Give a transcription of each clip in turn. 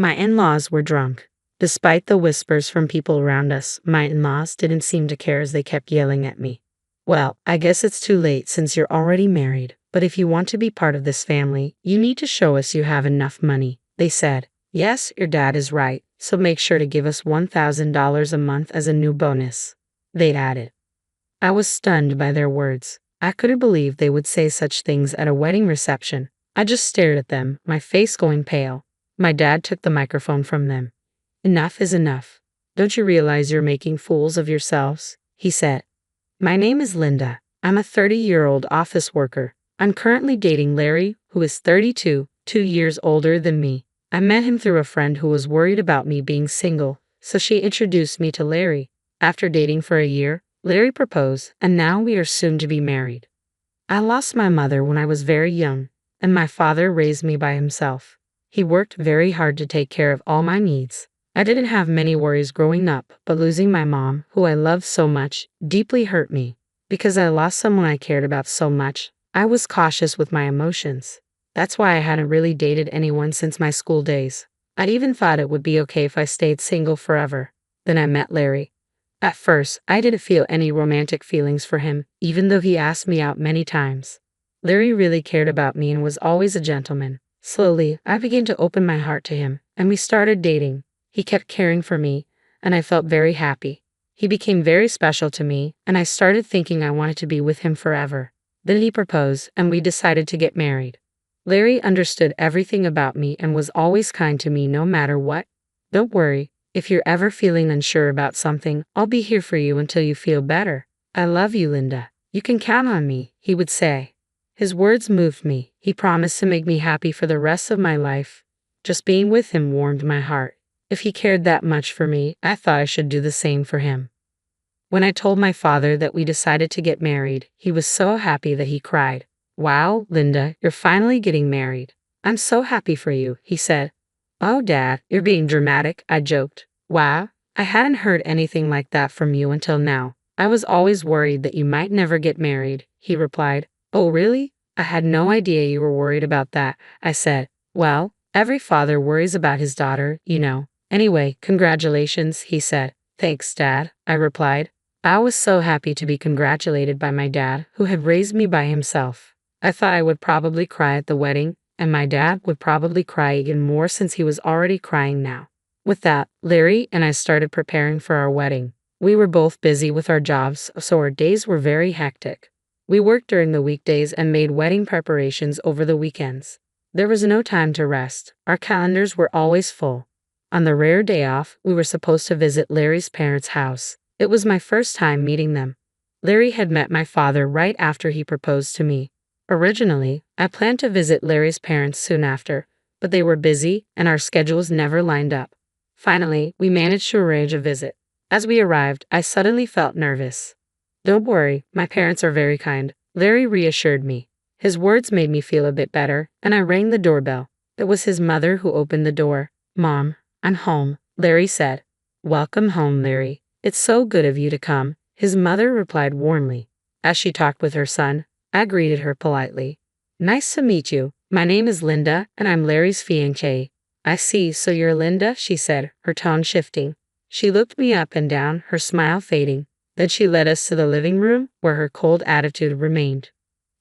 My in-laws were drunk. Despite the whispers from people around us, my in-laws didn't seem to care as they kept yelling at me. Well, I guess it's too late since you're already married, but if you want to be part of this family, you need to show us you have enough money, they said. Yes, your dad is right, so make sure to give us $1,000 a month as a new bonus, they added. I was stunned by their words. I couldn't believe they would say such things at a wedding reception. I just stared at them, my face going pale. My dad took the microphone from them. Enough is enough. Don't you realize you're making fools of yourselves? He said. My name is Linda. I'm a 30-year-old office worker. I'm currently dating Larry, who is 32, 2 years older than me. I met him through a friend who was worried about me being single, so she introduced me to Larry. After dating for a year, Larry proposed, and now we are soon to be married. I lost my mother when I was very young, and my father raised me by himself. He worked very hard to take care of all my needs. I didn't have many worries growing up, but losing my mom, who I loved so much, deeply hurt me. Because I lost someone I cared about so much, I was cautious with my emotions. That's why I hadn't really dated anyone since my school days. I even thought it would be okay if I stayed single forever. Then I met Larry. At first, I didn't feel any romantic feelings for him, even though he asked me out many times. Larry really cared about me and was always a gentleman. Slowly, I began to open my heart to him, and we started dating. He kept caring for me, and I felt very happy. He became very special to me, and I started thinking I wanted to be with him forever. Then he proposed, and we decided to get married. Larry understood everything about me and was always kind to me no matter what. Don't worry, if you're ever feeling unsure about something, I'll be here for you until you feel better. I love you, Linda. You can count on me, he would say. His words moved me. He promised to make me happy for the rest of my life. Just being with him warmed my heart. If he cared that much for me, I thought I should do the same for him. When I told my father that we decided to get married, he was so happy that he cried. Wow, Linda, you're finally getting married. I'm so happy for you, he said. Oh, Dad, you're being dramatic, I joked. Wow, I hadn't heard anything like that from you until now. I was always worried that you might never get married, he replied. Oh, really? I had no idea you were worried about that, I said. Well, every father worries about his daughter, you know. Anyway, congratulations, he said. Thanks, Dad, I replied. I was so happy to be congratulated by my dad, who had raised me by himself. I thought I would probably cry at the wedding, and my dad would probably cry even more since he was already crying now. With that, Larry and I started preparing for our wedding. We were both busy with our jobs, so our days were very hectic. We worked during the weekdays and made wedding preparations over the weekends. There was no time to rest. Our calendars were always full. On the rare day off, we were supposed to visit Larry's parents' house. It was my first time meeting them. Larry had met my father right after he proposed to me. Originally, I planned to visit Larry's parents soon after, but they were busy and our schedules never lined up. Finally, we managed to arrange a visit. As we arrived, I suddenly felt nervous. Don't worry, my parents are very kind, Larry reassured me. His words made me feel a bit better, and I rang the doorbell. It was his mother who opened the door. Mom, I'm home, Larry said. Welcome home, Larry. It's so good of you to come, his mother replied warmly. As she talked with her son, I greeted her politely. Nice to meet you. My name is Linda, and I'm Larry's fiancée. I see, so you're Linda, she said, her tone shifting. She looked me up and down, her smile fading. Then she led us to the living room, where her cold attitude remained.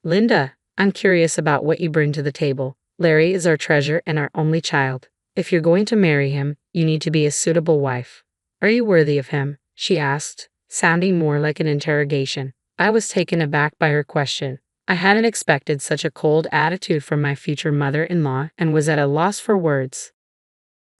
Linda, I'm curious about what you bring to the table. Larry is our treasure and our only child. If you're going to marry him, you need to be a suitable wife. Are you worthy of him? She asked, sounding more like an interrogation. I was taken aback by her question. I hadn't expected such a cold attitude from my future mother-in-law and was at a loss for words.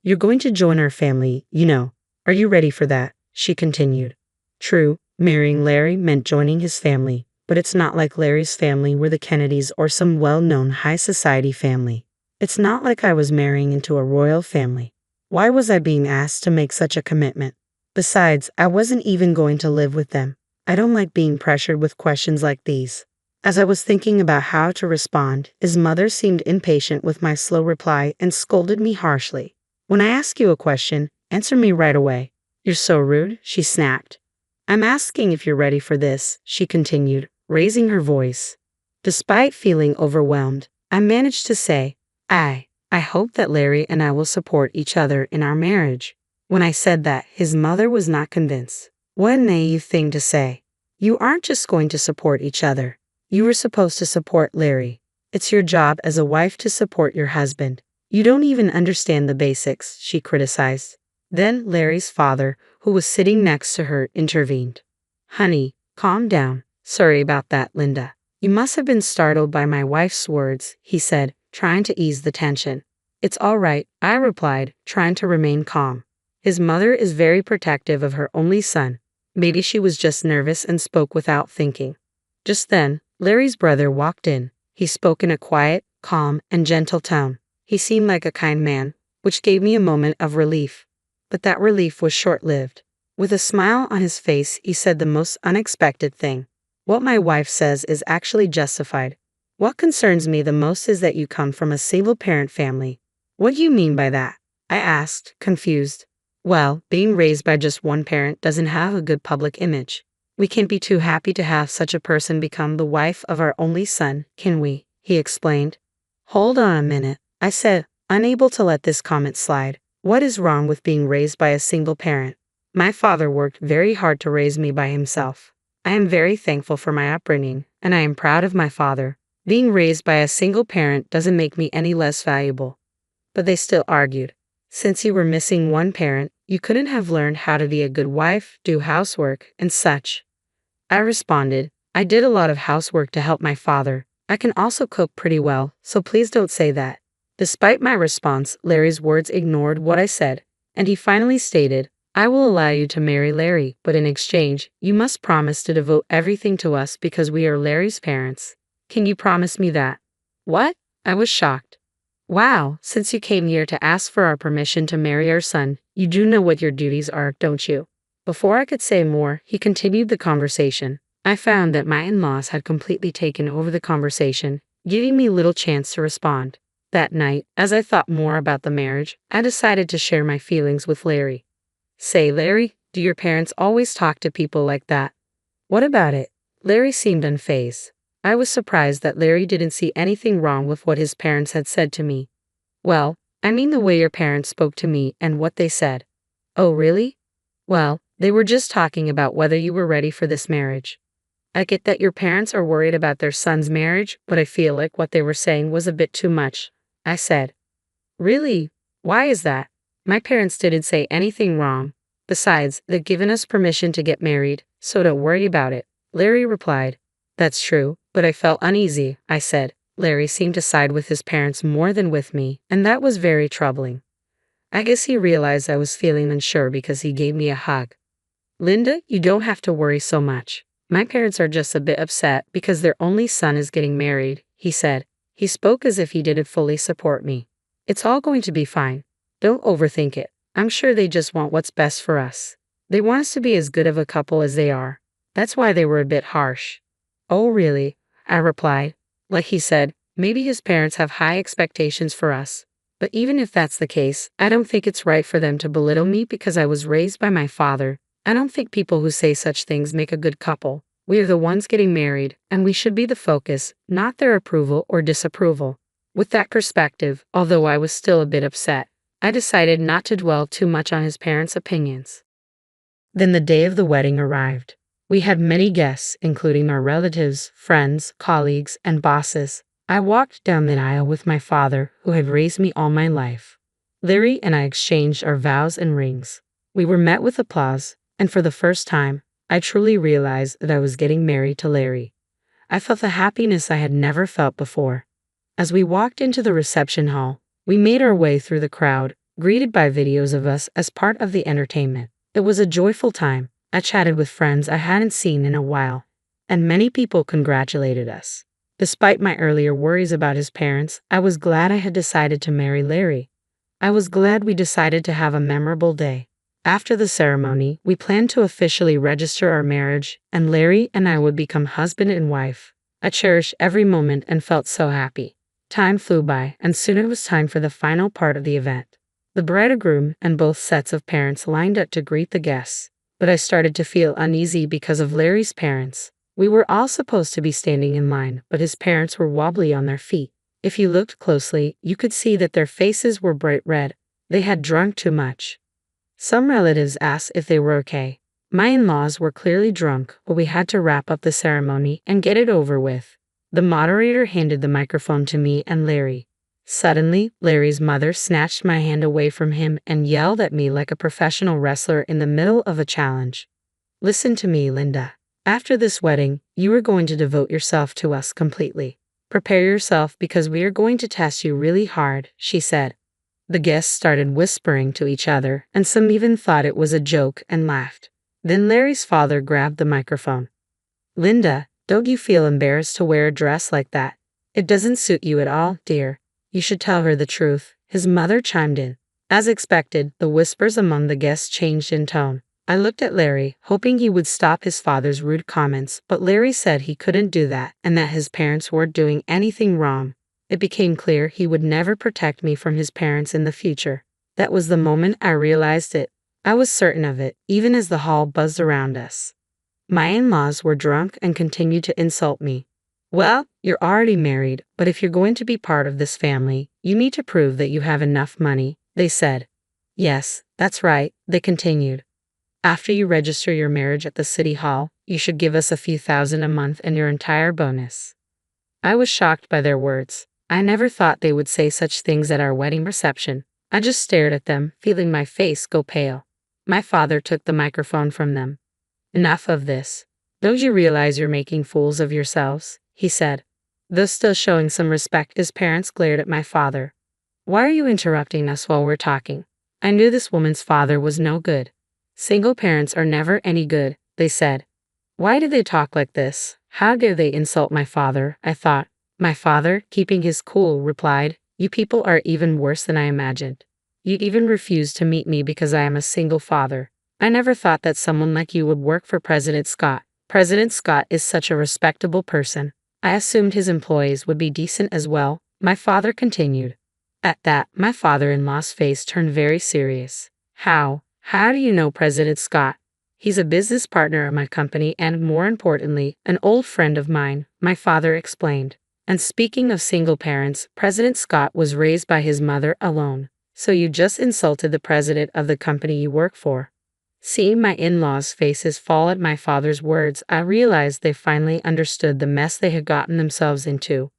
You're going to join our family, you know. Are you ready for that? She continued. True, marrying Larry meant joining his family, but it's not like Larry's family were the Kennedys or some well-known high society family. It's not like I was marrying into a royal family. Why was I being asked to make such a commitment? Besides, I wasn't even going to live with them. I don't like being pressured with questions like these. As I was thinking about how to respond, his mother seemed impatient with my slow reply and scolded me harshly. When I ask you a question, answer me right away. You're so rude, she snapped. I'm asking if you're ready for this, she continued, raising her voice. Despite feeling overwhelmed, I managed to say, I hope that Larry and I will support each other in our marriage. When I said that, his mother was not convinced. What a naive thing to say. You aren't just going to support each other. You were supposed to support Larry. It's your job as a wife to support your husband. You don't even understand the basics, she criticized. Then Larry's father, who was sitting next to her, intervened. Honey, calm down. Sorry about that, Linda. You must have been startled by my wife's words, he said, trying to ease the tension. It's all right, I replied, trying to remain calm. His mother is very protective of her only son. Maybe she was just nervous and spoke without thinking. Just then, Larry's brother walked in. He spoke in a quiet, calm, and gentle tone. He seemed like a kind man, which gave me a moment of relief. But that relief was short-lived. With a smile on his face, he said the most unexpected thing. What my wife says is actually justified. What concerns me the most is that you come from a single-parent family. What do you mean by that? I asked, confused. Well, being raised by just one parent doesn't have a good public image. We can't be too happy to have such a person become the wife of our only son, can we? He explained. Hold on a minute, I said, unable to let this comment slide. What is wrong with being raised by a single parent? My father worked very hard to raise me by himself. I am very thankful for my upbringing, and I am proud of my father. Being raised by a single parent doesn't make me any less valuable. But they still argued. Since you were missing one parent, you couldn't have learned how to be a good wife, do housework, and such. I responded, I did a lot of housework to help my father. I can also cook pretty well, so please don't say that. Despite my response, Larry's words ignored what I said, and he finally stated, I will allow you to marry Larry, but in exchange, you must promise to devote everything to us because we are Larry's parents. Can you promise me that? What? I was shocked. Wow, since you came here to ask for our permission to marry our son, you do know what your duties are, don't you? Before I could say more, he continued the conversation. I found that my in-laws had completely taken over the conversation, giving me little chance to respond. That night, as I thought more about the marriage, I decided to share my feelings with Larry. Say, Larry, do your parents always talk to people like that? What about it? Larry seemed unfazed. I was surprised that Larry didn't see anything wrong with what his parents had said to me. Well, I mean the way your parents spoke to me and what they said. Oh, really? Well, they were just talking about whether you were ready for this marriage. I get that your parents are worried about their son's marriage, but I feel like what they were saying was a bit too much. I said. Really? Why is that? My parents didn't say anything wrong. Besides, they've given us permission to get married, so don't worry about it. Larry replied. That's true, but I felt uneasy, I said. Larry seemed to side with his parents more than with me, and that was very troubling. I guess he realized I was feeling unsure because he gave me a hug. Linda, you don't have to worry so much. My parents are just a bit upset because their only son is getting married, he said. He spoke as if he didn't fully support me. It's all going to be fine. Don't overthink it. I'm sure they just want what's best for us. They want us to be as good of a couple as they are. That's why they were a bit harsh. Oh, really? I replied. Like he said, maybe his parents have high expectations for us. But even if that's the case, I don't think it's right for them to belittle me because I was raised by my father. I don't think people who say such things make a good couple. We are the ones getting married, and we should be the focus, not their approval or disapproval. With that perspective, although I was still a bit upset, I decided not to dwell too much on his parents' opinions. Then the day of the wedding arrived. We had many guests, including our relatives, friends, colleagues, and bosses. I walked down the aisle with my father, who had raised me all my life. Larry and I exchanged our vows and rings. We were met with applause, and for the first time, I truly realized that I was getting married to Larry. I felt a happiness I had never felt before. As we walked into the reception hall, we made our way through the crowd, greeted by videos of us as part of the entertainment. It was a joyful time. I chatted with friends I hadn't seen in a while, and many people congratulated us. Despite my earlier worries about his parents, I was glad I had decided to marry Larry. I was glad we decided to have a memorable day. After the ceremony, we planned to officially register our marriage, and Larry and I would become husband and wife. I cherished every moment and felt so happy. Time flew by, and soon it was time for the final part of the event. The bride and groom and both sets of parents lined up to greet the guests, but I started to feel uneasy because of Larry's parents. We were all supposed to be standing in line, but his parents were wobbly on their feet. If you looked closely, you could see that their faces were bright red. They had drunk too much. Some relatives asked if they were okay. My in-laws were clearly drunk, but we had to wrap up the ceremony and get it over with. The moderator handed the microphone to me and Larry. Suddenly, Larry's mother snatched my hand away from him and yelled at me like a professional wrestler in the middle of a challenge. "Listen to me, Linda. After this wedding, you are going to devote yourself to us completely. Prepare yourself because we are going to test you really hard," she said. The guests started whispering to each other, and some even thought it was a joke and laughed. Then Larry's father grabbed the microphone. "Linda, don't you feel embarrassed to wear a dress like that? It doesn't suit you at all, dear. You should tell her the truth," his mother chimed in. As expected, the whispers among the guests changed in tone. I looked at Larry, hoping he would stop his father's rude comments, but Larry said he couldn't do that and that his parents weren't doing anything wrong. It became clear he would never protect me from his parents in the future. That was the moment I realized it. I was certain of it, even as the hall buzzed around us. My in-laws were drunk and continued to insult me. "Well, you're already married, but if you're going to be part of this family, you need to prove that you have enough money," they said. "Yes, that's right," they continued. "After you register your marriage at the city hall, you should give us a few thousand a month and your entire bonus." I was shocked by their words. I never thought they would say such things at our wedding reception. I just stared at them, feeling my face go pale. My father took the microphone from them. "Enough of this. Don't you realize you're making fools of yourselves?" he said. Though still showing some respect, his parents glared at my father. "Why are you interrupting us while we're talking?" I knew this woman's father was no good. "Single parents are never any good," they said. Why did they talk like this? How dare they insult my father, I thought. My father, keeping his cool, replied, "You people are even worse than I imagined. You even refuse to meet me because I am a single father. I never thought that someone like you would work for President Scott. President Scott is such a respectable person. I assumed his employees would be decent as well," my father continued. At that, my father-in-law's face turned very serious. How do you know President Scott?" "He's a business partner of my company and, more importantly, an old friend of mine," my father explained. "And speaking of single parents, President Scott was raised by his mother alone. So you just insulted the president of the company you work for." Seeing my in-laws' faces fall at my father's words, I realized they finally understood the mess they had gotten themselves into.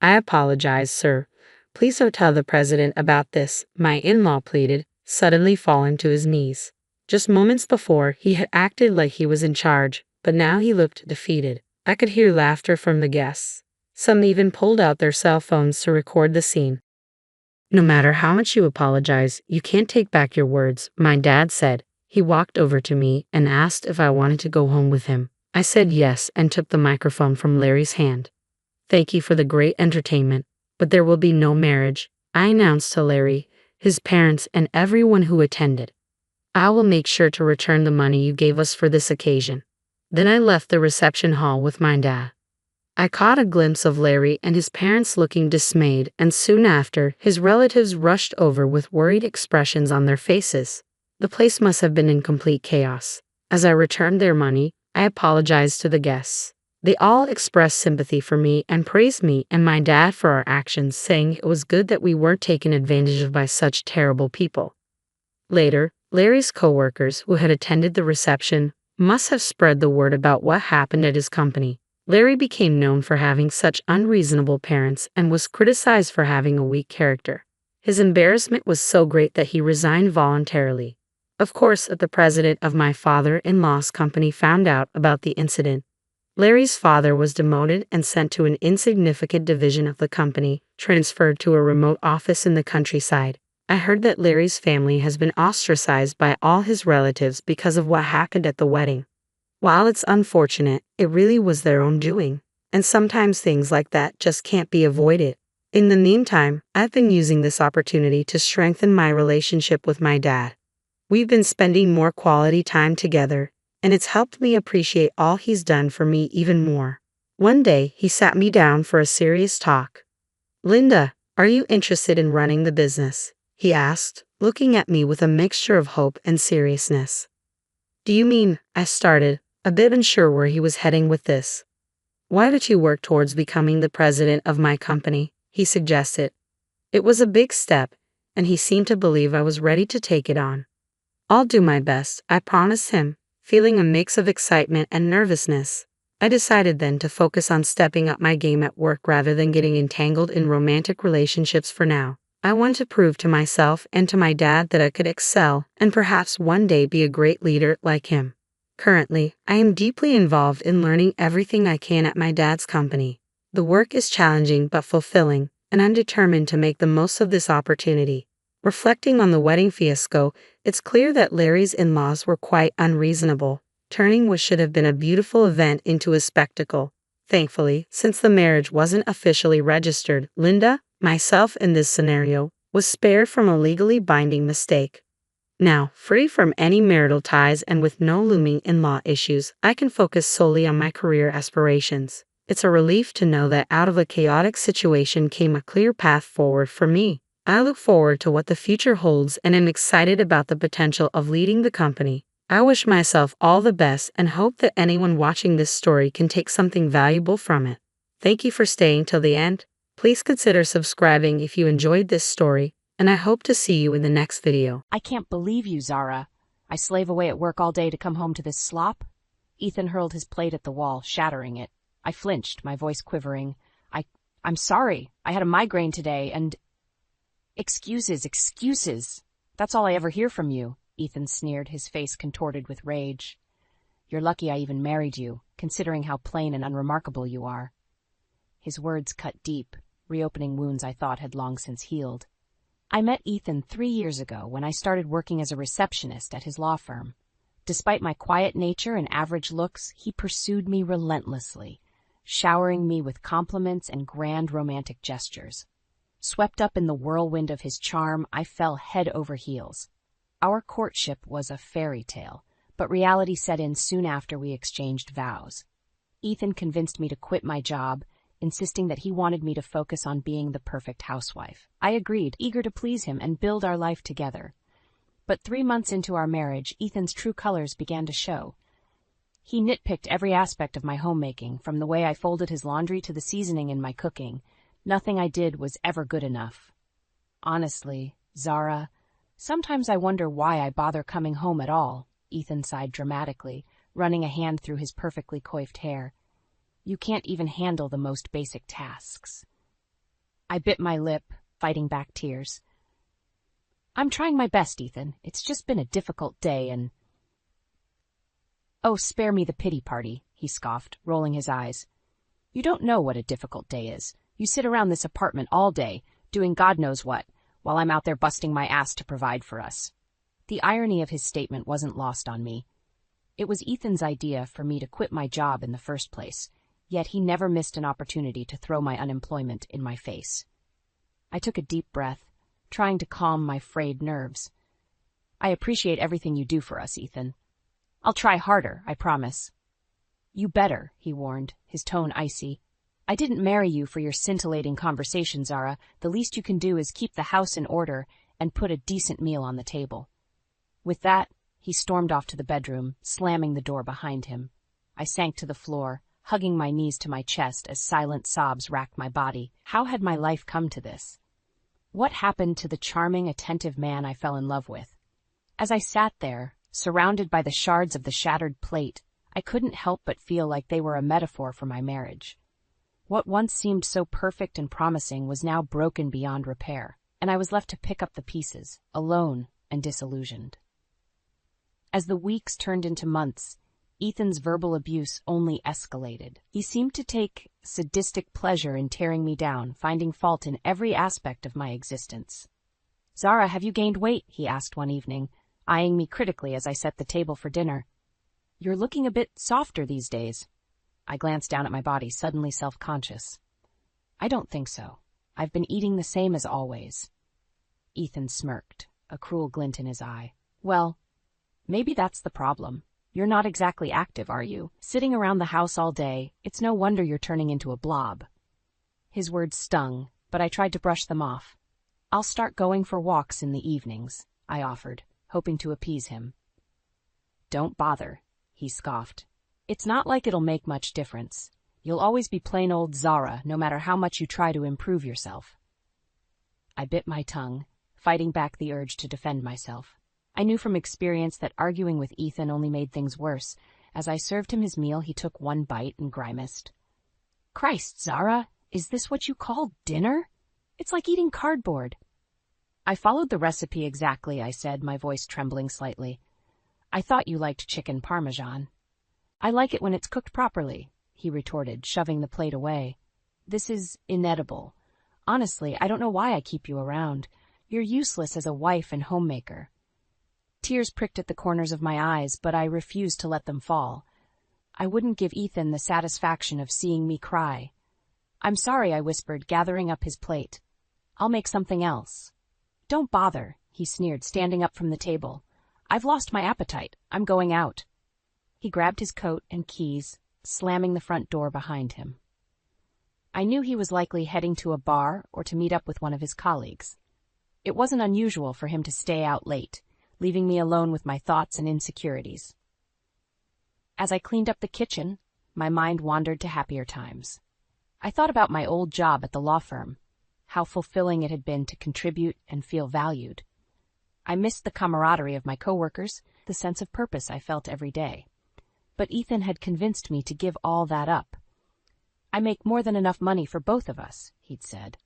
"I apologize, sir. Please don't tell the president about this," my in-law pleaded, suddenly falling to his knees. Just moments before, he had acted like he was in charge, but now he looked defeated. I could hear laughter from the guests. Some even pulled out their cell phones to record the scene. "No matter how much you apologize, you can't take back your words," my dad said. He walked over to me and asked if I wanted to go home with him. I said yes and took the microphone from Larry's hand. "Thank you for the great entertainment, but there will be no marriage," I announced to Larry, his parents, and everyone who attended. "I will make sure to return the money you gave us for this occasion." Then I left the reception hall with my dad. I caught a glimpse of Larry and his parents looking dismayed, and soon after, his relatives rushed over with worried expressions on their faces. The place must have been in complete chaos. As I returned their money, I apologized to the guests. They all expressed sympathy for me and praised me and my dad for our actions, saying it was good that we weren't taken advantage of by such terrible people. Later, Larry's coworkers, who had attended the reception, must have spread the word about what happened at his company. Larry became known for having such unreasonable parents and was criticized for having a weak character. His embarrassment was so great that he resigned voluntarily. Of course, if the president of my father-in-law's company found out about the incident, Larry's father was demoted and sent to an insignificant division of the company, transferred to a remote office in the countryside. I heard that Larry's family has been ostracized by all his relatives because of what happened at the wedding. While it's unfortunate, it really was their own doing, and sometimes things like that just can't be avoided. In the meantime, I've been using this opportunity to strengthen my relationship with my dad. We've been spending more quality time together, and it's helped me appreciate all he's done for me even more. One day, he sat me down for a serious talk. "Linda, are you interested in running the business?" he asked, looking at me with a mixture of hope and seriousness. "Do you mean," I started, a bit unsure where he was heading with this. "Why don't you work towards becoming the president of my company?" he suggested. It was a big step, and he seemed to believe I was ready to take it on. I'll do my best, I promised him, feeling a mix of excitement and nervousness. I decided then to focus on stepping up my game at work rather than getting entangled in romantic relationships for now. I wanted to prove to myself and to my dad that I could excel and perhaps one day be a great leader like him. Currently, I am deeply involved in learning everything I can at my dad's company. The work is challenging but fulfilling, and I'm determined to make the most of this opportunity. Reflecting on the wedding fiasco, it's clear that Larry's in-laws were quite unreasonable, turning what should have been a beautiful event into a spectacle. Thankfully, since the marriage wasn't officially registered, Linda, myself in this scenario, was spared from a legally binding mistake. Now, free from any marital ties and with no looming in-law issues, I can focus solely on my career aspirations. It's a relief to know that out of a chaotic situation came a clear path forward for me. I look forward to what the future holds and am excited about the potential of leading the company. I wish myself all the best and hope that anyone watching this story can take something valuable from it. Thank you for staying till the end. Please consider subscribing if you enjoyed this story, and I hope to see you in the next video. I can't believe you, Zara. I slave away at work all day to come home to this slop? Ethan hurled his plate at the wall, shattering it. I flinched, my voice quivering. I'm sorry. I had a migraine today, and... Excuses. That's all I ever hear from you, Ethan sneered, his face contorted with rage. You're lucky I even married you, considering how plain and unremarkable you are. His words cut deep, reopening wounds I thought had long since healed. I met Ethan 3 years ago when I started working as a receptionist at his law firm. Despite my quiet nature and average looks, he pursued me relentlessly, showering me with compliments and grand romantic gestures. Swept up in the whirlwind of his charm, I fell head over heels. Our courtship was a fairy tale, but reality set in soon after we exchanged vows. Ethan convinced me to quit my job, insisting that he wanted me to focus on being the perfect housewife. I agreed, eager to please him and build our life together. But 3 months into our marriage, Ethan's true colors began to show. He nitpicked every aspect of my homemaking, from the way I folded his laundry to the seasoning in my cooking. Nothing I did was ever good enough. Honestly, Zara, sometimes I wonder why I bother coming home at all, Ethan sighed dramatically, running a hand through his perfectly coiffed hair. You can't even handle the most basic tasks. I bit my lip, fighting back tears. I'm trying my best, Ethan. It's just been a difficult day and... Oh, spare me the pity party, he scoffed, rolling his eyes. You don't know what a difficult day is. You sit around this apartment all day, doing God knows what, while I'm out there busting my ass to provide for us. The irony of his statement wasn't lost on me. It was Ethan's idea for me to quit my job in the first place, yet he never missed an opportunity to throw my unemployment in my face. I took a deep breath, trying to calm my frayed nerves. I appreciate everything you do for us, Ethan. I'll try harder, I promise. You better, he warned, his tone icy. I didn't marry you for your scintillating conversation, Zara. The least you can do is keep the house in order and put a decent meal on the table. With that, he stormed off to the bedroom, slamming the door behind him. I sank to the floor, hugging my knees to my chest as silent sobs racked my body. How had my life come to this? What happened to the charming, attentive man I fell in love with? As I sat there, surrounded by the shards of the shattered plate, I couldn't help but feel like they were a metaphor for my marriage. What once seemed so perfect and promising was now broken beyond repair, and I was left to pick up the pieces, alone and disillusioned. As the weeks turned into months, Ethan's verbal abuse only escalated. He seemed to take sadistic pleasure in tearing me down, finding fault in every aspect of my existence. Zara, have you gained weight? He asked one evening, eyeing me critically as I set the table for dinner. You're looking a bit softer these days. I glanced down at my body, suddenly self-conscious. I don't think so. I've been eating the same as always. Ethan smirked, a cruel glint in his eye. Well, maybe that's the problem. You're not exactly active, are you? Sitting around the house all day, it's no wonder you're turning into a blob. His words stung, but I tried to brush them off. I'll start going for walks in the evenings, I offered, hoping to appease him. Don't bother, he scoffed. It's not like it'll make much difference. You'll always be plain old Zara, no matter how much you try to improve yourself. I bit my tongue, fighting back the urge to defend myself. I knew from experience that arguing with Ethan only made things worse. As I served him his meal, he took one bite and grimaced. Christ, Zara, is this what you call dinner? It's like eating cardboard. I followed the recipe exactly, I said, my voice trembling slightly. I thought you liked chicken parmesan. I like it when it's cooked properly, he retorted, shoving the plate away. This is inedible. Honestly, I don't know why I keep you around. You're useless as a wife and homemaker. Tears pricked at the corners of my eyes, but I refused to let them fall. I wouldn't give Ethan the satisfaction of seeing me cry. I'm sorry, I whispered, gathering up his plate. I'll make something else. Don't bother, he sneered, standing up from the table. I've lost my appetite. I'm going out. He grabbed his coat and keys, slamming the front door behind him. I knew he was likely heading to a bar or to meet up with one of his colleagues. It wasn't unusual for him to stay out late, leaving me alone with my thoughts and insecurities. As I cleaned up the kitchen, my mind wandered to happier times. I thought about my old job at the law firm, how fulfilling it had been to contribute and feel valued. I missed the camaraderie of my coworkers, the sense of purpose I felt every day. But Ethan had convinced me to give all that up. I make more than enough money for both of us, he'd said.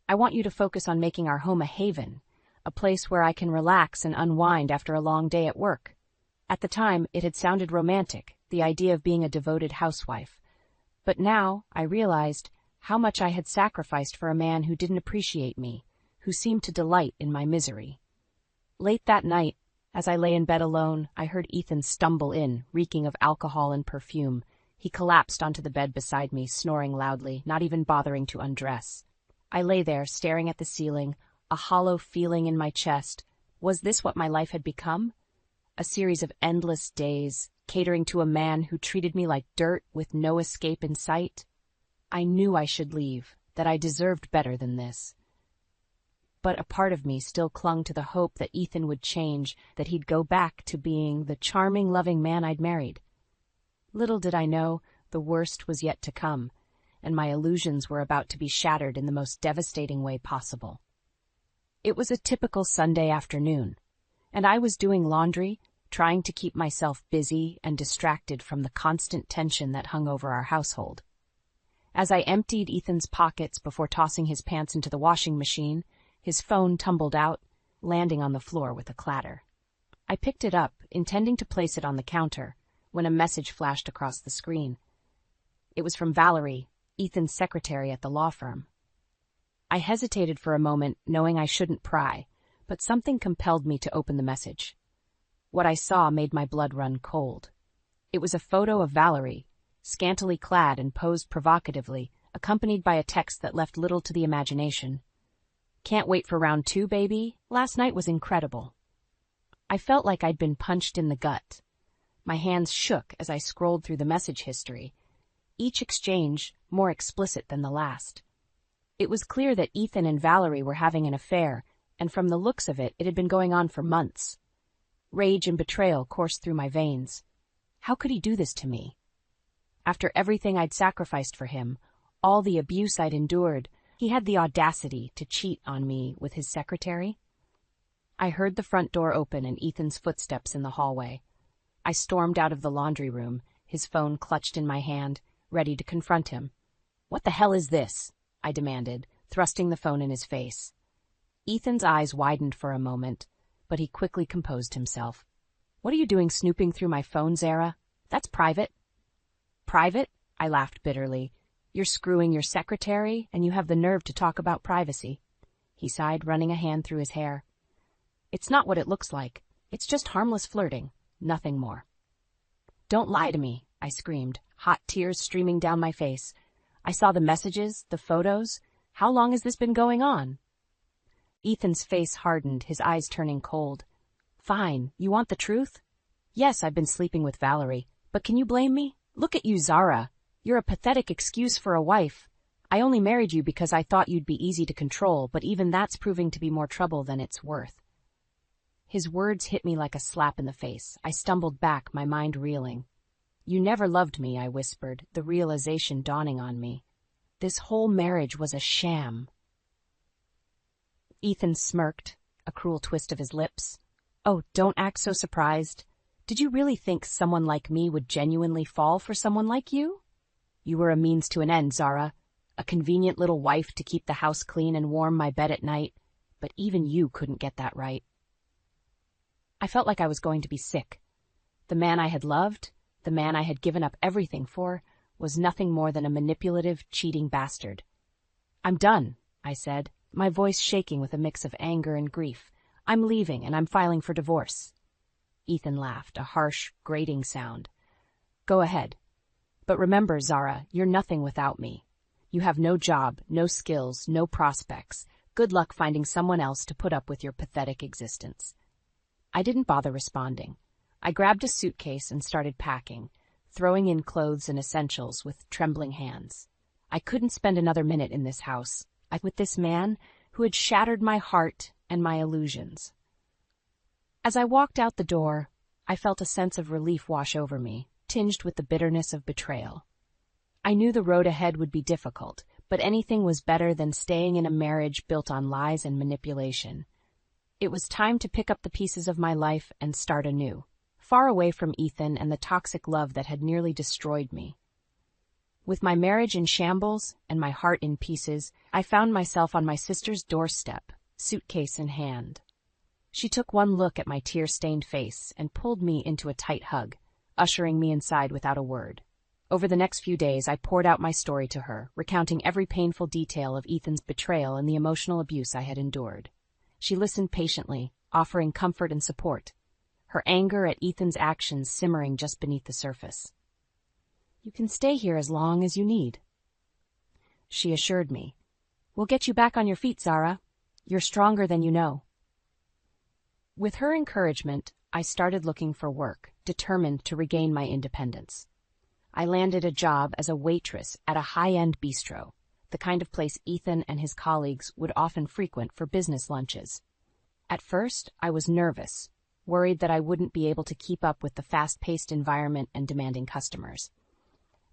I want you to focus on making our home a haven, a place where I can relax and unwind after a long day at work. At the time, it had sounded romantic, the idea of being a devoted housewife. But now, I realized how much I had sacrificed for a man who didn't appreciate me, who seemed to delight in my misery. Late that night, as I lay in bed alone, I heard Ethan stumble in, reeking of alcohol and perfume. He collapsed onto the bed beside me, snoring loudly, not even bothering to undress. I lay there, staring at the ceiling, a hollow feeling in my chest. Was this what my life had become? A series of endless days, catering to a man who treated me like dirt with no escape in sight? I knew I should leave, that I deserved better than this. But a part of me still clung to the hope that Ethan would change, that he'd go back to being the charming, loving man I'd married. Little did I know, the worst was yet to come, and my illusions were about to be shattered in the most devastating way possible. It was a typical Sunday afternoon, and I was doing laundry, trying to keep myself busy and distracted from the constant tension that hung over our household. As I emptied Ethan's pockets before tossing his pants into the washing machine, his phone tumbled out, landing on the floor with a clatter. I picked it up, intending to place it on the counter, when a message flashed across the screen. It was from Valerie, Ethan's secretary at the law firm. I hesitated for a moment, knowing I shouldn't pry, but something compelled me to open the message. What I saw made my blood run cold. It was a photo of Valerie, scantily clad and posed provocatively, accompanied by a text that left little to the imagination. Can't wait for round 2, baby. Last night was incredible. I felt like I'd been punched in the gut. My hands shook as I scrolled through the message history, each exchange more explicit than the last. It was clear that Ethan and Valerie were having an affair, and from the looks of it, it had been going on for months. Rage and betrayal coursed through my veins. How could he do this to me? After everything I'd sacrificed for him, all the abuse I'd endured, he had the audacity to cheat on me with his secretary. I heard the front door open and Ethan's footsteps in the hallway. I stormed out of the laundry room, his phone clutched in my hand, ready to confront him. "What the hell is this?" I demanded, thrusting the phone in his face. Ethan's eyes widened for a moment, but he quickly composed himself. "What are you doing snooping through my phone, Zara? That's private." "Private?" I laughed bitterly. "You're screwing your secretary, and you have the nerve to talk about privacy." He sighed, running a hand through his hair. "It's not what it looks like. It's just harmless flirting, nothing more." "Don't lie to me," I screamed, hot tears streaming down my face. "I saw the messages, the photos. How long has this been going on?" Ethan's face hardened, his eyes turning cold. "Fine, you want the truth? Yes, I've been sleeping with Valerie, but can you blame me? Look at you, Zara. You're a pathetic excuse for a wife. I only married you because I thought you'd be easy to control, but even that's proving to be more trouble than it's worth." His words hit me like a slap in the face. I stumbled back, my mind reeling. You never loved me, I whispered, the realization dawning on me. This whole marriage was a sham. Ethan smirked, a cruel twist of his lips. Oh, don't act so surprised. Did you really think someone like me would genuinely fall for someone like you? You were a means to an end, Zara. A convenient little wife to keep the house clean and warm my bed at night, but even you couldn't get that right. I felt like I was going to be sick. The man I had loved, the man I had given up everything for, was nothing more than a manipulative, cheating bastard. I'm done, I said, my voice shaking with a mix of anger and grief. I'm leaving, and I'm filing for divorce. Ethan laughed, a harsh, grating sound. Go ahead. But remember, Zara, you're nothing without me. You have no job, no skills, no prospects. Good luck finding someone else to put up with your pathetic existence. I didn't bother responding. I grabbed a suitcase and started packing, throwing in clothes and essentials with trembling hands. I couldn't spend another minute in this house, with this man who had shattered my heart and my illusions. As I walked out the door, I felt a sense of relief wash over me, tinged with the bitterness of betrayal. I knew the road ahead would be difficult, but anything was better than staying in a marriage built on lies and manipulation. It was time to pick up the pieces of my life and start anew, far away from Ethan and the toxic love that had nearly destroyed me. With my marriage in shambles and my heart in pieces, I found myself on my sister's doorstep, suitcase in hand. She took one look at my tear-stained face and pulled me into a tight hug, ushering me inside without a word. Over the next few days, I poured out my story to her, recounting every painful detail of Ethan's betrayal and the emotional abuse I had endured. She listened patiently, offering comfort and support, her anger at Ethan's actions simmering just beneath the surface. You can stay here as long as you need, she assured me. We'll get you back on your feet, Zara. You're stronger than you know. With her encouragement, I started looking for work, determined to regain my independence. I landed a job as a waitress at a high-end bistro, the kind of place Ethan and his colleagues would often frequent for business lunches. At first, I was nervous, worried that I wouldn't be able to keep up with the fast-paced environment and demanding customers.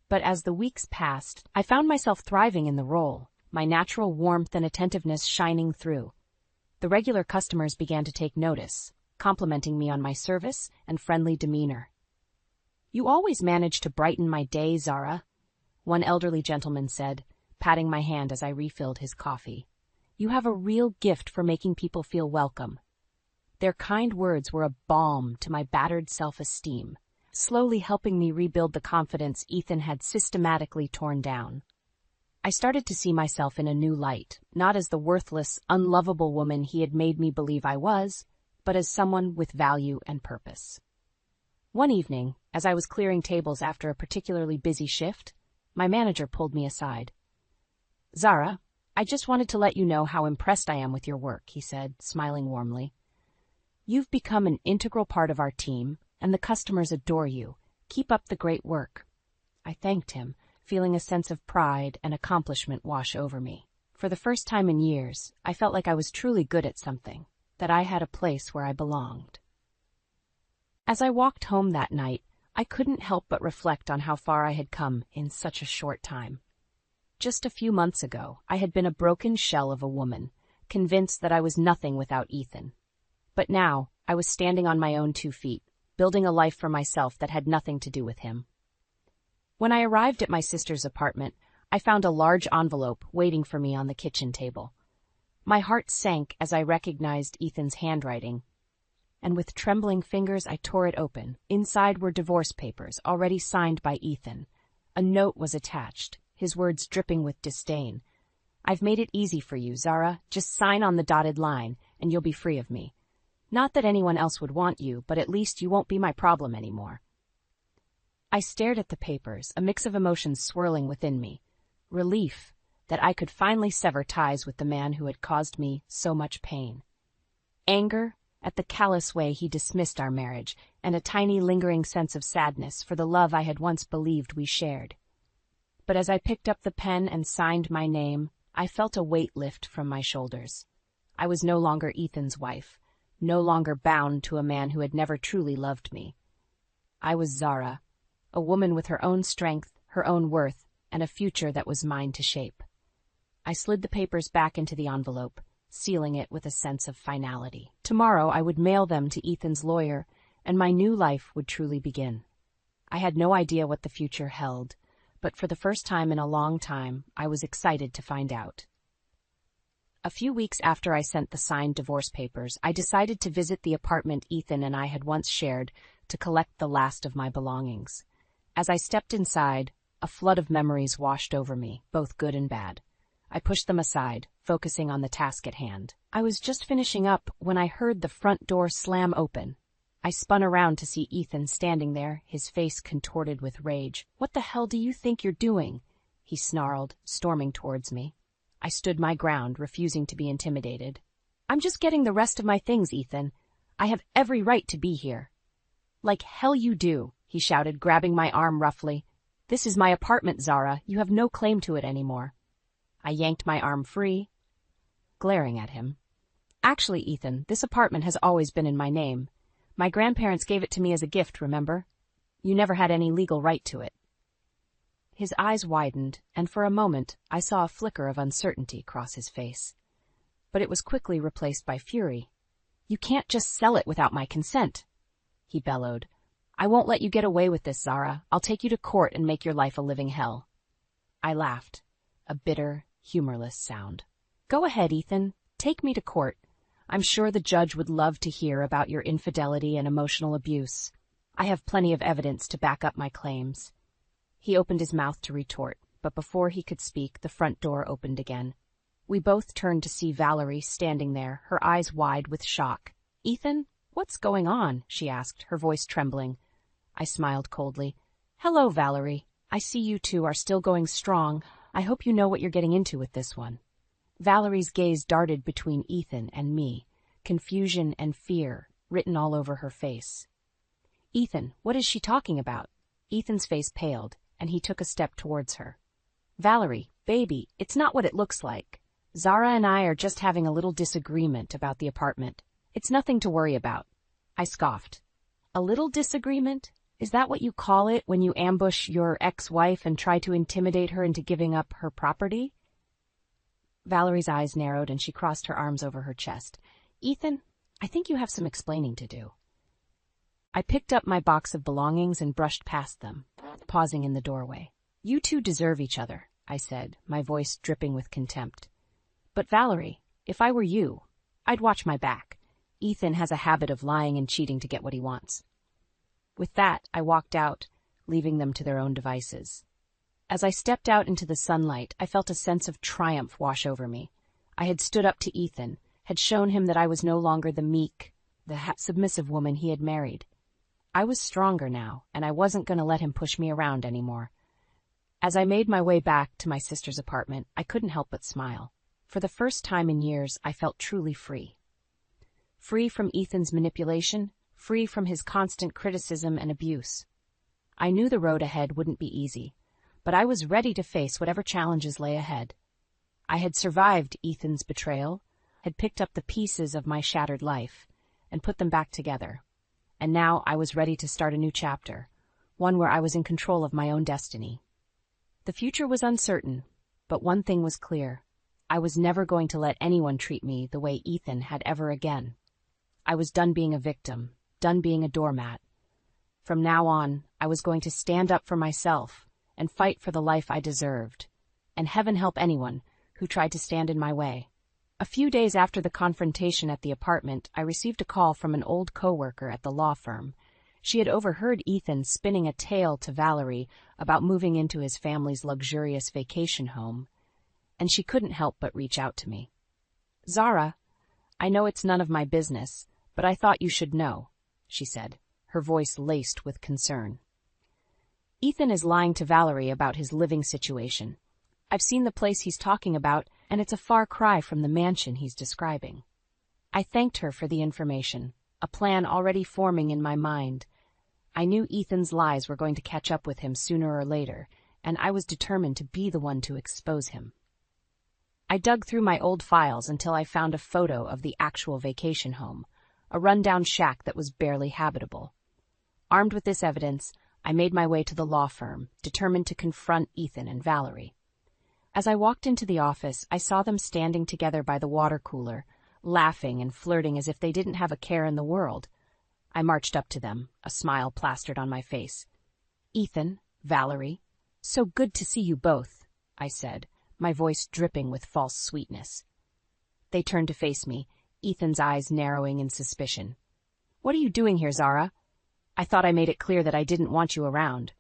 But as the weeks passed, I found myself thriving in the role, my natural warmth and attentiveness shining through. The regular customers began to take notice, complimenting me on my service and friendly demeanor. You always manage to brighten my day, Zara, one elderly gentleman said, patting my hand as I refilled his coffee. You have a real gift for making people feel welcome. Their kind words were a balm to my battered self-esteem, slowly helping me rebuild the confidence Ethan had systematically torn down. I started to see myself in a new light, not as the worthless, unlovable woman he had made me believe I was, but as someone with value and purpose. One evening, as I was clearing tables after a particularly busy shift, my manager pulled me aside. Zara, I just wanted to let you know how impressed I am with your work, he said, smiling warmly. You've become an integral part of our team, and the customers adore you. Keep up the great work. I thanked him, feeling a sense of pride and accomplishment wash over me. For the first time in years, I felt like I was truly good at something, that I had a place where I belonged. As I walked home that night, I couldn't help but reflect on how far I had come in such a short time. Just a few months ago, I had been a broken shell of a woman, convinced that I was nothing without Ethan. But now, I was standing on my own 2 feet, building a life for myself that had nothing to do with him. When I arrived at my sister's apartment, I found a large envelope waiting for me on the kitchen table. My heart sank as I recognized Ethan's handwriting, and with trembling fingers I tore it open. Inside were divorce papers, already signed by Ethan. A note was attached, his words dripping with disdain. I've made it easy for you, Zara. Just sign on the dotted line, and you'll be free of me. Not that anyone else would want you, but at least you won't be my problem anymore. I stared at the papers, a mix of emotions swirling within me. Relief that I could finally sever ties with the man who had caused me so much pain. Anger at the callous way he dismissed our marriage, and a tiny lingering sense of sadness for the love I had once believed we shared. But as I picked up the pen and signed my name, I felt a weight lift from my shoulders. I was no longer Ethan's wife, no longer bound to a man who had never truly loved me. I was Zara, a woman with her own strength, her own worth, and a future that was mine to shape. I slid the papers back into the envelope, sealing it with a sense of finality. Tomorrow I would mail them to Ethan's lawyer, and my new life would truly begin. I had no idea what the future held, but for the first time in a long time, I was excited to find out. A few weeks after I sent the signed divorce papers, I decided to visit the apartment Ethan and I had once shared to collect the last of my belongings. As I stepped inside, a flood of memories washed over me, both good and bad. I pushed them aside, focusing on the task at hand. I was just finishing up when I heard the front door slam open. I spun around to see Ethan standing there, his face contorted with rage. "What the hell do you think you're doing?" he snarled, storming towards me. I stood my ground, refusing to be intimidated. "I'm just getting the rest of my things, Ethan. I have every right to be here." "Like hell you do," he shouted, grabbing my arm roughly. "This is my apartment, Zara. You have no claim to it anymore." I yanked my arm free, glaring at him. "Actually, Ethan, this apartment has always been in my name. My grandparents gave it to me as a gift, remember? You never had any legal right to it." His eyes widened, and for a moment I saw a flicker of uncertainty cross his face. But it was quickly replaced by fury. "You can't just sell it without my consent," he bellowed. "I won't let you get away with this, Zara. I'll take you to court and make your life a living hell." I laughed, a bitter, humorless sound. "Go ahead, Ethan. Take me to court. I'm sure the judge would love to hear about your infidelity and emotional abuse. I have plenty of evidence to back up my claims." He opened his mouth to retort, but before he could speak, the front door opened again. We both turned to see Valerie standing there, her eyes wide with shock. "Ethan, what's going on?" she asked, her voice trembling. I smiled coldly. "Hello, Valerie. I see you two are still going strong. I hope you know what you're getting into with this one." Valerie's gaze darted between Ethan and me, confusion and fear written all over her face. "Ethan, what is she talking about?" Ethan's face paled, and he took a step towards her. "Valerie, baby, it's not what it looks like. Zara and I are just having a little disagreement about the apartment. It's nothing to worry about." I scoffed. "A little disagreement? Is that what you call it when you ambush your ex-wife and try to intimidate her into giving up her property?" Valerie's eyes narrowed and she crossed her arms over her chest. "Ethan, I think you have some explaining to do." I picked up my box of belongings and brushed past them, pausing in the doorway. "You two deserve each other," I said, my voice dripping with contempt. "But Valerie, if I were you, I'd watch my back. Ethan has a habit of lying and cheating to get what he wants." With that, I walked out, leaving them to their own devices. As I stepped out into the sunlight, I felt a sense of triumph wash over me. I had stood up to Ethan, had shown him that I was no longer the meek, submissive woman he had married. I was stronger now, and I wasn't going to let him push me around anymore. As I made my way back to my sister's apartment, I couldn't help but smile. For the first time in years, I felt truly free. Free from Ethan's manipulation, free from his constant criticism and abuse. I knew the road ahead wouldn't be easy, but I was ready to face whatever challenges lay ahead. I had survived Ethan's betrayal, had picked up the pieces of my shattered life, and put them back together. And now I was ready to start a new chapter, one where I was in control of my own destiny. The future was uncertain, but one thing was clear. I was never going to let anyone treat me the way Ethan had ever again. I was done being a victim, done being a doormat. From now on, I was going to stand up for myself and fight for the life I deserved, and heaven help anyone who tried to stand in my way. A few days after the confrontation at the apartment, I received a call from an old coworker at the law firm. She had overheard Ethan spinning a tale to Valerie about moving into his family's luxurious vacation home, and she couldn't help but reach out to me. "Zara, I know it's none of my business, but I thought you should know," she said, her voice laced with concern. "Ethan is lying to Valerie about his living situation. I've seen the place he's talking about, and it's a far cry from the mansion he's describing." I thanked her for the information, a plan already forming in my mind. I knew Ethan's lies were going to catch up with him sooner or later, and I was determined to be the one to expose him. I dug through my old files until I found a photo of the actual vacation home, a rundown shack that was barely habitable. Armed with this evidence, I made my way to the law firm, determined to confront Ethan and Valerie. As I walked into the office, I saw them standing together by the water cooler, laughing and flirting as if they didn't have a care in the world. I marched up to them, a smile plastered on my face. "Ethan, Valerie, so good to see you both," I said, my voice dripping with false sweetness. They turned to face me, Ethan's eyes narrowing in suspicion. "What are you doing here, Zara? I thought I made it clear that I didn't want you around."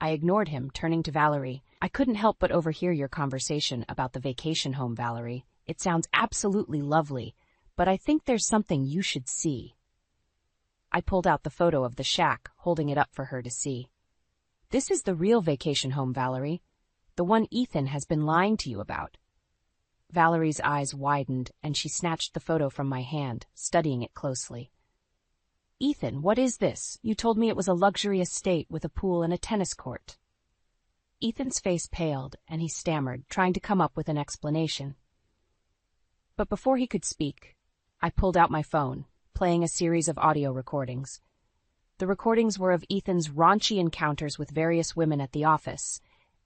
I ignored him, turning to Valerie. "I couldn't help but overhear your conversation about the vacation home, Valerie. It sounds absolutely lovely, but I think there's something you should see." I pulled out the photo of the shack, holding it up for her to see. "This is the real vacation home, Valerie. The one Ethan has been lying to you about." Valerie's eyes widened, and she snatched the photo from my hand, studying it closely. "Ethan, what is this? You told me it was a luxury estate with a pool and a tennis court." Ethan's face paled, and he stammered, trying to come up with an explanation. But before he could speak, I pulled out my phone, playing a series of audio recordings. The recordings were of Ethan's raunchy encounters with various women at the office,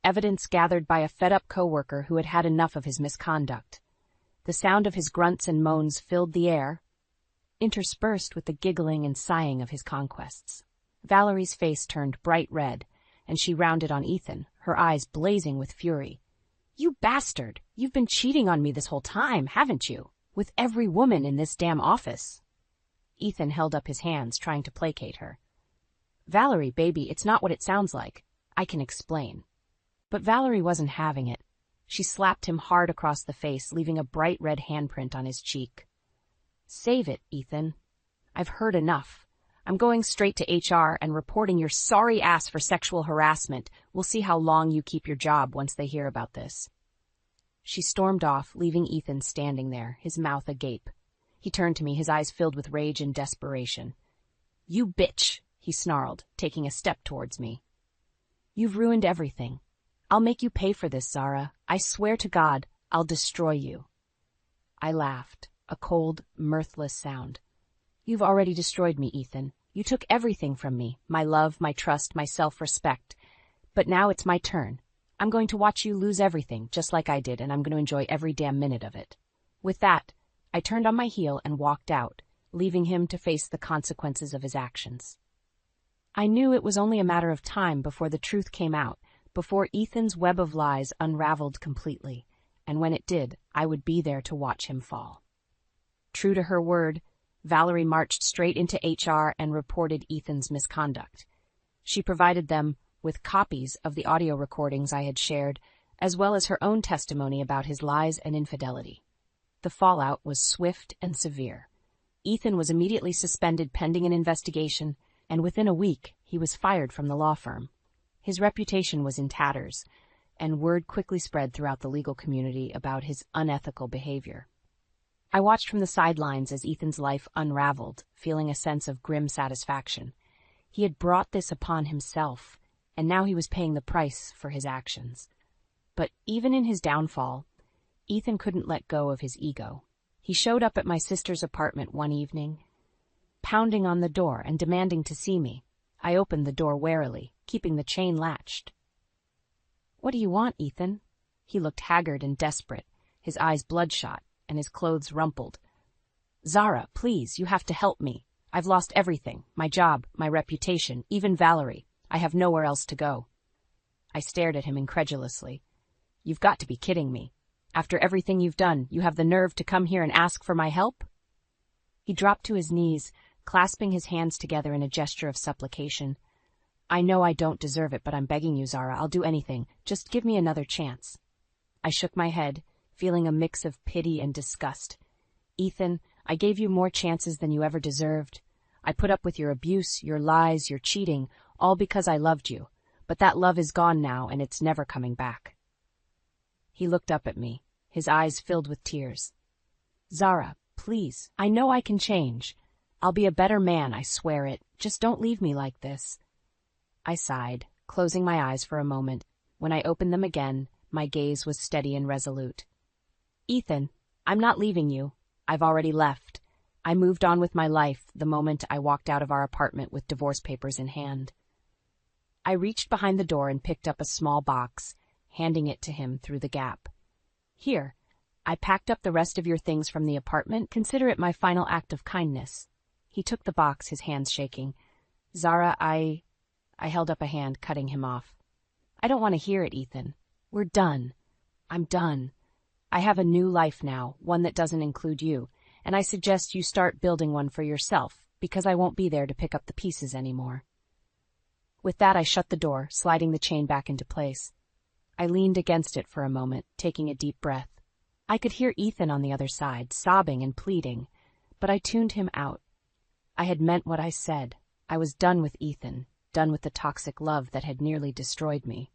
evidence gathered by a fed-up coworker who had had enough of his misconduct. The sound of his grunts and moans filled the air, interspersed with the giggling and sighing of his conquests. Valerie's face turned bright red, and she rounded on Ethan, her eyes blazing with fury. "You bastard! You've been cheating on me this whole time, haven't you? With every woman in this damn office." Ethan held up his hands, trying to placate her. "Valerie, baby, it's not what it sounds like. I can explain." But Valerie wasn't having it. She slapped him hard across the face, leaving a bright red handprint on his cheek. "Save it, Ethan. I've heard enough. I'm going straight to HR and reporting your sorry ass for sexual harassment. We'll see how long you keep your job once they hear about this." She stormed off, leaving Ethan standing there, his mouth agape. He turned to me, his eyes filled with rage and desperation. "You bitch," he snarled, taking a step towards me. "You've ruined everything. I'll make you pay for this, Zara. I swear to God, I'll destroy you." I laughed, a cold, mirthless sound. "You've already destroyed me, Ethan. You took everything from me, my love, my trust, my self-respect. But now it's my turn. I'm going to watch you lose everything, just like I did, and I'm going to enjoy every damn minute of it." With that, I turned on my heel and walked out, leaving him to face the consequences of his actions. I knew it was only a matter of time before the truth came out, before Ethan's web of lies unraveled completely, and when it did, I would be there to watch him fall. True to her word, Valerie marched straight into HR and reported Ethan's misconduct. She provided them with copies of the audio recordings I had shared, as well as her own testimony about his lies and infidelity. The fallout was swift and severe. Ethan was immediately suspended pending an investigation, and within a week he was fired from the law firm. His reputation was in tatters, and word quickly spread throughout the legal community about his unethical behavior. I watched from the sidelines as Ethan's life unraveled, feeling a sense of grim satisfaction. He had brought this upon himself, and now he was paying the price for his actions. But even in his downfall, Ethan couldn't let go of his ego. He showed up at my sister's apartment one evening, pounding on the door and demanding to see me. I opened the door warily, keeping the chain latched. "What do you want, Ethan?" He looked haggard and desperate, his eyes bloodshot and his clothes rumpled. "Zara, please, you have to help me. I've lost everything, my job, my reputation, even Valerie. I have nowhere else to go." I stared at him incredulously. "You've got to be kidding me. After everything you've done, you have the nerve to come here and ask for my help?" He dropped to his knees, clasping his hands together in a gesture of supplication. "I know I don't deserve it, but I'm begging you, Zara. I'll do anything. Just give me another chance." I shook my head, feeling a mix of pity and disgust. "Ethan, I gave you more chances than you ever deserved. I put up with your abuse, your lies, your cheating, all because I loved you. But that love is gone now, and it's never coming back." He looked up at me, his eyes filled with tears. "Zara, please, I know I can change. I'll be a better man, I swear it. Just don't leave me like this." I sighed, closing my eyes for a moment. When I opened them again, my gaze was steady and resolute. "Ethan, I'm not leaving you. I've already left. I moved on with my life the moment I walked out of our apartment with divorce papers in hand." I reached behind the door and picked up a small box, handing it to him through the gap. Here, I packed up the rest of your things from the apartment. Consider it my final act of kindness. He took the box, his hands shaking. Zara, I held up a hand, cutting him off. I don't want to hear it, Ethan. We're done. I'm done. I have a new life now, one that doesn't include you, and I suggest you start building one for yourself, because I won't be there to pick up the pieces anymore. With that, I shut the door, sliding the chain back into place. I leaned against it for a moment, taking a deep breath. I could hear Ethan on the other side, sobbing and pleading, but I tuned him out. I had meant what I said. I was done with Ethan, done with the toxic love that had nearly destroyed me.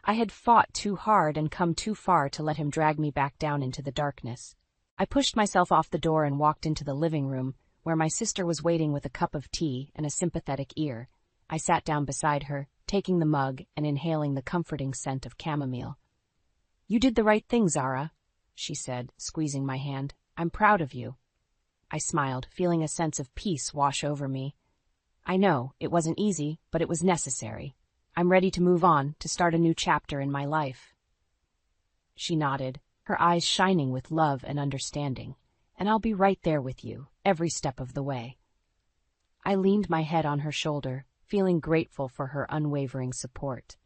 I had fought too hard and come too far to let him drag me back down into the darkness. I pushed myself off the door and walked into the living room, where my sister was waiting with a cup of tea and a sympathetic ear. I sat down beside her, taking the mug and inhaling the comforting scent of chamomile. You did the right thing, Zara, she said, squeezing my hand. I'm proud of you. I smiled, feeling a sense of peace wash over me. I know, it wasn't easy, but it was necessary. I'm ready to move on, to start a new chapter in my life. She nodded, her eyes shining with love and understanding. And I'll be right there with you, every step of the way. I leaned my head on her shoulder, feeling grateful for her unwavering support.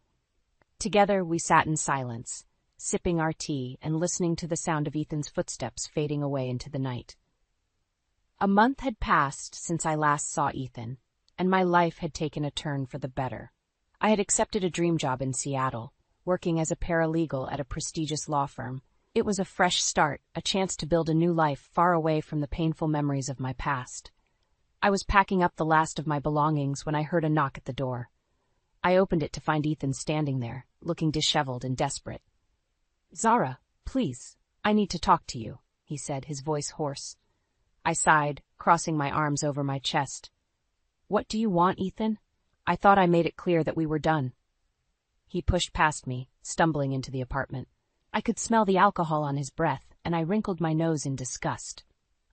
Together we sat in silence, sipping our tea and listening to the sound of Ethan's footsteps fading away into the night. A month had passed since I last saw Ethan, and my life had taken a turn for the better. I had accepted a dream job in Seattle, working as a paralegal at a prestigious law firm. It was a fresh start, a chance to build a new life far away from the painful memories of my past. I was packing up the last of my belongings when I heard a knock at the door. I opened it to find Ethan standing there, looking disheveled and desperate. Zara, please, I need to talk to you, he said, his voice hoarse. I sighed, crossing my arms over my chest. What do you want, Ethan? I thought I made it clear that we were done. He pushed past me, stumbling into the apartment. I could smell the alcohol on his breath, and I wrinkled my nose in disgust.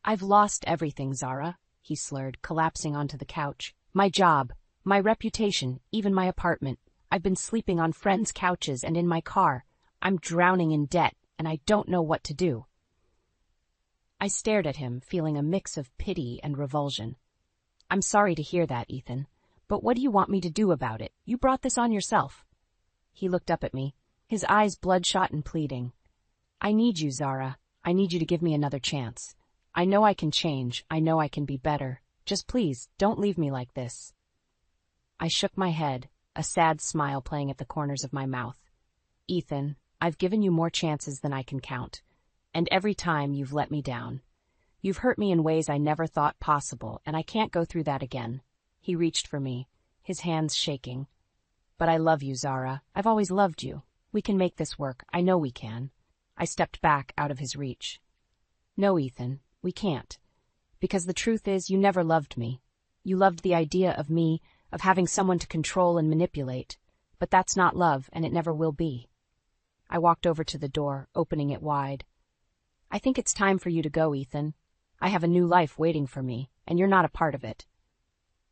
I've lost everything, Zara, he slurred, collapsing onto the couch. My job, my reputation, even my apartment. I've been sleeping on friends' couches and in my car. I'm drowning in debt, and I don't know what to do. I stared at him, feeling a mix of pity and revulsion. I'm sorry to hear that, Ethan, but what do you want me to do about it? You brought this on yourself. He looked up at me, his eyes bloodshot and pleading. I need you, Zara. I need you to give me another chance. I know I can change. I know I can be better. Just please, don't leave me like this. I shook my head, a sad smile playing at the corners of my mouth. Ethan, I've given you more chances than I can count, and every time you've let me down. You've hurt me in ways I never thought possible, and I can't go through that again. He reached for me, his hands shaking. But I love you, Zara. I've always loved you. We can make this work. I know we can. I stepped back out of his reach. No, Ethan, we can't. Because the truth is, you never loved me. You loved the idea of me, of having someone to control and manipulate. But that's not love, and it never will be. I walked over to the door, opening it wide. I think it's time for you to go, Ethan. I have a new life waiting for me, and you're not a part of it.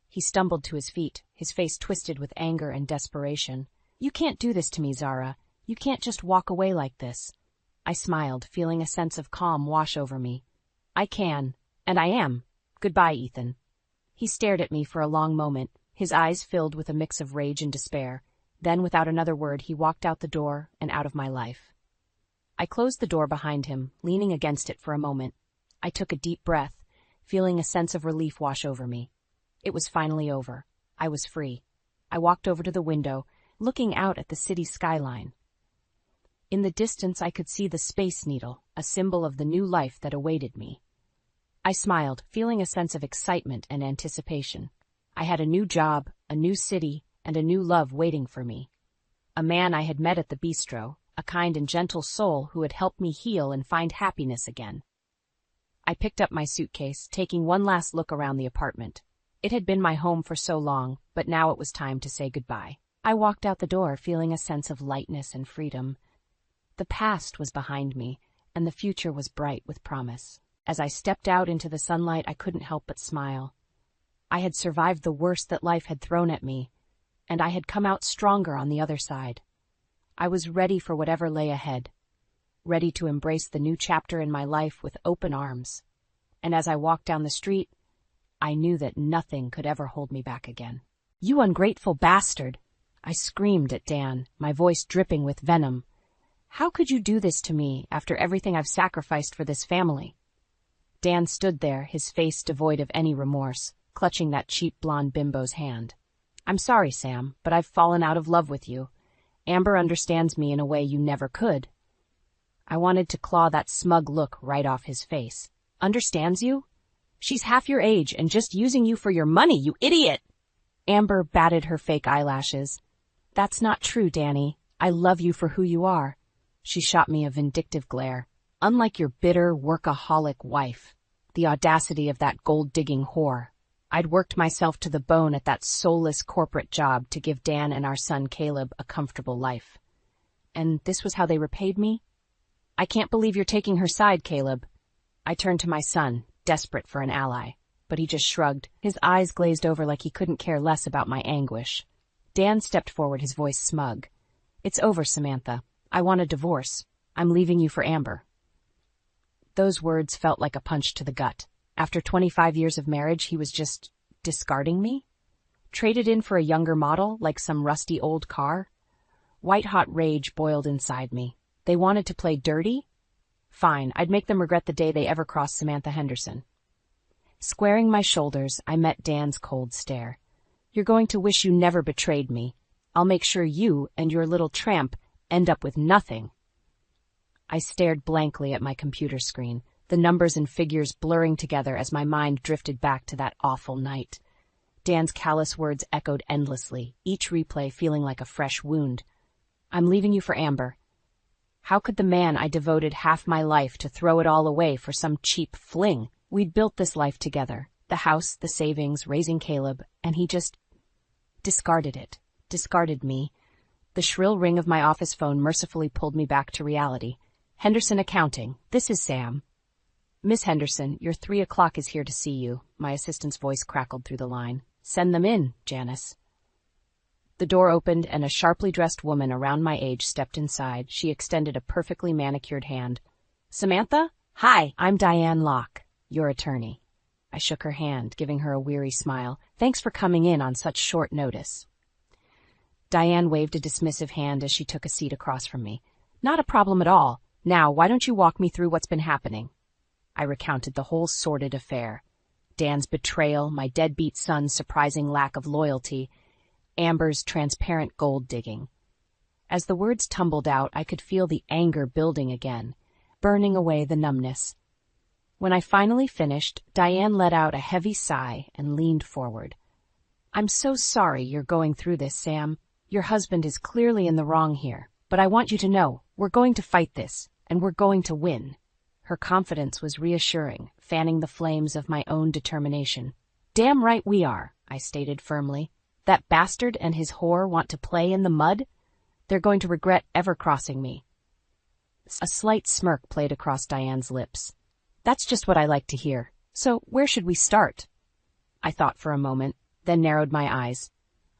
He stumbled to his feet, his face twisted with anger and desperation. You can't do this to me, Zara. You can't just walk away like this. I smiled, feeling a sense of calm wash over me. I can, and I am. Goodbye, Ethan. He stared at me for a long moment, his eyes filled with a mix of rage and despair. Then, without another word, he walked out the door and out of my life. I closed the door behind him, leaning against it for a moment. I took a deep breath, feeling a sense of relief wash over me. It was finally over. I was free. I walked over to the window, looking out at the city skyline. In the distance, I could see the Space Needle, a symbol of the new life that awaited me. I smiled, feeling a sense of excitement and anticipation. I had a new job, a new city, and a new love waiting for me. A man I had met at the bistro, a kind and gentle soul who had helped me heal and find happiness again. I picked up my suitcase, taking one last look around the apartment. It had been my home for so long, but now it was time to say goodbye. I walked out the door feeling a sense of lightness and freedom. The past was behind me, and the future was bright with promise. As I stepped out into the sunlight, I couldn't help but smile. I had survived the worst that life had thrown at me, and I had come out stronger on the other side. I was ready for whatever lay ahead, ready to embrace the new chapter in my life with open arms. And as I walked down the street, I knew that nothing could ever hold me back again. "You ungrateful bastard!" I screamed at Dan, my voice dripping with venom. "How could you do this to me after everything I've sacrificed for this family?" Dan stood there, his face devoid of any remorse, clutching that cheap blonde bimbo's hand. "I'm sorry, Sam, but I've fallen out of love with you. Amber understands me in a way you never could." I wanted to claw that smug look right off his face. "Understands you? She's half your age and just using you for your money, you idiot!" Amber batted her fake eyelashes. "That's not true, Danny. I love you for who you are." She shot me a vindictive glare. "Unlike your bitter, workaholic wife. The audacity of that gold-digging whore. I'd worked myself to the bone at that soulless corporate job to give Dan and our son Caleb a comfortable life. And this was how they repaid me? I can't believe you're taking her side, Caleb." I turned to my son, desperate for an ally, but he just shrugged, his eyes glazed over like he couldn't care less about my anguish. Dan stepped forward, his voice smug. "It's over, Samantha. I want a divorce. I'm leaving you for Amber." Those words felt like a punch to the gut. After 25 years of marriage, he was just discarding me? Traded in for a younger model, like some rusty old car? White-hot rage boiled inside me. They wanted to play dirty? Fine, I'd make them regret the day they ever crossed Samantha Henderson. Squaring my shoulders, I met Dan's cold stare. "You're going to wish you never betrayed me. I'll make sure you and your little tramp end up with nothing." I stared blankly at my computer screen, the numbers and figures blurring together as my mind drifted back to that awful night. Dan's callous words echoed endlessly, each replay feeling like a fresh wound. "I'm leaving you for Amber." How could the man I devoted half my life to throw it all away for some cheap fling? We'd built this life together, the house, the savings, raising Caleb, and he just discarded it, discarded me. The shrill ring of my office phone mercifully pulled me back to reality. "Henderson Accounting, this is Sam." "Miss Henderson, your 3 o'clock is here to see you," my assistant's voice crackled through the line. "Send them in, Janice." The door opened and a sharply dressed woman around my age stepped inside. She extended a perfectly manicured hand. "Samantha? Hi, I'm Diane Locke, your attorney." I shook her hand, giving her a weary smile. "Thanks for coming in on such short notice." Diane waved a dismissive hand as she took a seat across from me. "Not a problem at all. Now, why don't you walk me through what's been happening?" I recounted the whole sordid affair. Dan's betrayal, my deadbeat son's surprising lack of loyalty, Amber's transparent gold digging. As the words tumbled out, I could feel the anger building again, burning away the numbness. When I finally finished, Diane let out a heavy sigh and leaned forward. "I'm so sorry you're going through this, Sam. Your husband is clearly in the wrong here, but I want you to know, we're going to fight this, and we're going to win." Her confidence was reassuring, fanning the flames of my own determination. "Damn right we are," I stated firmly. "That bastard and his whore want to play in the mud? They're going to regret ever crossing me." A slight smirk played across Diane's lips. "That's just what I like to hear. So where should we start?" I thought for a moment, then narrowed my eyes.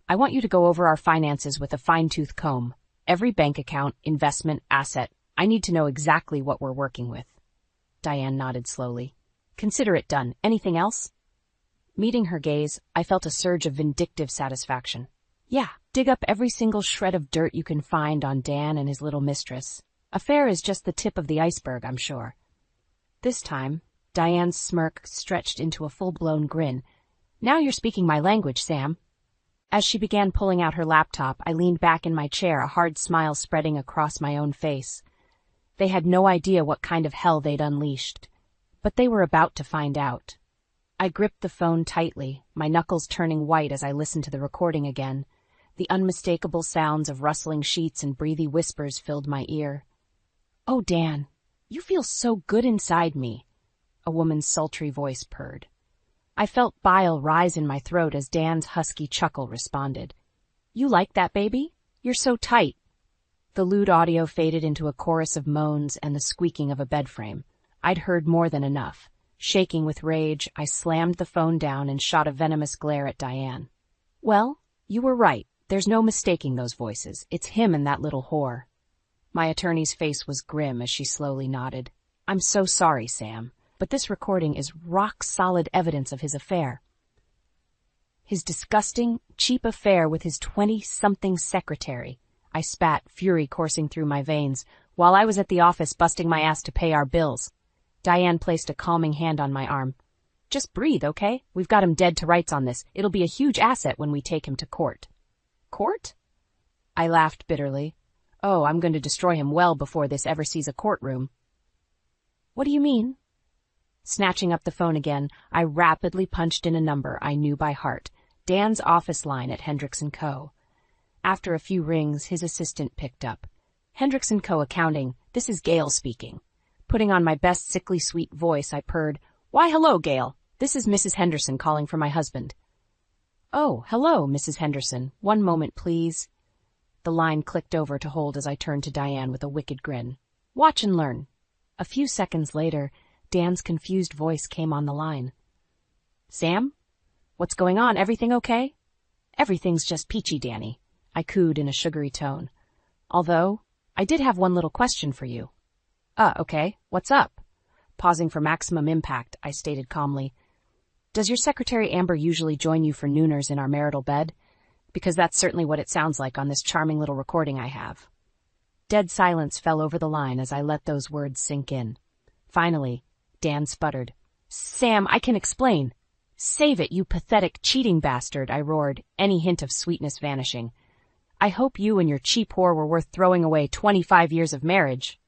"I want you to go over our finances with a fine-tooth comb. Every bank account, investment, asset. I need to know exactly what we're working with." Diane nodded slowly. "Consider it done. Anything else?" Meeting her gaze, I felt a surge of vindictive satisfaction. "Yeah, dig up every single shred of dirt you can find on Dan and his little mistress. Affair is just the tip of the iceberg, I'm sure." This time, Diane's smirk stretched into a full-blown grin. "Now you're speaking my language, Sam." As she began pulling out her laptop, I leaned back in my chair, a hard smile spreading across my own face. They had no idea what kind of hell they'd unleashed, but they were about to find out. I gripped the phone tightly, my knuckles turning white as I listened to the recording again. The unmistakable sounds of rustling sheets and breathy whispers filled my ear. "Oh, Dan, you feel so good inside me," a woman's sultry voice purred. I felt bile rise in my throat as Dan's husky chuckle responded. "You like that, baby? You're so tight." The lewd audio faded into a chorus of moans and the squeaking of a bed frame. I'd heard more than enough. Shaking with rage, I slammed the phone down and shot a venomous glare at Diane. "Well, you were right. There's no mistaking those voices. It's him and that little whore. My attorney's face was grim as she slowly nodded. I'm so sorry, Sam, but this recording is rock-solid evidence of his affair. His disgusting, cheap affair with his 20-something secretary. I spat, fury coursing through my veins, while I was at the office busting my ass to pay our bills. Diane placed a calming hand on my arm. Just breathe, okay? We've got him dead to rights on this. It'll be a huge asset when we take him to court. Court? I laughed bitterly. Oh, I'm going to destroy him well before this ever sees a courtroom. What do you mean? Snatching up the phone again, I rapidly punched in a number I knew by heart, Dan's office line at Hendricks & Co. After a few rings, his assistant picked up. Hendricks & Co. Accounting, this is Gail speaking. Putting on my best sickly sweet voice, I purred, Why, hello, Gail. This is Mrs. Henderson calling for my husband. Oh, hello, Mrs. Henderson. One moment, please. The line clicked over to hold as I turned to Diane with a wicked grin. Watch and learn. A few seconds later, Dan's confused voice came on the line. Sam? What's going on? Everything okay? Everything's just peachy, Danny, I cooed in a sugary tone. Although, I did have one little question for you. Okay. What's up? Pausing for maximum impact, I stated calmly. Does your secretary Amber usually join you for nooners in our marital bed? Because that's certainly what it sounds like on this charming little recording I have. Dead silence fell over the line as I let those words sink in. Finally, Dan sputtered. Sam, I can explain. Save it, you pathetic cheating bastard, I roared, any hint of sweetness vanishing. I hope you and your cheap whore were worth throwing away 25 years of marriage.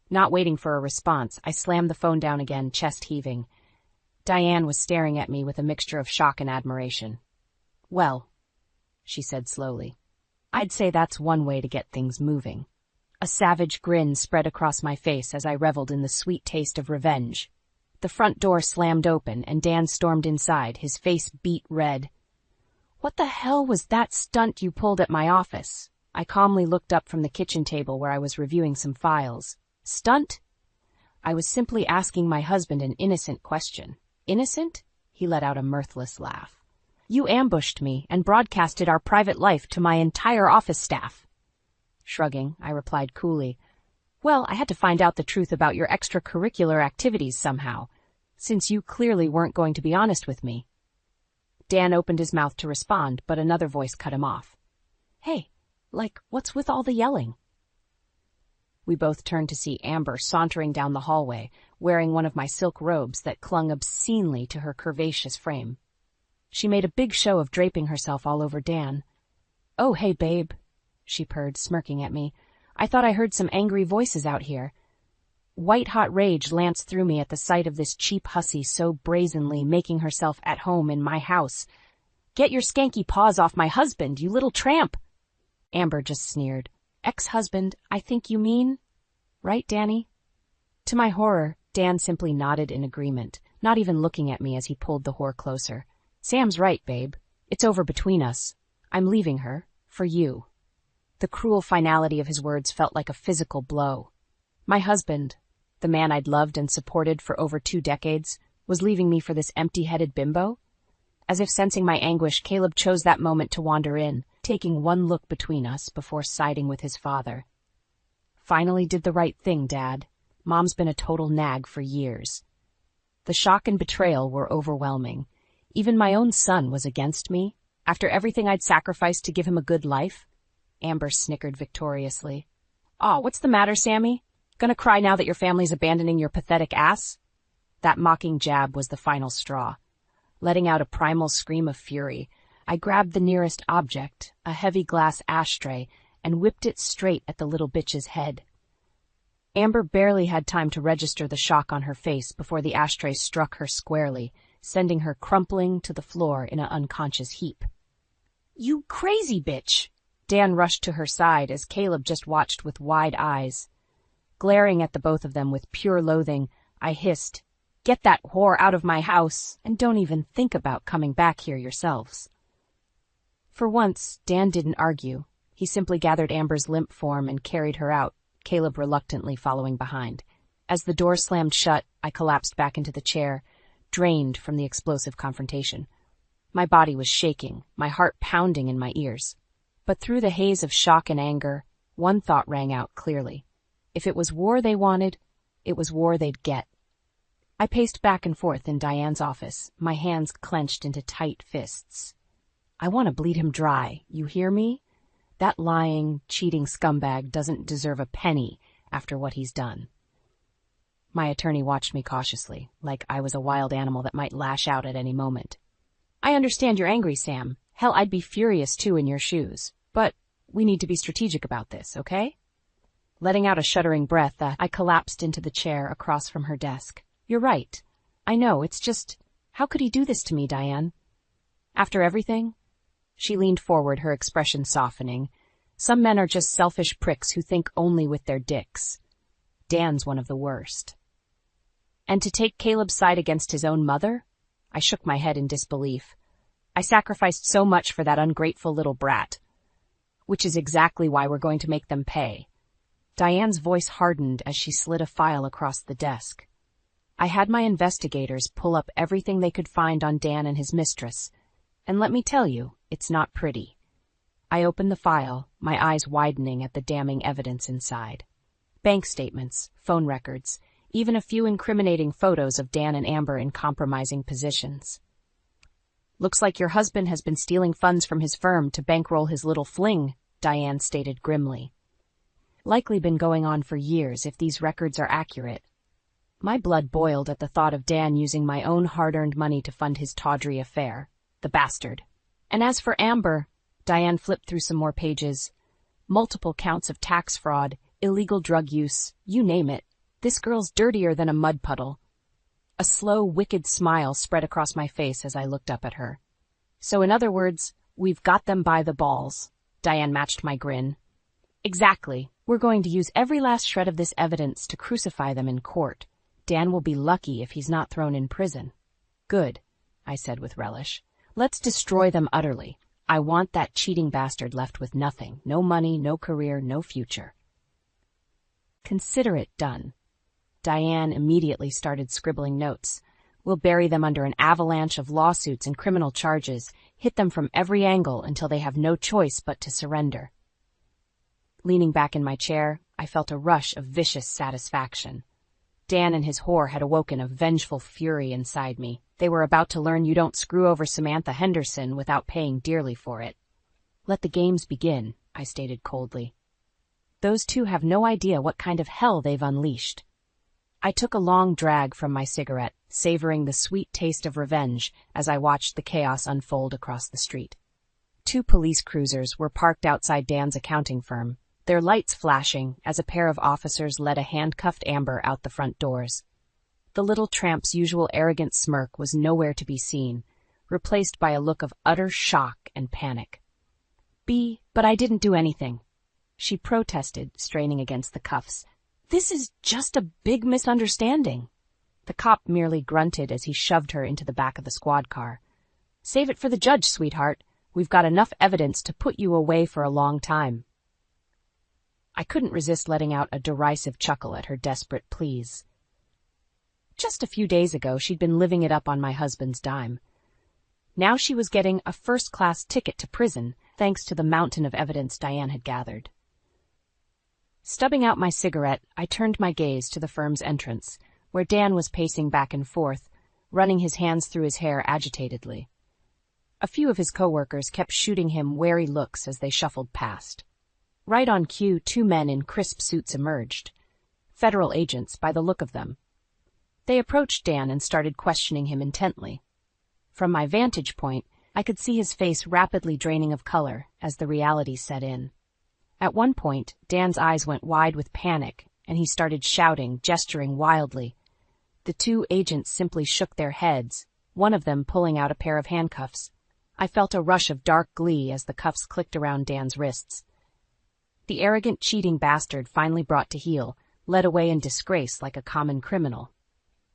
Not waiting for a response, I slammed the phone down again, chest heaving. Diane was staring at me with a mixture of shock and admiration. Well, she said slowly, I'd say that's one way to get things moving. A savage grin spread across my face as I reveled in the sweet taste of revenge. The front door slammed open and Dan stormed inside, his face beet red. What the hell was that stunt you pulled at my office? I calmly looked up from the kitchen table where I was reviewing some files. Stunt? I was simply asking my husband an innocent question. Innocent? He let out a mirthless laugh. You ambushed me and broadcasted our private life to my entire office staff. Shrugging, I replied coolly, Well, I had to find out the truth about your extracurricular activities somehow, since you clearly weren't going to be honest with me. Dan opened his mouth to respond, but another voice cut him off. Hey, what's with all the yelling? We both turned to see Amber sauntering down the hallway, wearing one of my silk robes that clung obscenely to her curvaceous frame. She made a big show of draping herself all over Dan. Oh, hey, babe, she purred, smirking at me. I thought I heard some angry voices out here. White-hot rage lanced through me at the sight of this cheap hussy so brazenly making herself at home in my house. Get your skanky paws off my husband, you little tramp! Amber just sneered. Ex-husband, I think you mean? Right, Danny? To my horror, Dan simply nodded in agreement, not even looking at me as he pulled the whore closer. Sam's right, babe. It's over between us. I'm leaving her. For you. The cruel finality of his words felt like a physical blow. My husband, the man I'd loved and supported for over 2 decades, was leaving me for this empty-headed bimbo? As if sensing my anguish, Caleb chose that moment to wander in, taking one look between us before siding with his father. Finally did the right thing, Dad. Mom's been a total nag for years. The shock and betrayal were overwhelming. Even my own son was against me, after everything I'd sacrificed to give him a good life. Amber snickered victoriously. Aw, what's the matter, Sammy? Gonna cry now that your family's abandoning your pathetic ass? That mocking jab was the final straw. Letting out a primal scream of fury, I grabbed the nearest object, a heavy glass ashtray, and whipped it straight at the little bitch's head. Amber barely had time to register the shock on her face before the ashtray struck her squarely, sending her crumpling to the floor in an unconscious heap. You crazy bitch! Dan rushed to her side as Caleb just watched with wide eyes. Glaring at the both of them with pure loathing, I hissed, Get that whore out of my house, and don't even think about coming back here yourselves. For once, Dan didn't argue. He simply gathered Amber's limp form and carried her out, Caleb reluctantly following behind. As the door slammed shut, I collapsed back into the chair, drained from the explosive confrontation. My body was shaking, my heart pounding in my ears. But through the haze of shock and anger, one thought rang out clearly. If it was war they wanted, it was war they'd get. I paced back and forth in Diane's office, my hands clenched into tight fists. I want to bleed him dry, you hear me? That lying, cheating scumbag doesn't deserve a penny after what he's done. My attorney watched me cautiously, like I was a wild animal that might lash out at any moment. I understand you're angry, Sam. Hell, I'd be furious too in your shoes. But we need to be strategic about this, okay? Letting out a shuddering breath, I collapsed into the chair across from her desk. You're right. I know, it's just, how could he do this to me, Diane? After everything? She leaned forward, her expression softening. Some men are just selfish pricks who think only with their dicks. Dan's one of the worst. And to take Caleb's side against his own mother? I shook my head in disbelief. I sacrificed so much for that ungrateful little brat. Which is exactly why we're going to make them pay. Diane's voice hardened as she slid a file across the desk. I had my investigators pull up everything they could find on Dan and his mistress, and let me tell you, it's not pretty. I opened the file, my eyes widening at the damning evidence inside. Bank statements, phone records, even a few incriminating photos of Dan and Amber in compromising positions. Looks like your husband has been stealing funds from his firm to bankroll his little fling, Diane stated grimly. Likely been going on for years if these records are accurate. My blood boiled at the thought of Dan using my own hard-earned money to fund his tawdry affair. The bastard. And as for Amber, Diane flipped through some more pages. Multiple counts of tax fraud, illegal drug use, you name it. This girl's dirtier than a mud puddle. A slow, wicked smile spread across my face as I looked up at her. So in other words, we've got them by the balls. Diane matched my grin. Exactly. We're going to use every last shred of this evidence to crucify them in court. Dan will be lucky if he's not thrown in prison. Good, I said with relish. Let's destroy them utterly. I want that cheating bastard left with nothing. No money, no career, no future. Consider it done. Diane immediately started scribbling notes. We'll bury them under an avalanche of lawsuits and criminal charges, hit them from every angle until they have no choice but to surrender. Leaning back in my chair, I felt a rush of vicious satisfaction. Dan and his whore had awoken a vengeful fury inside me. They were about to learn you don't screw over Samantha Henderson without paying dearly for it. Let the games begin, I stated coldly. Those two have no idea what kind of hell they've unleashed. I took a long drag from my cigarette, savoring the sweet taste of revenge as I watched the chaos unfold across the street. 2 police cruisers were parked outside Dan's accounting firm, their lights flashing as a pair of officers led a handcuffed Amber out the front doors. The little tramp's usual arrogant smirk was nowhere to be seen, replaced by a look of utter shock and panic. But I didn't do anything. She protested, straining against the cuffs. This is just a big misunderstanding. The cop merely grunted as he shoved her into the back of the squad car. Save it for the judge, sweetheart. We've got enough evidence to put you away for a long time. I couldn't resist letting out a derisive chuckle at her desperate pleas. Just a few days ago, she'd been living it up on my husband's dime. Now she was getting a first-class ticket to prison, thanks to the mountain of evidence Diane had gathered. Stubbing out my cigarette, I turned my gaze to the firm's entrance, where Dan was pacing back and forth, running his hands through his hair agitatedly. A few of his coworkers kept shooting him wary looks as they shuffled past. Right on cue, 2 men in crisp suits emerged. Federal agents, by the look of them. They approached Dan and started questioning him intently. From my vantage point, I could see his face rapidly draining of color as the reality set in. At one point, Dan's eyes went wide with panic, and he started shouting, gesturing wildly. The 2 agents simply shook their heads, one of them pulling out a pair of handcuffs. I felt a rush of dark glee as the cuffs clicked around Dan's wrists. The arrogant, cheating bastard, finally brought to heel, led away in disgrace like a common criminal.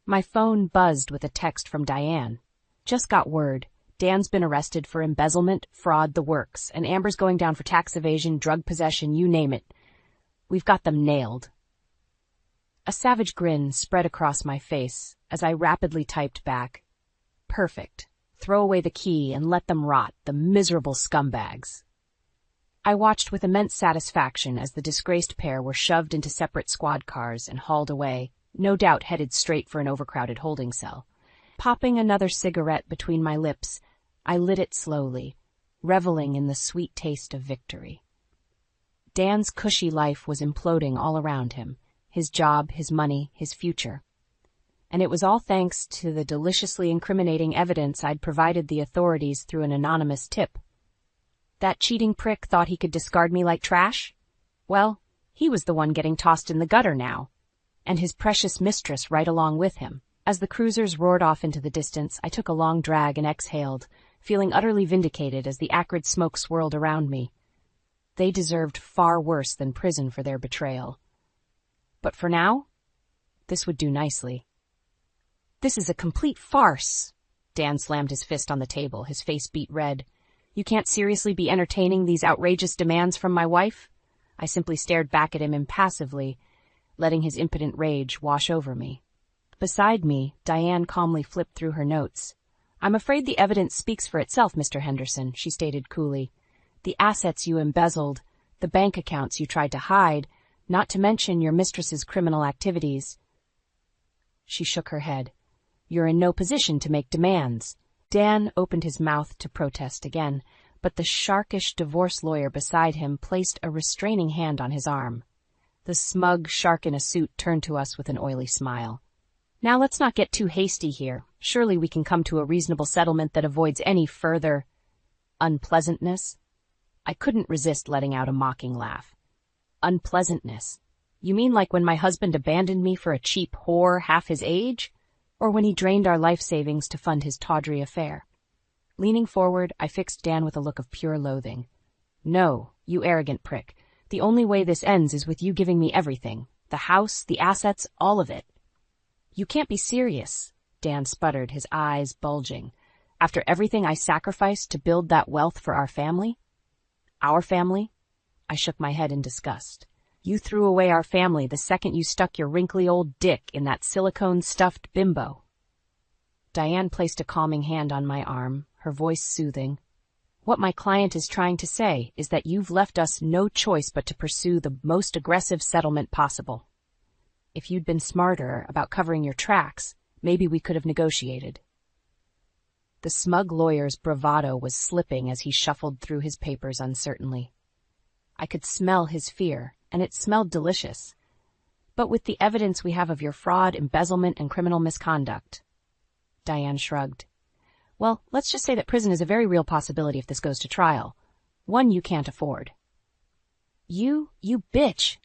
My phone buzzed with a text from Diane. Just got word. Dan's been arrested for embezzlement, fraud, the works, and Amber's going down for tax evasion, drug possession, you name it. We've got them nailed. A savage grin spread across my face as I rapidly typed back. Perfect. Throw away the key and let them rot, the miserable scumbags. I watched with immense satisfaction as the disgraced pair were shoved into separate squad cars and hauled away, no doubt headed straight for an overcrowded holding cell. Popping another cigarette between my lips, I lit it slowly, reveling in the sweet taste of victory. Dan's cushy life was imploding all around him, his job, his money, his future. And it was all thanks to the deliciously incriminating evidence I'd provided the authorities through an anonymous tip. That cheating prick thought he could discard me like trash? Well, he was the one getting tossed in the gutter now, and his precious mistress right along with him. As the cruisers roared off into the distance, I took a long drag and exhaled, feeling utterly vindicated as the acrid smoke swirled around me. They deserved far worse than prison for their betrayal. But for now, this would do nicely. This is a complete farce. Dan slammed his fist on the table, his face beet red. You can't seriously be entertaining these outrageous demands from my wife? I simply stared back at him impassively, letting his impotent rage wash over me. Beside me, Diane calmly flipped through her notes. I'm afraid the evidence speaks for itself, Mr. Henderson, she stated coolly. The assets you embezzled, the bank accounts you tried to hide, not to mention your mistress's criminal activities. She shook her head. You're in no position to make demands. Dan opened his mouth to protest again, but the sharkish divorce lawyer beside him placed a restraining hand on his arm. The smug shark in a suit turned to us with an oily smile. Now let's not get too hasty here. Surely we can come to a reasonable settlement that avoids any further unpleasantness. I couldn't resist letting out a mocking laugh. Unpleasantness? You mean like when my husband abandoned me for a cheap whore half his age? Or when he drained our life savings to fund his tawdry affair? Leaning forward, I fixed Dan with a look of pure loathing. No, you arrogant prick. The only way this ends is with you giving me everything. The house, the assets, all of it. You can't be serious, Dan sputtered, his eyes bulging. After everything I sacrificed to build that wealth for our family? Our family? I shook my head in disgust. You threw away our family the second you stuck your wrinkly old dick in that silicone-stuffed bimbo. Diane placed a calming hand on my arm, her voice soothing. What my client is trying to say is that you've left us no choice but to pursue the most aggressive settlement possible. If you'd been smarter about covering your tracks, maybe we could have negotiated. The smug lawyer's bravado was slipping as he shuffled through his papers uncertainly. I could smell his fear, and it smelled delicious. But with the evidence we have of your fraud, embezzlement, and criminal misconduct. Diane shrugged. Well, let's just say that prison is a very real possibility if this goes to trial. One you can't afford. You bitch!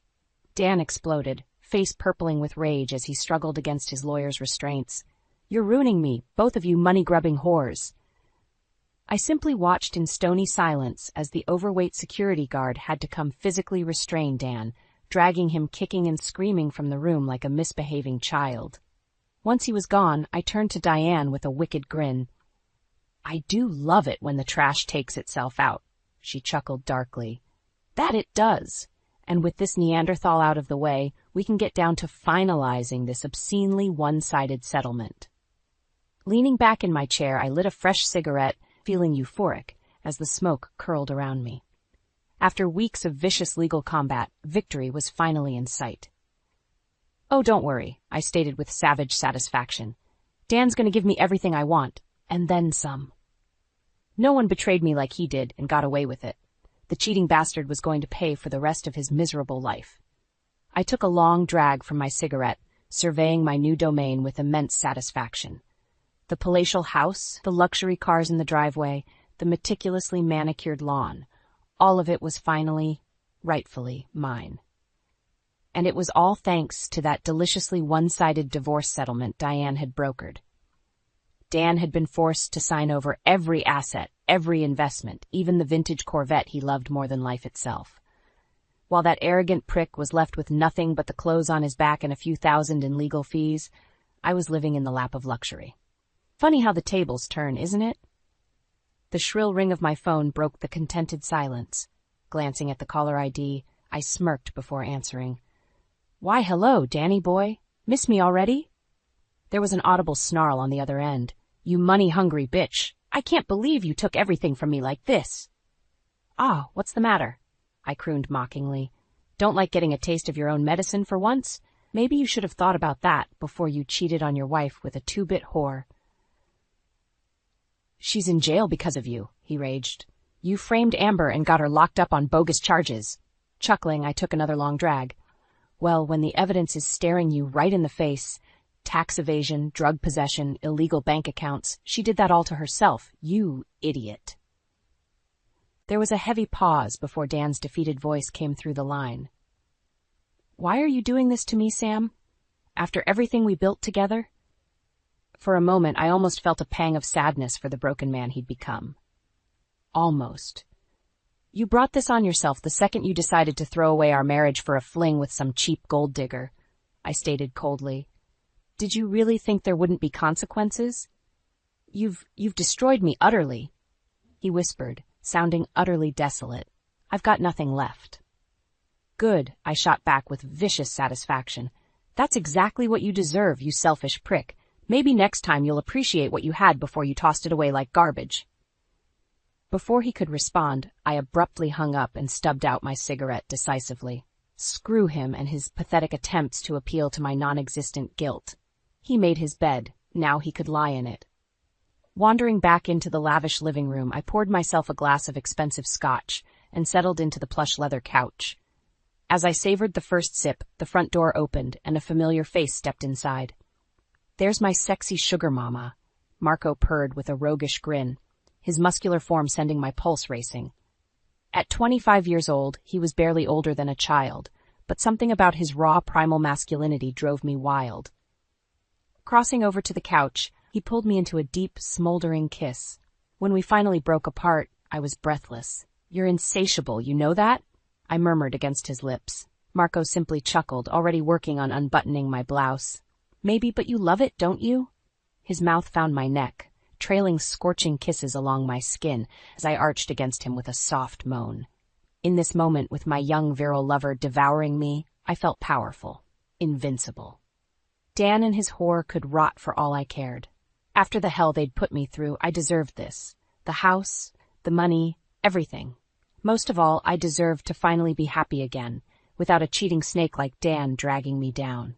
Dan exploded, face purpling with rage as he struggled against his lawyer's restraints. You're ruining me, both of you money-grubbing whores. I simply watched in stony silence as the overweight security guard had to come physically restrain Dan, dragging him kicking and screaming from the room like a misbehaving child. Once he was gone, I turned to Diane with a wicked grin. I do love it when the trash takes itself out, she chuckled darkly. That it does. And with this Neanderthal out of the way, we can get down to finalizing this obscenely one-sided settlement. Leaning back in my chair, I lit a fresh cigarette, feeling euphoric as the smoke curled around me. After weeks of vicious legal combat, victory was finally in sight. Oh, don't worry, I stated with savage satisfaction. Dan's going to give me everything I want, and then some. No one betrayed me like he did and got away with it. The cheating bastard was going to pay for the rest of his miserable life. I took a long drag from my cigarette, surveying my new domain with immense satisfaction. The palatial house, the luxury cars in the driveway, the meticulously manicured lawn, all of it was finally, rightfully, mine. And it was all thanks to that deliciously one-sided divorce settlement Diane had brokered. Dan had been forced to sign over every asset, every investment, even the vintage Corvette he loved more than life itself. While that arrogant prick was left with nothing but the clothes on his back and a few thousand in legal fees, I was living in the lap of luxury. Funny how the tables turn, isn't it? The shrill ring of my phone broke the contented silence. Glancing at the caller ID, I smirked before answering. Why, hello, Danny boy. Miss me already? There was an audible snarl on the other end. You money-hungry bitch. I can't believe you took everything from me like this. Ah, what's the matter? I crooned mockingly. Don't like getting a taste of your own medicine for once? Maybe you should have thought about that before you cheated on your wife with a two-bit whore. She's in jail because of you, he raged. You framed Amber and got her locked up on bogus charges. Chuckling, I took another long drag. Well, when the evidence is staring you right in the face, tax evasion, drug possession, illegal bank accounts, she did that all to herself, you idiot. There was a heavy pause before Dan's defeated voice came through the line. Why are you doing this to me, Sam? After everything we built together? For a moment, I almost felt a pang of sadness for the broken man he'd become. Almost. You brought this on yourself the second you decided to throw away our marriage for a fling with some cheap gold digger, I stated coldly. Did you really think there wouldn't be consequences? You've destroyed me utterly, he whispered, sounding utterly desolate. I've got nothing left. Good, I shot back with vicious satisfaction. That's exactly what you deserve, you selfish prick. Maybe next time you'll appreciate what you had before you tossed it away like garbage. Before he could respond, I abruptly hung up and stubbed out my cigarette decisively. Screw him and his pathetic attempts to appeal to my non-existent guilt. He made his bed. Now he could lie in it. Wandering back into the lavish living room, I poured myself a glass of expensive scotch and settled into the plush leather couch. As I savored the first sip, the front door opened and a familiar face stepped inside. There's my sexy sugar mama, Marco purred with a roguish grin, his muscular form sending my pulse racing. At 25 years old, he was barely older than a child, but something about his raw primal masculinity drove me wild. Crossing over to the couch, he pulled me into a deep, smoldering kiss. When we finally broke apart, I was breathless. You're insatiable, you know that? I murmured against his lips. Marco simply chuckled, already working on unbuttoning my blouse. Maybe, but you love it, don't you? His mouth found my neck, trailing scorching kisses along my skin as I arched against him with a soft moan. In this moment, with my young virile lover devouring me, I felt powerful, invincible. Dan and his whore could rot for all I cared. After the hell they'd put me through, I deserved this. The house, the money, everything. Most of all, I deserved to finally be happy again, without a cheating snake like Dan dragging me down.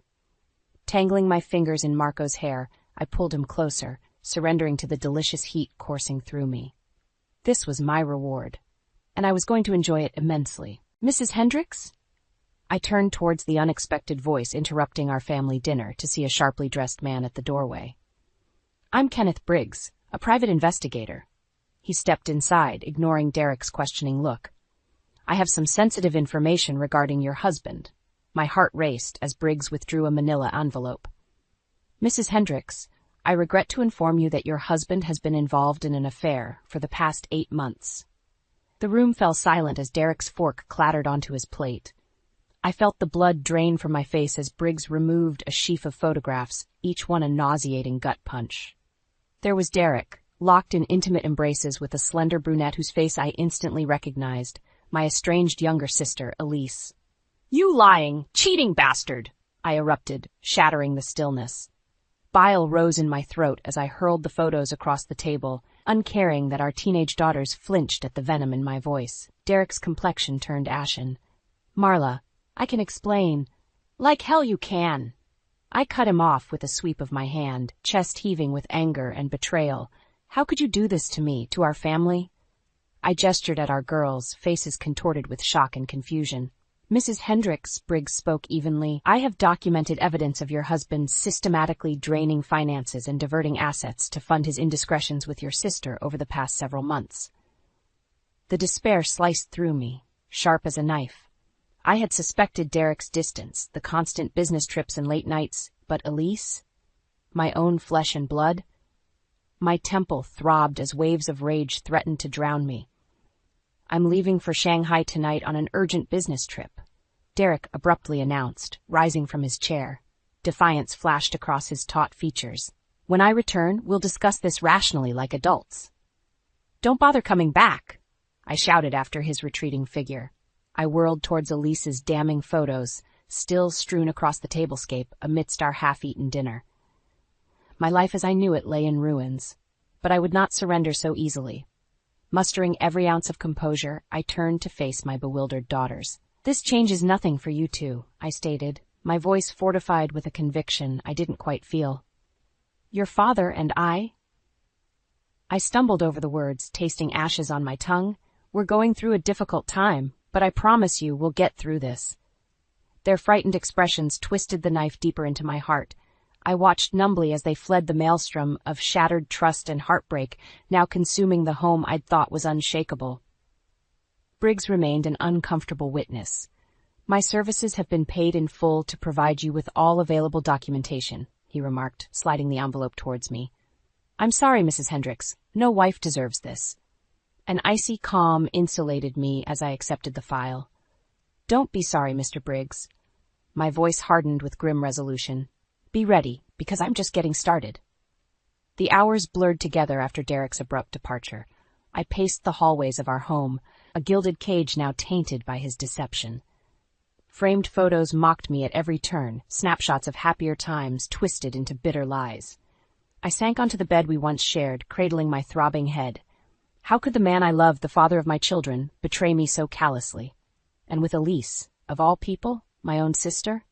Tangling my fingers in Marco's hair, I pulled him closer, surrendering to the delicious heat coursing through me. This was my reward, and I was going to enjoy it immensely. Mrs. Hendricks? I turned towards the unexpected voice interrupting our family dinner to see a sharply dressed man at the doorway. I'm Kenneth Briggs, a private investigator. He stepped inside, ignoring Derek's questioning look. I have some sensitive information regarding your husband. My heart raced as Briggs withdrew a manila envelope. Mrs. Hendricks, I regret to inform you that your husband has been involved in an affair for the past 8 months. The room fell silent as Derek's fork clattered onto his plate. I felt the blood drain from my face as Briggs removed a sheaf of photographs, each one a nauseating gut punch. There was Derek, locked in intimate embraces with a slender brunette whose face I instantly recognized, my estranged younger sister, Elise. You lying, cheating bastard! I erupted, shattering the stillness. Bile rose in my throat as I hurled the photos across the table, uncaring that our teenage daughters flinched at the venom in my voice. Derek's complexion turned ashen. Marla, I can explain. Like hell you can. I cut him off with a sweep of my hand, chest heaving with anger and betrayal. How could you do this to me, to our family? I gestured at our girls, faces contorted with shock and confusion. Mrs. Hendricks, Briggs spoke evenly, I have documented evidence of your husband systematically draining finances and diverting assets to fund his indiscretions with your sister over the past several months. The despair sliced through me, sharp as a knife. I had suspected Derek's distance, the constant business trips and late nights, but Elise? My own flesh and blood? My temple throbbed as waves of rage threatened to drown me. I'm leaving for Shanghai tonight on an urgent business trip, Derek abruptly announced, rising from his chair. Defiance flashed across his taut features. When I return, we'll discuss this rationally like adults. Don't bother coming back, I shouted after his retreating figure. I whirled towards Elise's damning photos, still strewn across the tablescape amidst our half-eaten dinner. My life as I knew it lay in ruins, but I would not surrender so easily. Mustering every ounce of composure, I turned to face my bewildered daughters. "This changes nothing for you two," I stated, my voice fortified with a conviction I didn't quite feel. "Your father and I—" I stumbled over the words, tasting ashes on my tongue. "We're going through a difficult time, but I promise you we'll get through this." Their frightened expressions twisted the knife deeper into my heart. I watched numbly as they fled the maelstrom of shattered trust and heartbreak, now consuming the home I'd thought was unshakable. Briggs remained an uncomfortable witness. "My services have been paid in full to provide you with all available documentation," he remarked, sliding the envelope towards me. "I'm sorry, Mrs. Hendricks. No wife deserves this." An icy calm insulated me as I accepted the file. "Don't be sorry, Mr. Briggs." My voice hardened with grim resolution. "Be ready, because I'm just getting started." The hours blurred together after Derek's abrupt departure. I paced the hallways of our home, a gilded cage now tainted by his deception. Framed photos mocked me at every turn, snapshots of happier times twisted into bitter lies. I sank onto the bed we once shared, cradling my throbbing head. How could the man I loved, the father of my children, betray me so callously? And with Elise, of all people, my own sister?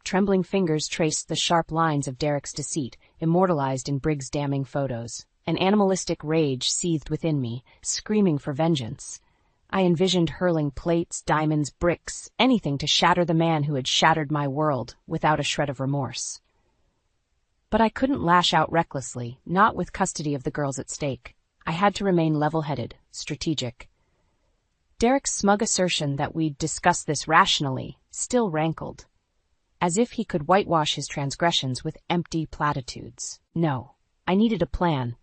Trembling fingers traced the sharp lines of Derek's deceit, immortalized in Briggs' damning photos. An animalistic rage seethed within me, screaming for vengeance. I envisioned hurling plates, diamonds, bricks, anything to shatter the man who had shattered my world, without a shred of remorse. But I couldn't lash out recklessly, not with custody of the girls at stake. I had to remain level-headed, strategic. Derek's smug assertion that we'd discuss this rationally still rankled, as if he could whitewash his transgressions with empty platitudes. No, I needed a plan,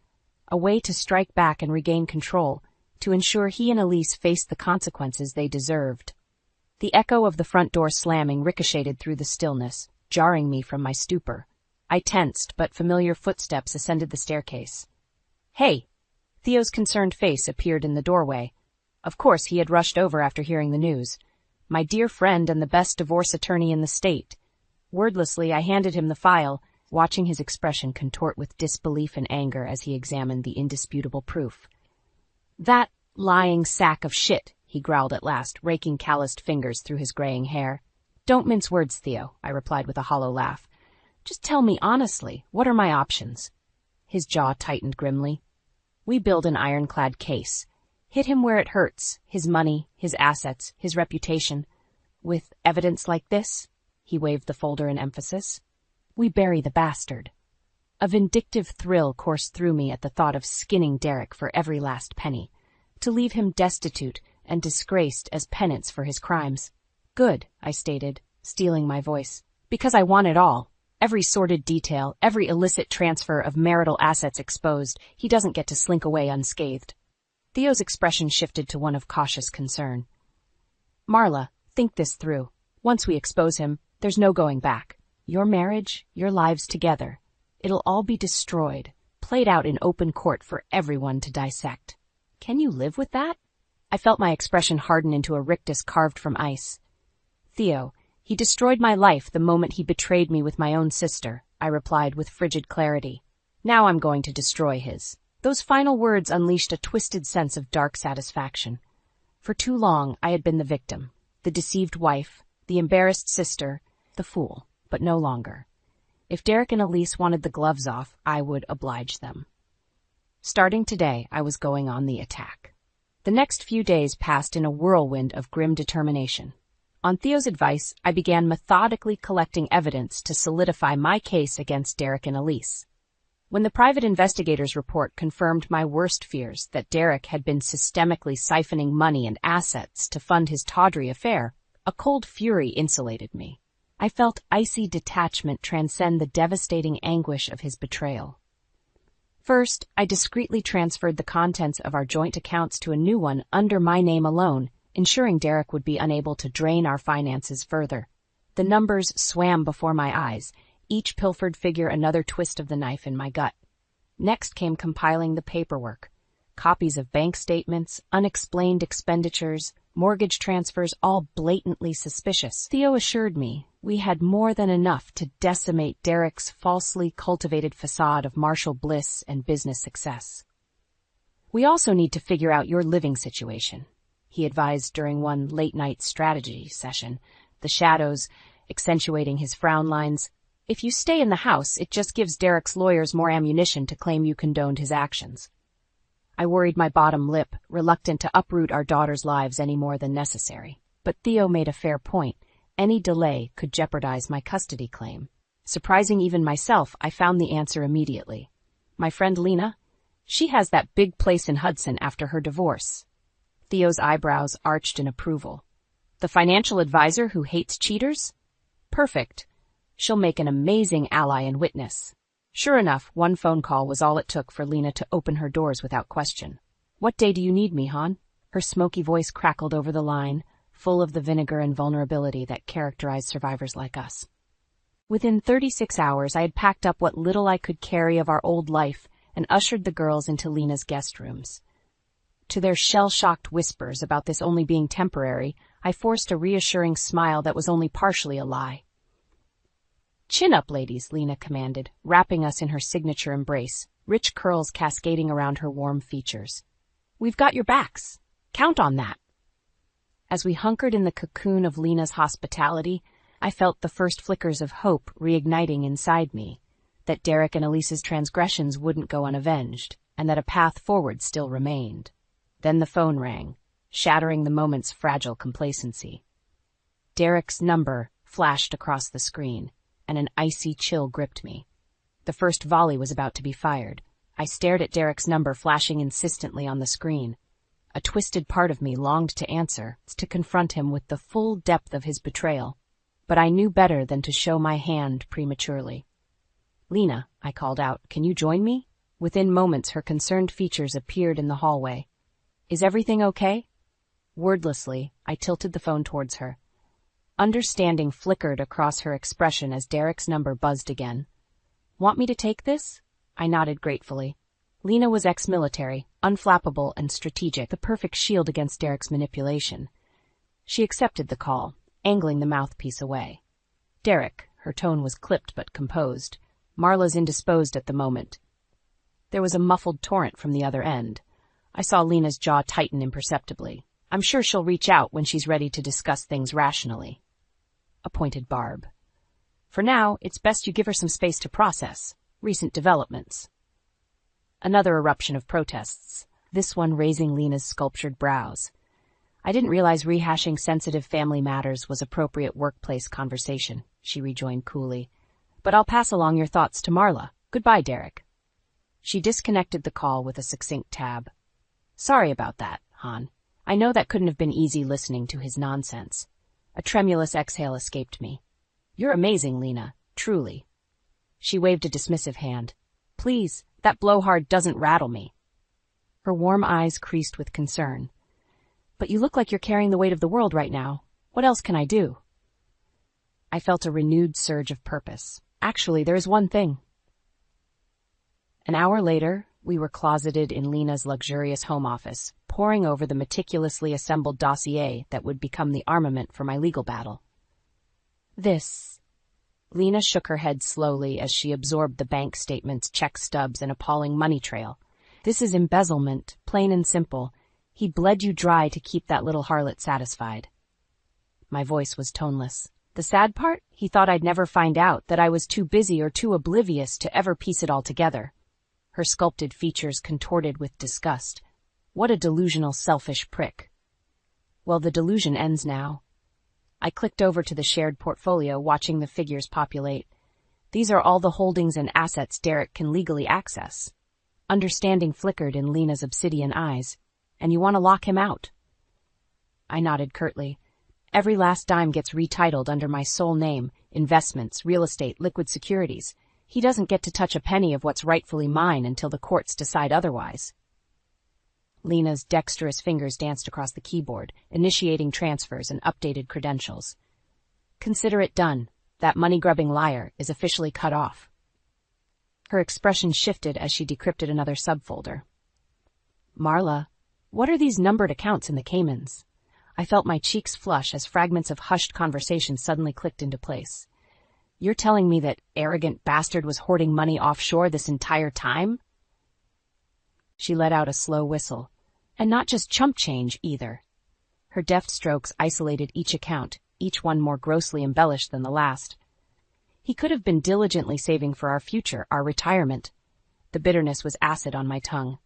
a way to strike back and regain control, to ensure he and Elise faced the consequences they deserved. The echo of the front door slamming ricocheted through the stillness, jarring me from my stupor. I tensed, but familiar footsteps ascended the staircase. "Hey!" Theo's concerned face appeared in the doorway. Of course, he had rushed over after hearing the news. My dear friend and the best divorce attorney in the state. Wordlessly, I handed him the file, watching his expression contort with disbelief and anger as he examined the indisputable proof. "That lying sack of shit," he growled at last, raking calloused fingers through his graying hair. "Don't mince words, Theo," I replied with a hollow laugh. "Just tell me honestly, what are my options?" His jaw tightened grimly. "We build an ironclad case. Hit him where it hurts, his money, his assets, his reputation. With evidence like this," he waved the folder in emphasis, "we bury the bastard." A vindictive thrill coursed through me at the thought of skinning Derek for every last penny, to leave him destitute and disgraced as penance for his crimes. "Good," I stated, steeling my voice, "because I want it all. Every sordid detail, every illicit transfer of marital assets exposed. He doesn't get to slink away unscathed." Theo's expression shifted to one of cautious concern. "Marla, think this through. Once we expose him, there's no going back. Your marriage, your lives together. It'll all be destroyed, played out in open court for everyone to dissect. Can you live with that?" I felt my expression harden into a rictus carved from ice. "Theo, he destroyed my life the moment he betrayed me with my own sister," I replied with frigid clarity. "Now I'm going to destroy his." Those final words unleashed a twisted sense of dark satisfaction. For too long, I had been the victim, the deceived wife, the embarrassed sister, the fool, but no longer. If Derek and Elise wanted the gloves off, I would oblige them. Starting today, I was going on the attack. The next few days passed in a whirlwind of grim determination. On Theo's advice, I began methodically collecting evidence to solidify my case against Derek and Elise. When the private investigator's report confirmed my worst fears that Derek had been systemically siphoning money and assets to fund his tawdry affair, a cold fury insulated me. I felt icy detachment transcend the devastating anguish of his betrayal. First, I discreetly transferred the contents of our joint accounts to a new one under my name alone, ensuring Derek would be unable to drain our finances further. The numbers swam before my eyes, each pilfered figure another twist of the knife in my gut. Next came compiling the paperwork. Copies of bank statements, unexplained expenditures, mortgage transfers, all blatantly suspicious. Theo assured me we had more than enough to decimate Derek's falsely cultivated facade of martial bliss and business success. We also need to figure out your living situation, he advised during one late-night strategy session, the shadows accentuating his frown lines. If you stay in the house, it just gives Derek's lawyers more ammunition to claim you condoned his actions. I worried my bottom lip, reluctant to uproot our daughter's lives any more than necessary. But Theo made a fair point. Any delay could jeopardize my custody claim. Surprising even myself, I found the answer immediately. My friend Lena? She has that big place in Hudson after her divorce. Theo's eyebrows arched in approval. The financial advisor who hates cheaters? Perfect. She'll make an amazing ally and witness. Sure enough, one phone call was all it took for Lena to open her doors without question. What day do you need me, hon? Her smoky voice crackled over the line, full of the vinegar and vulnerability that characterized survivors like us. Within 36 hours, I had packed up what little I could carry of our old life and ushered the girls into Lena's guest rooms. To their shell-shocked whispers about this only being temporary, I forced a reassuring smile that was only partially a lie. Chin up, ladies, Lena commanded, wrapping us in her signature embrace, rich curls cascading around her warm features. We've got your backs. Count on that. As we hunkered in the cocoon of Lena's hospitality, I felt the first flickers of hope reigniting inside me, that Derek and Elise's transgressions wouldn't go unavenged, and that a path forward still remained. Then the phone rang, shattering the moment's fragile complacency. Derek's number flashed across the screen, and an icy chill gripped me. The first volley was about to be fired. I stared at Derek's number flashing insistently on the screen. A twisted part of me longed to answer, to confront him with the full depth of his betrayal. But I knew better than to show my hand prematurely. Lena, I called out, can you join me? Within moments, her concerned features appeared in the hallway. Is everything okay? Wordlessly, I tilted the phone towards her. Understanding flickered across her expression as Derek's number buzzed again. Want me to take this? I nodded gratefully. Lena was ex-military, unflappable and strategic, the perfect shield against Derek's manipulation. She accepted the call, angling the mouthpiece away. Derek, her tone was clipped but composed. Marla's indisposed at the moment. There was a muffled torrent from the other end. I saw Lena's jaw tighten imperceptibly. I'm sure she'll reach out when she's ready to discuss things rationally. Appointed Barb. For now, it's best you give her some space to process recent developments. Another eruption of protests, this one raising Lena's sculptured brows. I didn't realize rehashing sensitive family matters was appropriate workplace conversation, she rejoined coolly. But I'll pass along your thoughts to Marla. Goodbye, Derek. She disconnected the call with a succinct tab. Sorry about that, Han. I know that couldn't have been easy listening to his nonsense. A tremulous exhale escaped me. You're amazing, Lena, truly. She waved a dismissive hand. Please, that blowhard doesn't rattle me. Her warm eyes creased with concern. But you look like you're carrying the weight of the world right now. What else can I do? I felt a renewed surge of purpose. Actually, there is one thing. An hour later, we were closeted in Lena's luxurious home office, poring over the meticulously assembled dossier that would become the armament for my legal battle. Lena shook her head slowly as she absorbed the bank statements, check stubs, and appalling money trail. This is embezzlement, plain and simple. He bled you dry to keep that little harlot satisfied. My voice was toneless. The sad part? He thought I'd never find out, that I was too busy or too oblivious to ever piece it all together. Her sculpted features contorted with disgust. What a delusional, selfish prick. Well, the delusion ends now. I clicked over to the shared portfolio, watching the figures populate. These are all the holdings and assets Derek can legally access. Understanding flickered in Lena's obsidian eyes. And you want to lock him out? I nodded curtly. Every last dime gets retitled under my sole name, investments, real estate, liquid securities. He doesn't get to touch a penny of what's rightfully mine until the courts decide otherwise. Lena's dexterous fingers danced across the keyboard, initiating transfers and updated credentials. Consider it done. That money-grubbing liar is officially cut off. Her expression shifted as she decrypted another subfolder. Marla, what are these numbered accounts in the Caymans? I felt my cheeks flush as fragments of hushed conversation suddenly clicked into place. You're telling me that arrogant bastard was hoarding money offshore this entire time? She let out a slow whistle. And not just chump change, either. Her deft strokes isolated each account, each one more grossly embellished than the last. He could have been diligently saving for our future, our retirement. The bitterness was acid on my tongue.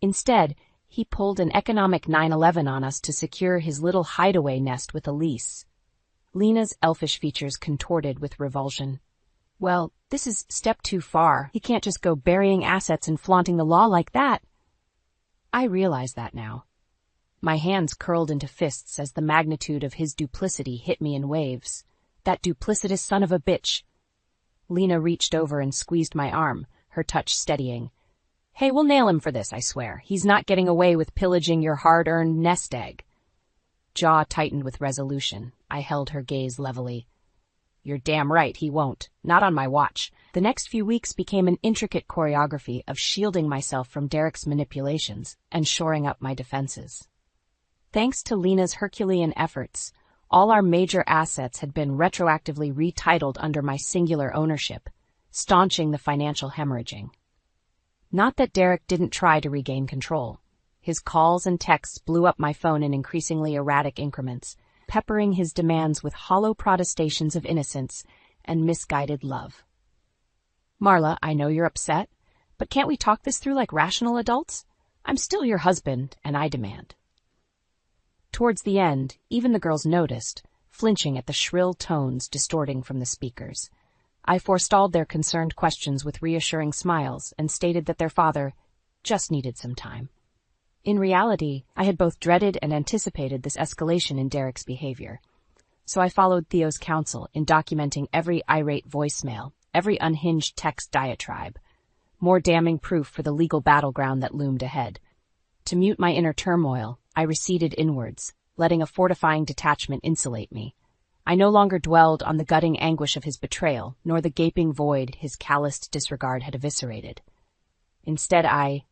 Instead, he pulled an economic 9/11 on us to secure his little hideaway nest with a lease. Lena's elfish features contorted with revulsion. Well, this is step too far. He can't just go burying assets and flaunting the law like that. I realize that now. My hands curled into fists as the magnitude of his duplicity hit me in waves. That duplicitous son of a bitch. Lena reached over and squeezed my arm, her touch steadying. Hey, we'll nail him for this, I swear. He's not getting away with pillaging your hard-earned nest egg. Jaw tightened with resolution. I held her gaze levelly. You're damn right, he won't. Not on my watch. The next few weeks became an intricate choreography of shielding myself from Derek's manipulations and shoring up my defenses. Thanks to Lena's Herculean efforts, all our major assets had been retroactively retitled under my singular ownership, staunching the financial hemorrhaging. Not that Derek didn't try to regain control. His calls and texts blew up my phone in increasingly erratic increments, peppering his demands with hollow protestations of innocence and misguided love. Marla, I know you're upset, but can't we talk this through like rational adults? I'm still your husband, and I demand. Towards the end, even the girls noticed, flinching at the shrill tones distorting from the speakers. I forestalled their concerned questions with reassuring smiles and stated that their father just needed some time. In reality, I had both dreaded and anticipated this escalation in Derek's behavior. So I followed Theo's counsel in documenting every irate voicemail, every unhinged text diatribe. More damning proof for the legal battleground that loomed ahead. To mute my inner turmoil, I receded inwards, letting a fortifying detachment insulate me. I no longer dwelled on the gutting anguish of his betrayal, nor the gaping void his calloused disregard had eviscerated. Instead, I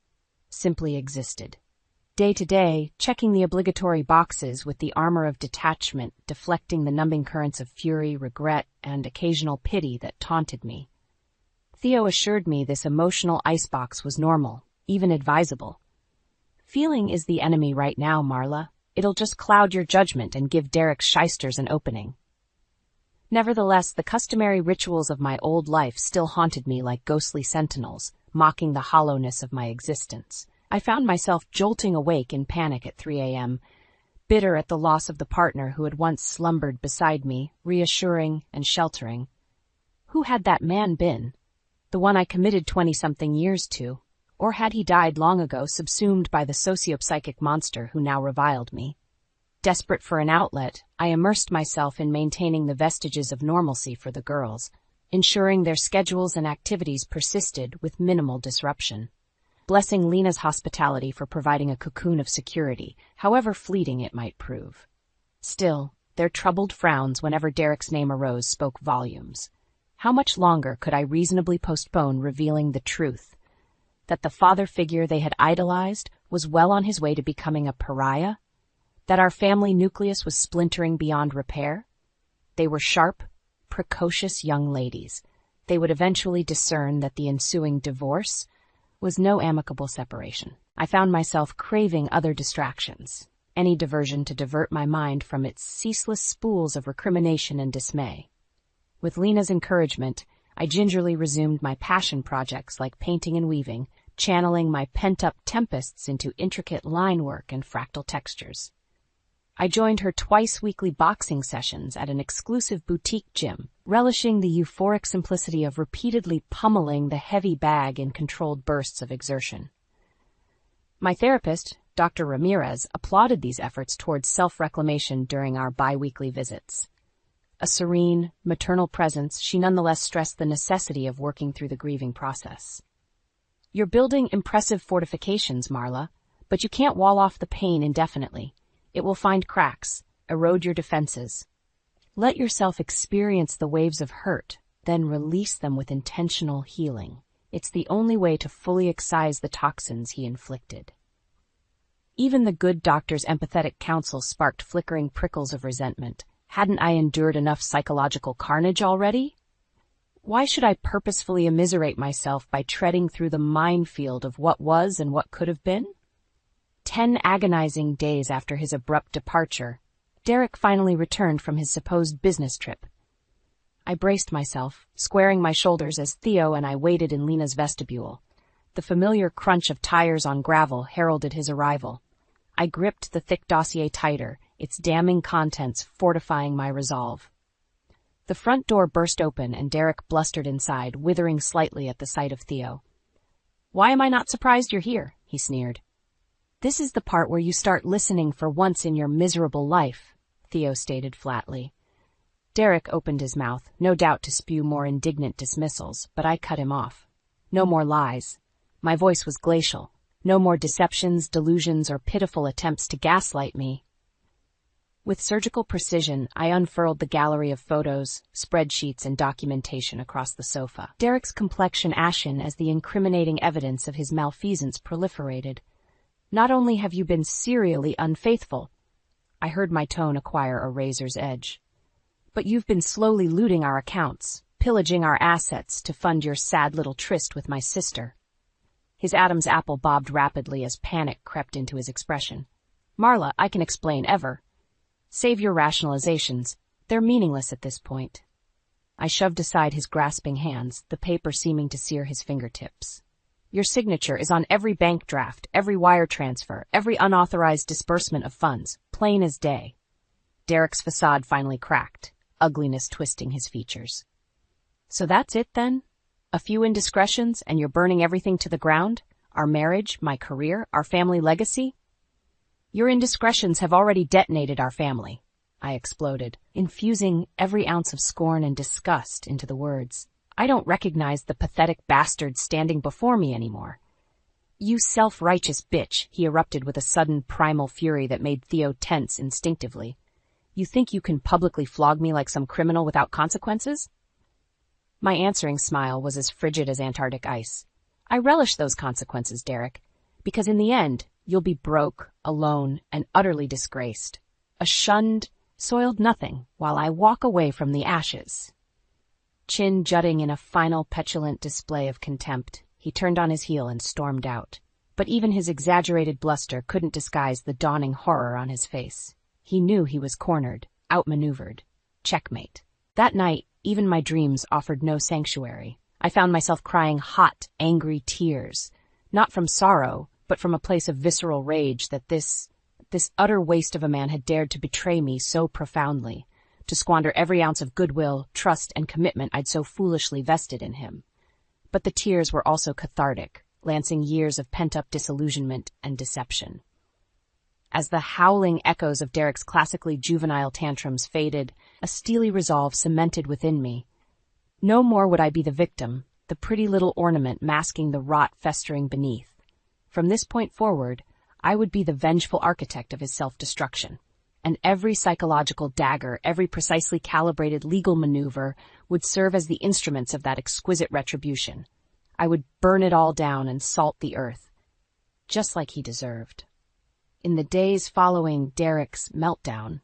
simply existed. Day to day, checking the obligatory boxes with the armor of detachment, deflecting the numbing currents of fury, regret, and occasional pity that taunted me. Theo assured me this emotional icebox was normal, even advisable. Feeling is the enemy right now, Marla. It'll just cloud your judgment and give Derek's shysters an opening. Nevertheless, the customary rituals of my old life still haunted me like ghostly sentinels, mocking the hollowness of my existence. I found myself jolting awake in panic at 3 a.m., bitter at the loss of the partner who had once slumbered beside me, reassuring and sheltering. Who had that man been? The one I committed 20-something years to? Or had he died long ago, subsumed by the sociopsychic monster who now reviled me? Desperate for an outlet, I immersed myself in maintaining the vestiges of normalcy for the girls, ensuring their schedules and activities persisted with minimal disruption. Blessing Lena's hospitality for providing a cocoon of security, however fleeting it might prove. Still, their troubled frowns whenever Derek's name arose spoke volumes. How much longer could I reasonably postpone revealing the truth? That the father figure they had idolized was well on his way to becoming a pariah? That our family nucleus was splintering beyond repair? They were sharp, precocious young ladies. They would eventually discern that the ensuing divorce was no amicable separation. I found myself craving other distractions, any diversion to divert my mind from its ceaseless spools of recrimination and dismay. With Lena's encouragement, I gingerly resumed my passion projects like painting and weaving, channeling my pent-up tempests into intricate line work and fractal textures. I joined her twice-weekly boxing sessions at an exclusive boutique gym, relishing the euphoric simplicity of repeatedly pummeling the heavy bag in controlled bursts of exertion. My therapist, Dr. Ramirez, applauded these efforts towards self-reclamation during our bi-weekly visits. A serene, maternal presence, she nonetheless stressed the necessity of working through the grieving process. You're building impressive fortifications, Marla, but you can't wall off the pain indefinitely. It will find cracks, erode your defenses. Let yourself experience the waves of hurt, then release them with intentional healing. It's the only way to fully excise the toxins he inflicted. Even the good doctor's empathetic counsel sparked flickering prickles of resentment. Hadn't I endured enough psychological carnage already? Why should I purposefully immiserate myself by treading through the minefield of what was and what could have been? 10 agonizing days after his abrupt departure, Derek finally returned from his supposed business trip. I braced myself, squaring my shoulders as Theo and I waited in Lena's vestibule. The familiar crunch of tires on gravel heralded his arrival. I gripped the thick dossier tighter, its damning contents fortifying my resolve. The front door burst open and Derek blustered inside, withering slightly at the sight of Theo. "Why am I not surprised you're here?" he sneered. "This is the part where you start listening for once in your miserable life," Theo stated flatly. Derek opened his mouth, no doubt to spew more indignant dismissals, but I cut him off. No more lies. My voice was glacial. No more deceptions, delusions, or pitiful attempts to gaslight me. With surgical precision, I unfurled the gallery of photos, spreadsheets, and documentation across the sofa. Derek's complexion ashen as the incriminating evidence of his malfeasance proliferated. "Not only have you been serially unfaithful," I heard my tone acquire a razor's edge, "but you've been slowly looting our accounts, pillaging our assets to fund your sad little tryst with my sister." His Adam's apple bobbed rapidly as panic crept into his expression. "Marla, I can explain ever. Save your rationalizations. They're meaningless at this point." I shoved aside his grasping hands, the paper seeming to sear his fingertips. "Your signature is on every bank draft, every wire transfer, every unauthorized disbursement of funds, plain as day." Derek's facade finally cracked, ugliness twisting his features. "So that's it, then? A few indiscretions, and you're burning everything to the ground? Our marriage, my career, our family legacy?" "Your indiscretions have already detonated our family," I exploded, infusing every ounce of scorn and disgust into the words. "I don't recognize the pathetic bastard standing before me anymore." "You self-righteous bitch," he erupted with a sudden primal fury that made Theo tense instinctively. "You think you can publicly flog me like some criminal without consequences?" My answering smile was as frigid as Antarctic ice. "I relish those consequences, Derek, because in the end, you'll be broke, alone, and utterly disgraced. A shunned, soiled nothing, while I walk away from the ashes." Chin jutting in a final petulant display of contempt, he turned on his heel and stormed out. But even his exaggerated bluster couldn't disguise the dawning horror on his face. He knew he was cornered, outmaneuvered. Checkmate. That night, even my dreams offered no sanctuary. I found myself crying hot, angry tears, not from sorrow, but from a place of visceral rage that this utter waste of a man had dared to betray me so profoundly, to squander every ounce of goodwill, trust, and commitment I'd so foolishly vested in him. But the tears were also cathartic, lancing years of pent-up disillusionment and deception. As the howling echoes of Derek's classically juvenile tantrums faded, a steely resolve cemented within me. No more would I be the victim, the pretty little ornament masking the rot festering beneath. From this point forward, I would be the vengeful architect of his self-destruction, and every psychological dagger, every precisely calibrated legal maneuver would serve as the instruments of that exquisite retribution. I would burn it all down and salt the earth, just like he deserved. In the days following Derek's meltdown,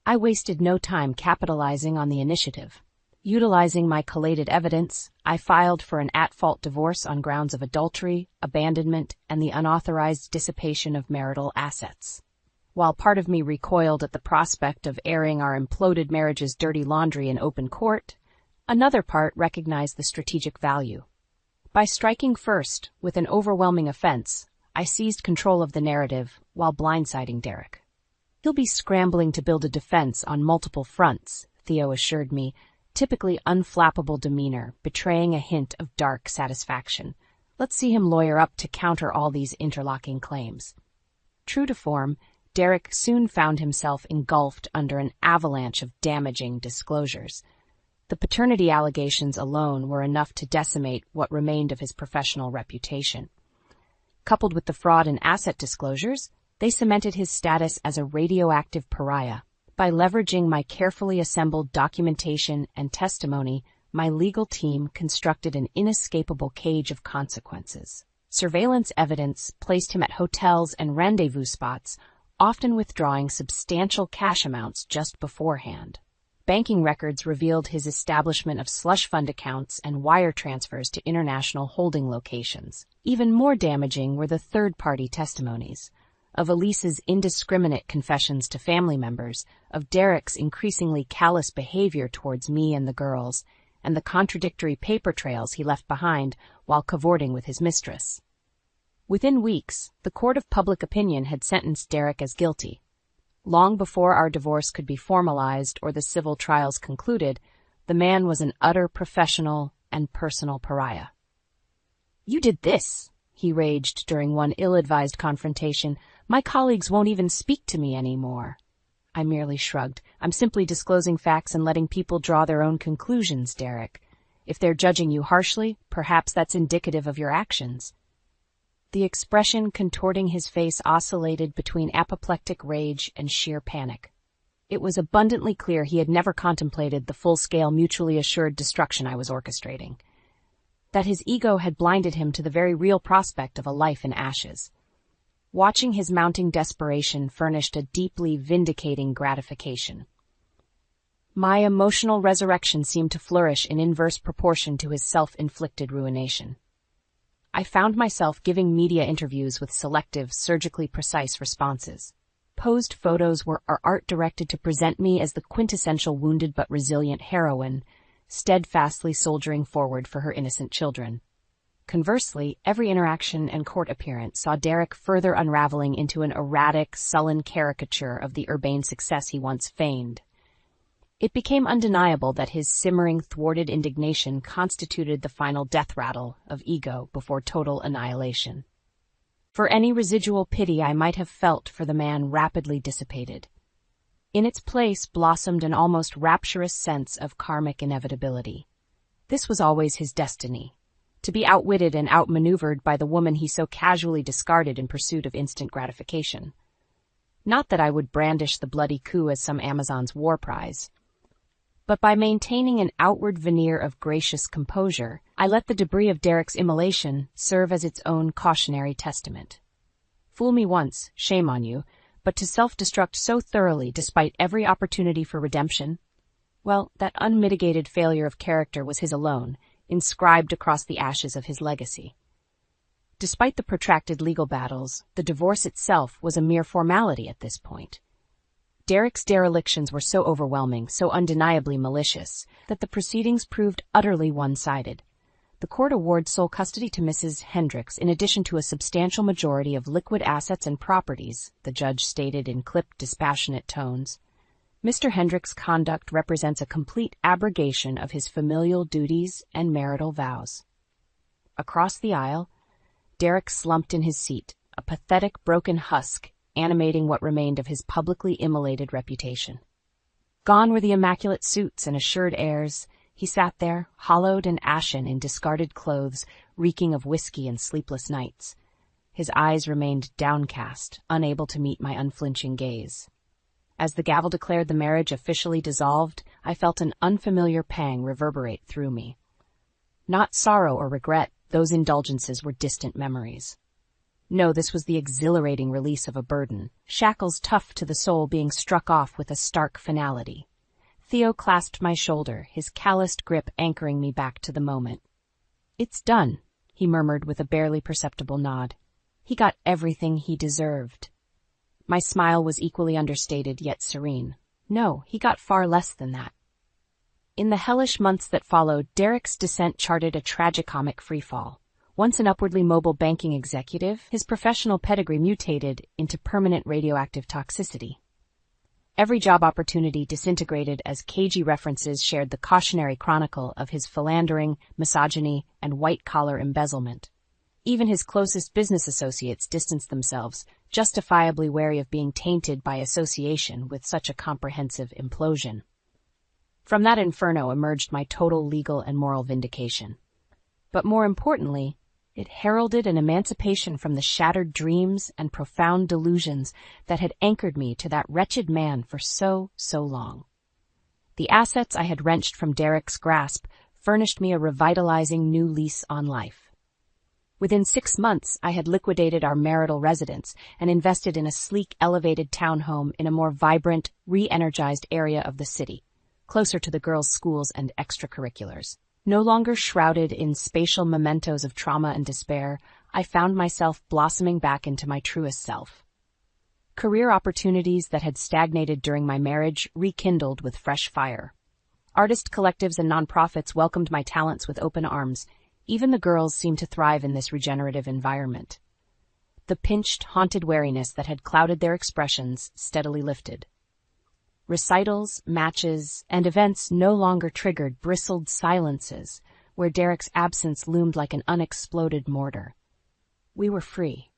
I wasted no time capitalizing on the initiative. Utilizing my collated evidence, I filed for an at-fault divorce on grounds of adultery, abandonment, and the unauthorized dissipation of marital assets. While part of me recoiled at the prospect of airing our imploded marriage's dirty laundry in open court, another part recognized the strategic value. By striking first with an overwhelming offense, I seized control of the narrative while blindsiding Derek. "He'll be scrambling to build a defense on multiple fronts," Theo assured me, typically unflappable demeanor, betraying a hint of dark satisfaction. "Let's see him lawyer up to counter all these interlocking claims." True to form, Derek soon found himself engulfed under an avalanche of damaging disclosures. The paternity allegations alone were enough to decimate what remained of his professional reputation. Coupled with the fraud and asset disclosures, they cemented his status as a radioactive pariah. By leveraging my carefully assembled documentation and testimony, my legal team constructed an inescapable cage of consequences. Surveillance evidence placed him at hotels and rendezvous spots, often withdrawing substantial cash amounts just beforehand. Banking records revealed his establishment of slush fund accounts and wire transfers to international holding locations. Even more damaging were the third-party testimonies of Elise's indiscriminate confessions to family members, of Derek's increasingly callous behavior towards me and the girls, and the contradictory paper trails he left behind while cavorting with his mistress. Within weeks, the court of public opinion had sentenced Derek as guilty. Long before our divorce could be formalized or the civil trials concluded, the man was an utter professional and personal pariah. "You did this," he raged during one ill-advised confrontation. "My colleagues won't even speak to me anymore." I merely shrugged. "I'm simply disclosing facts and letting people draw their own conclusions, Derek. If they're judging you harshly, perhaps that's indicative of your actions." The expression contorting his face oscillated between apoplectic rage and sheer panic. It was abundantly clear he had never contemplated the full-scale, mutually assured destruction I was orchestrating. That his ego had blinded him to the very real prospect of a life in ashes. Watching his mounting desperation furnished a deeply vindicating gratification. My emotional resurrection seemed to flourish in inverse proportion to his self-inflicted ruination. I found myself giving media interviews with selective, surgically precise responses. Posed photos were art directed to present me as the quintessential wounded but resilient heroine, steadfastly soldiering forward for her innocent children. Conversely, every interaction and court appearance saw Derek further unraveling into an erratic, sullen caricature of the urbane success he once feigned. It became undeniable that his simmering, thwarted indignation constituted the final death rattle of ego before total annihilation. For any residual pity I might have felt for the man rapidly dissipated. In its place blossomed an almost rapturous sense of karmic inevitability. This was always his destiny, to be outwitted and outmaneuvered by the woman he so casually discarded in pursuit of instant gratification. Not that I would brandish the bloody coup as some Amazon's war prize, but by maintaining an outward veneer of gracious composure, I let the debris of Derek's immolation serve as its own cautionary testament. Fool me once, shame on you, but to self-destruct so thoroughly despite every opportunity for redemption? Well, that unmitigated failure of character was his alone, inscribed across the ashes of his legacy. Despite the protracted legal battles, the divorce itself was a mere formality at this point. Derek's derelictions were so overwhelming, so undeniably malicious, that the proceedings proved utterly one-sided. The court awards sole custody to Mrs. Hendricks in addition to a substantial majority of liquid assets and properties, the judge stated in clipped, dispassionate tones. Mr. Hendricks' conduct represents a complete abrogation of his familial duties and marital vows. Across the aisle, Derek slumped in his seat, a pathetic broken husk animating what remained of his publicly immolated reputation. Gone were the immaculate suits and assured airs. He sat there, hollowed and ashen in discarded clothes, reeking of whiskey and sleepless nights. His eyes remained downcast, unable to meet my unflinching gaze. As the gavel declared the marriage officially dissolved, I felt an unfamiliar pang reverberate through me. Not sorrow or regret, those indulgences were distant memories. No, this was the exhilarating release of a burden, shackles tough to the soul being struck off with a stark finality. Theo clasped my shoulder, his calloused grip anchoring me back to the moment. "It's done," he murmured with a barely perceptible nod. "He got everything he deserved." My smile was equally understated yet serene. No, he got far less than that. In the hellish months that followed, Derek's descent charted a tragicomic freefall. Once an upwardly mobile banking executive, his professional pedigree mutated into permanent radioactive toxicity. Every job opportunity disintegrated as cagey references shared the cautionary chronicle of his philandering, misogyny, and white-collar embezzlement. Even his closest business associates distanced themselves, justifiably wary of being tainted by association with such a comprehensive implosion. From that inferno emerged my total legal and moral vindication. But more importantly, it heralded an emancipation from the shattered dreams and profound delusions that had anchored me to that wretched man for so long. The assets I had wrenched from Derek's grasp furnished me a revitalizing new lease on life. Within 6 months, I had liquidated our marital residence and invested in a sleek, elevated townhome in a more vibrant, re-energized area of the city, closer to the girls' schools and extracurriculars. No longer shrouded in spatial mementos of trauma and despair, I found myself blossoming back into my truest self. Career opportunities that had stagnated during my marriage rekindled with fresh fire. Artist collectives and nonprofits welcomed my talents with open arms. Even the girls seemed to thrive in this regenerative environment. The pinched, haunted wariness that had clouded their expressions steadily lifted. Recitals, matches, and events no longer triggered bristled silences where Derek's absence loomed like an unexploded mortar. We were free.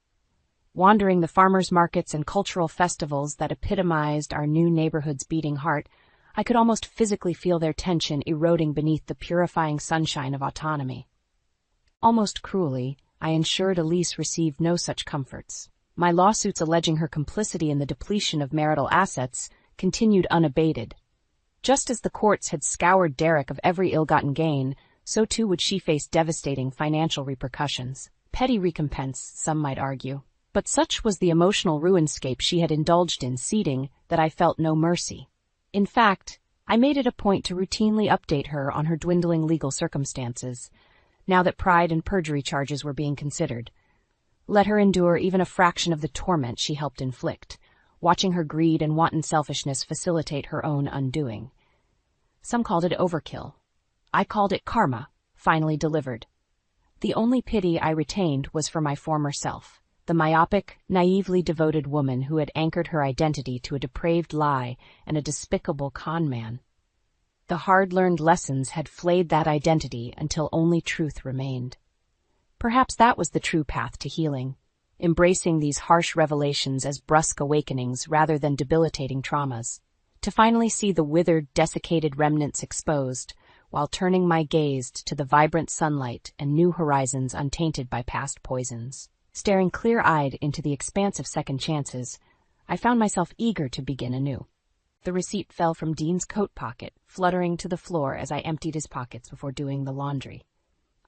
Wandering the farmers' markets and cultural festivals that epitomized our new neighborhood's beating heart, I could almost physically feel their tension eroding beneath the purifying sunshine of autonomy. Almost cruelly, I ensured Elise received no such comforts. My lawsuits alleging her complicity in the depletion of marital assets continued unabated. Just as the courts had scoured Derek of every ill-gotten gain, so too would she face devastating financial repercussions. Petty recompense, some might argue. But such was the emotional ruinscape she had indulged in seeding that I felt no mercy. In fact, I made it a point to routinely update her on her dwindling legal circumstances, now that pride and perjury charges were being considered. Let her endure even a fraction of the torment she helped inflict, watching her greed and wanton selfishness facilitate her own undoing. Some called it overkill. I called it karma, finally delivered. The only pity I retained was for my former self, the myopic, naively devoted woman who had anchored her identity to a depraved lie and a despicable con man. The hard-learned lessons had flayed that identity until only truth remained. Perhaps that was the true path to healing, embracing these harsh revelations as brusque awakenings rather than debilitating traumas, to finally see the withered, desiccated remnants exposed, while turning my gaze to the vibrant sunlight and new horizons untainted by past poisons. Staring clear-eyed into the expanse of second chances, I found myself eager to begin anew. The receipt fell from Dean's coat pocket, fluttering to the floor as I emptied his pockets before doing the laundry.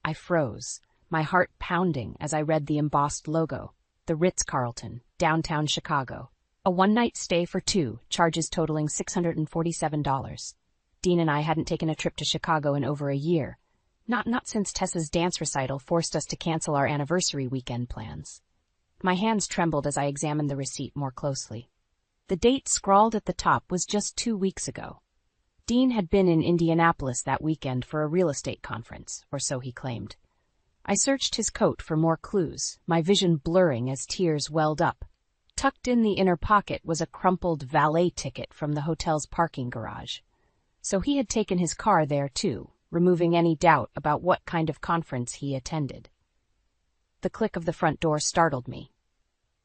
I froze, my heart pounding as I read the embossed logo, the Ritz-Carlton, downtown Chicago. A one-night stay for two, charges totaling $647. Dean and I hadn't taken a trip to Chicago in over a year. Not since Tessa's dance recital forced us to cancel our anniversary weekend plans. My hands trembled as I examined the receipt more closely. The date scrawled at the top was just 2 weeks ago. Dean had been in Indianapolis that weekend for a real estate conference, or so he claimed. I searched his coat for more clues, my vision blurring as tears welled up. Tucked in the inner pocket was a crumpled valet ticket from the hotel's parking garage. So he had taken his car there, too, removing any doubt about what kind of conference he attended. The click of the front door startled me.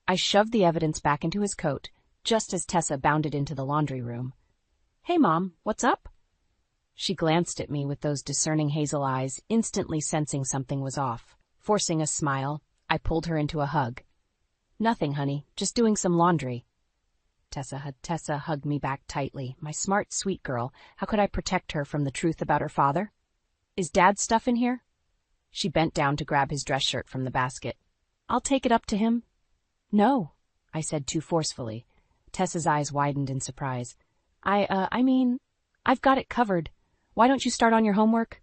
I shoved the evidence back into his coat, just as Tessa bounded into the laundry room. "Hey, Mom, what's up?" She glanced at me with those discerning hazel eyes, instantly sensing something was off. Forcing a smile, I pulled her into a hug. "Nothing, honey, just doing some laundry." Tessa hugged me back tightly. My smart, sweet girl, how could I protect her from the truth about her father? "Is Dad's stuff in here?" She bent down to grab his dress shirt from the basket. "I'll take it up to him." "No," I said too forcefully. Tessa's eyes widened in surprise. I mean, I've got it covered. Why don't you start on your homework?"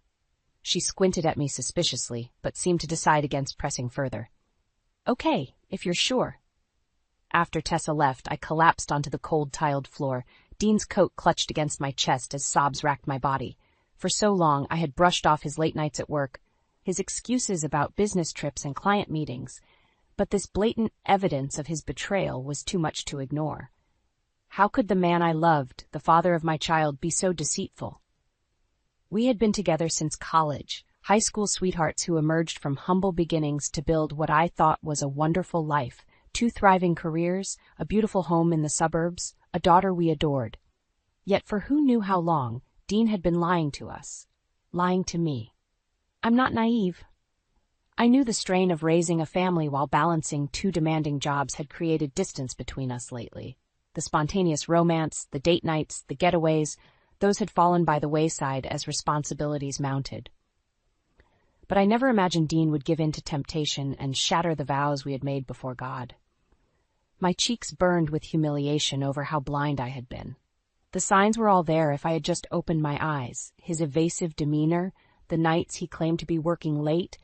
She squinted at me suspiciously, but seemed to decide against pressing further. "Okay, if you're sure." After Tessa left, I collapsed onto the cold tiled floor. Dean's coat clutched against my chest as sobs racked my body. For so long, I had brushed off his late nights at work, his excuses about business trips and client meetings, but this blatant evidence of his betrayal was too much to ignore. How could the man I loved, the father of my child, be so deceitful? We had been together since college, high school sweethearts who emerged from humble beginnings to build what I thought was a wonderful life, 2 thriving careers, a beautiful home in the suburbs, a daughter we adored. Yet for who knew how long, Dean had been lying to us, lying to me. I'm not naive. I knew the strain of raising a family while balancing 2 demanding jobs had created distance between us lately. The spontaneous romance, the date nights, the getaways, those had fallen by the wayside as responsibilities mounted. But I never imagined Dean would give in to temptation and shatter the vows we had made before God. My cheeks burned with humiliation over how blind I had been. The signs were all there if I had just opened my eyes. His evasive demeanor, the nights he claimed to be working late,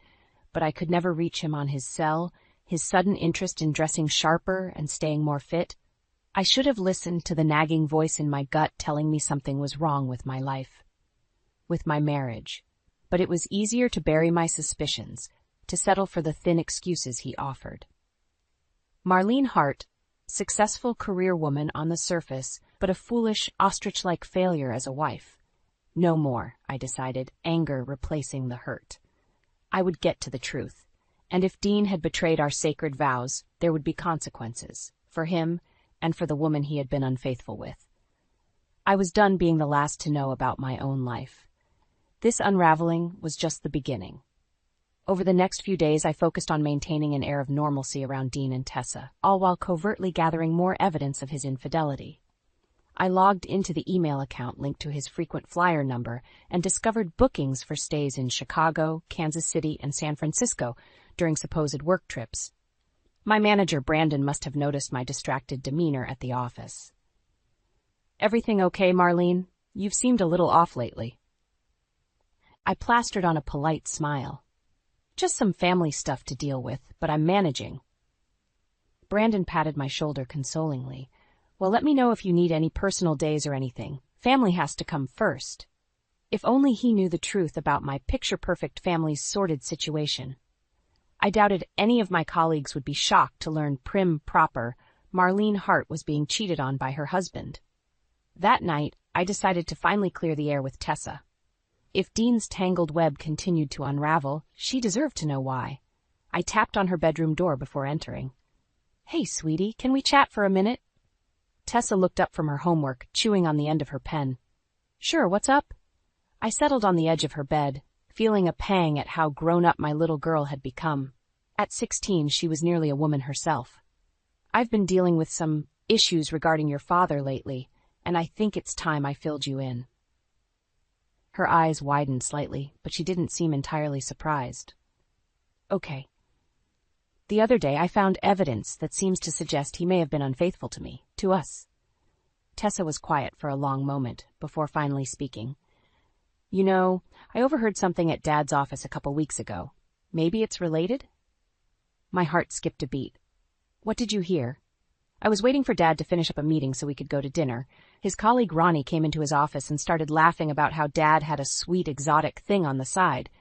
but I could never reach him on his cell, his sudden interest in dressing sharper and staying more fit. I should have listened to the nagging voice in my gut telling me something was wrong with my life, with my marriage. But it was easier to bury my suspicions, to settle for the thin excuses he offered. Marlene Hart, successful career woman on the surface, but a foolish, ostrich-like failure as a wife. No more, I decided, anger replacing the hurt. I would get to the truth, and if Dean had betrayed our sacred vows, there would be consequences, for him and for the woman he had been unfaithful with. I was done being the last to know about my own life. This unraveling was just the beginning. Over the next few days, I focused on maintaining an air of normalcy around Dean and Tessa, all while covertly gathering more evidence of his infidelity. I logged into the email account linked to his frequent flyer number and discovered bookings for stays in Chicago, Kansas City, and San Francisco during supposed work trips. My manager, Brandon, must have noticed my distracted demeanor at the office. "Everything okay, Marlene? You've seemed a little off lately." I plastered on a polite smile. "Just some family stuff to deal with, but I'm managing." Brandon patted my shoulder consolingly. "Well, let me know if you need any personal days or anything. Family has to come first." If only he knew the truth about my picture-perfect family's sordid situation. I doubted any of my colleagues would be shocked to learn prim proper Marlene Hart was being cheated on by her husband. That night, I decided to finally clear the air with Tessa. If Dean's tangled web continued to unravel, she deserved to know why. I tapped on her bedroom door before entering. "Hey, sweetie, can we chat for a minute?" Tessa looked up from her homework, chewing on the end of her pen. "Sure, what's up?" I settled on the edge of her bed, feeling a pang at how grown-up my little girl had become. At 16, she was nearly a woman herself. "I've been dealing with some issues regarding your father lately, and I think it's time I filled you in." Her eyes widened slightly, but she didn't seem entirely surprised. "Okay. The other day I found evidence that seems to suggest he may have been unfaithful to me, to us." Tessa was quiet for a long moment, before finally speaking. "You know, I overheard something at Dad's office a couple weeks ago. Maybe it's related?" My heart skipped a beat. "What did you hear?" "I was waiting for Dad to finish up a meeting so we could go to dinner. His colleague Ronnie came into his office and started laughing about how Dad had a sweet exotic thing on the side.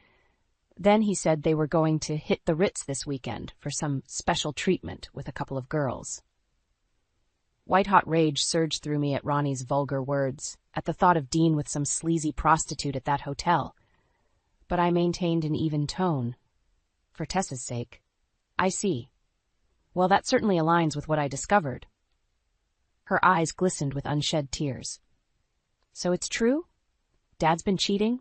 Then he said they were going to hit the Ritz this weekend for some special treatment with a couple of girls." White-hot rage surged through me at Ronnie's vulgar words, at the thought of Dean with some sleazy prostitute at that hotel. But I maintained an even tone. "For Tessa's sake." "I see. Well, that certainly aligns with what I discovered." Her eyes glistened with unshed tears. "So it's true? Dad's been cheating?"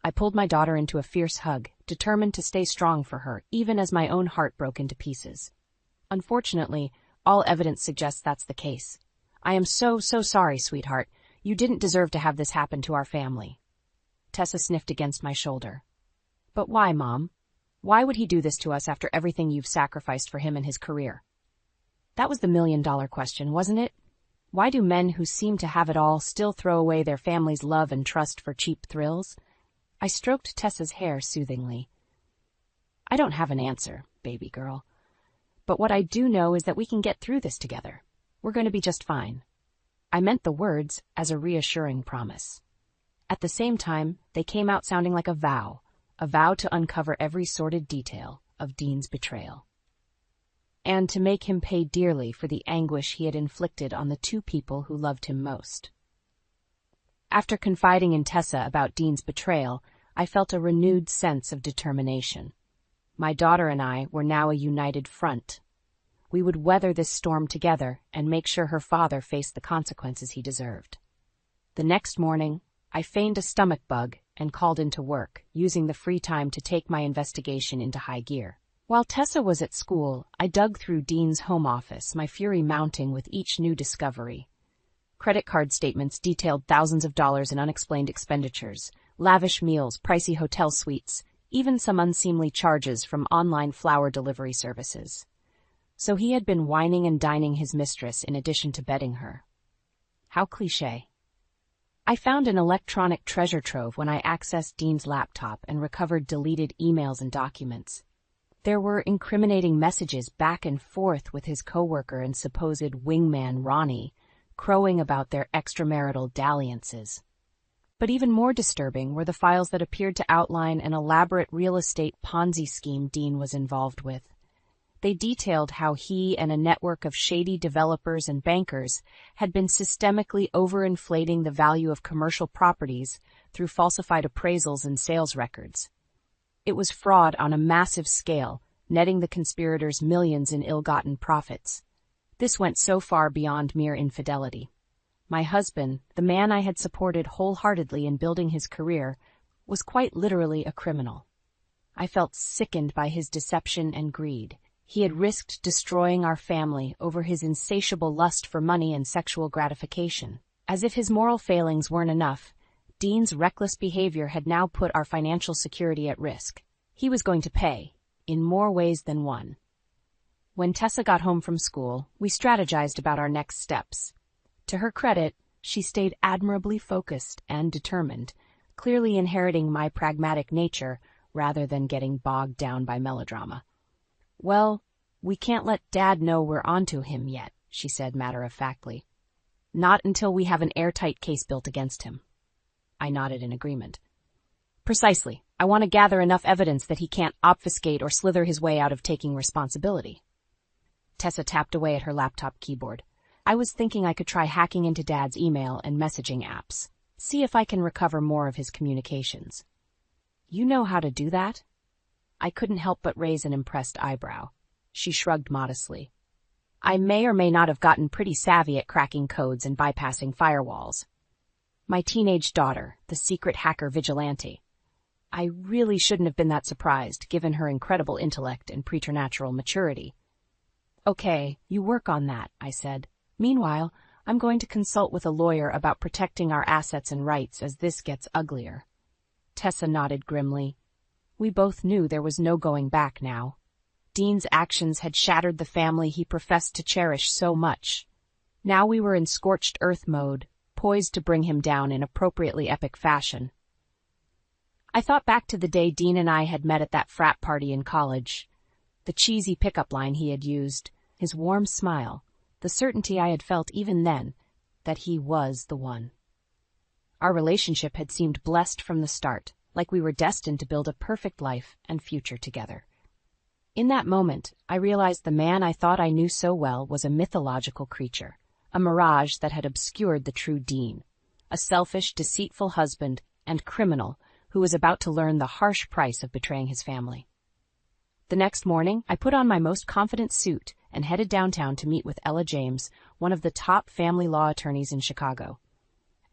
I pulled my daughter into a fierce hug, determined to stay strong for her, even as my own heart broke into pieces. "Unfortunately, all evidence suggests that's the case. I am so sorry, sweetheart. You didn't deserve to have this happen to our family." Tessa sniffed against my shoulder. "But why, Mom? Why would he do this to us after everything you've sacrificed for him and his career?" That was the million-dollar question, wasn't it? Why do men who seem to have it all still throw away their family's love and trust for cheap thrills? I stroked Tessa's hair soothingly. "I don't have an answer, baby girl. But what I do know is that we can get through this together. We're going to be just fine." I meant the words as a reassuring promise. At the same time, they came out sounding like a vow to uncover every sordid detail of Dean's betrayal, and to make him pay dearly for the anguish he had inflicted on the two people who loved him most. After confiding in Tessa about Dean's betrayal, I felt a renewed sense of determination. My daughter and I were now a united front. We would weather this storm together and make sure her father faced the consequences he deserved. The next morning, I feigned a stomach bug and called into work, using the free time to take my investigation into high gear. While Tessa was at school, I dug through Dean's home office, my fury mounting with each new discovery. Credit card statements detailed thousands of dollars in unexplained expenditures, lavish meals, pricey hotel suites, even some unseemly charges from online flower delivery services. So he had been wining and dining his mistress in addition to bedding her. How cliché. I found an electronic treasure trove when I accessed Dean's laptop and recovered deleted emails and documents. There were incriminating messages back and forth with his coworker and supposed wingman Ronnie, crowing about their extramarital dalliances. But even more disturbing were the files that appeared to outline an elaborate real estate Ponzi scheme Dean was involved with. They detailed how he and a network of shady developers and bankers had been systemically overinflating the value of commercial properties through falsified appraisals and sales records. It was fraud on a massive scale, netting the conspirators millions in ill-gotten profits. This went so far beyond mere infidelity. My husband, the man I had supported wholeheartedly in building his career, was quite literally a criminal. I felt sickened by his deception and greed. He had risked destroying our family over his insatiable lust for money and sexual gratification. As if his moral failings weren't enough, Dean's reckless behavior had now put our financial security at risk. He was going to pay, in more ways than one. When Tessa got home from school, we strategized about our next steps. To her credit, she stayed admirably focused and determined, clearly inheriting my pragmatic nature rather than getting bogged down by melodrama. "Well, we can't let Dad know we're onto him yet," she said matter-of-factly. "Not until we have an airtight case built against him." I nodded in agreement. "Precisely. I want to gather enough evidence that he can't obfuscate or slither his way out of taking responsibility." Tessa tapped away at her laptop keyboard. "I was thinking I could try hacking into Dad's email and messaging apps. See if I can recover more of his communications." "You know how to do that?" I couldn't help but raise an impressed eyebrow. She shrugged modestly. "I may or may not have gotten pretty savvy at cracking codes and bypassing firewalls. My teenage daughter, the secret hacker vigilante. I really shouldn't have been that surprised, given her incredible intellect and preternatural maturity." "Okay, you work on that," I said. "Meanwhile, I'm going to consult with a lawyer about protecting our assets and rights as this gets uglier." Tessa nodded grimly. We both knew there was no going back now. Dean's actions had shattered the family he professed to cherish so much. Now we were in scorched earth mode, poised to bring him down in appropriately epic fashion. I thought back to the day Dean and I had met at that frat party in college. The cheesy pickup line he had used, his warm smile, the certainty I had felt even then that he was the one. Our relationship had seemed blessed from the start, like we were destined to build a perfect life and future together. In that moment, I realized the man I thought I knew so well was a mythological creature, a mirage that had obscured the true Dean, a selfish, deceitful husband and criminal who was about to learn the harsh price of betraying his family. The next morning, I put on my most confident suit and headed downtown to meet with Ella James, one of the top family law attorneys in Chicago.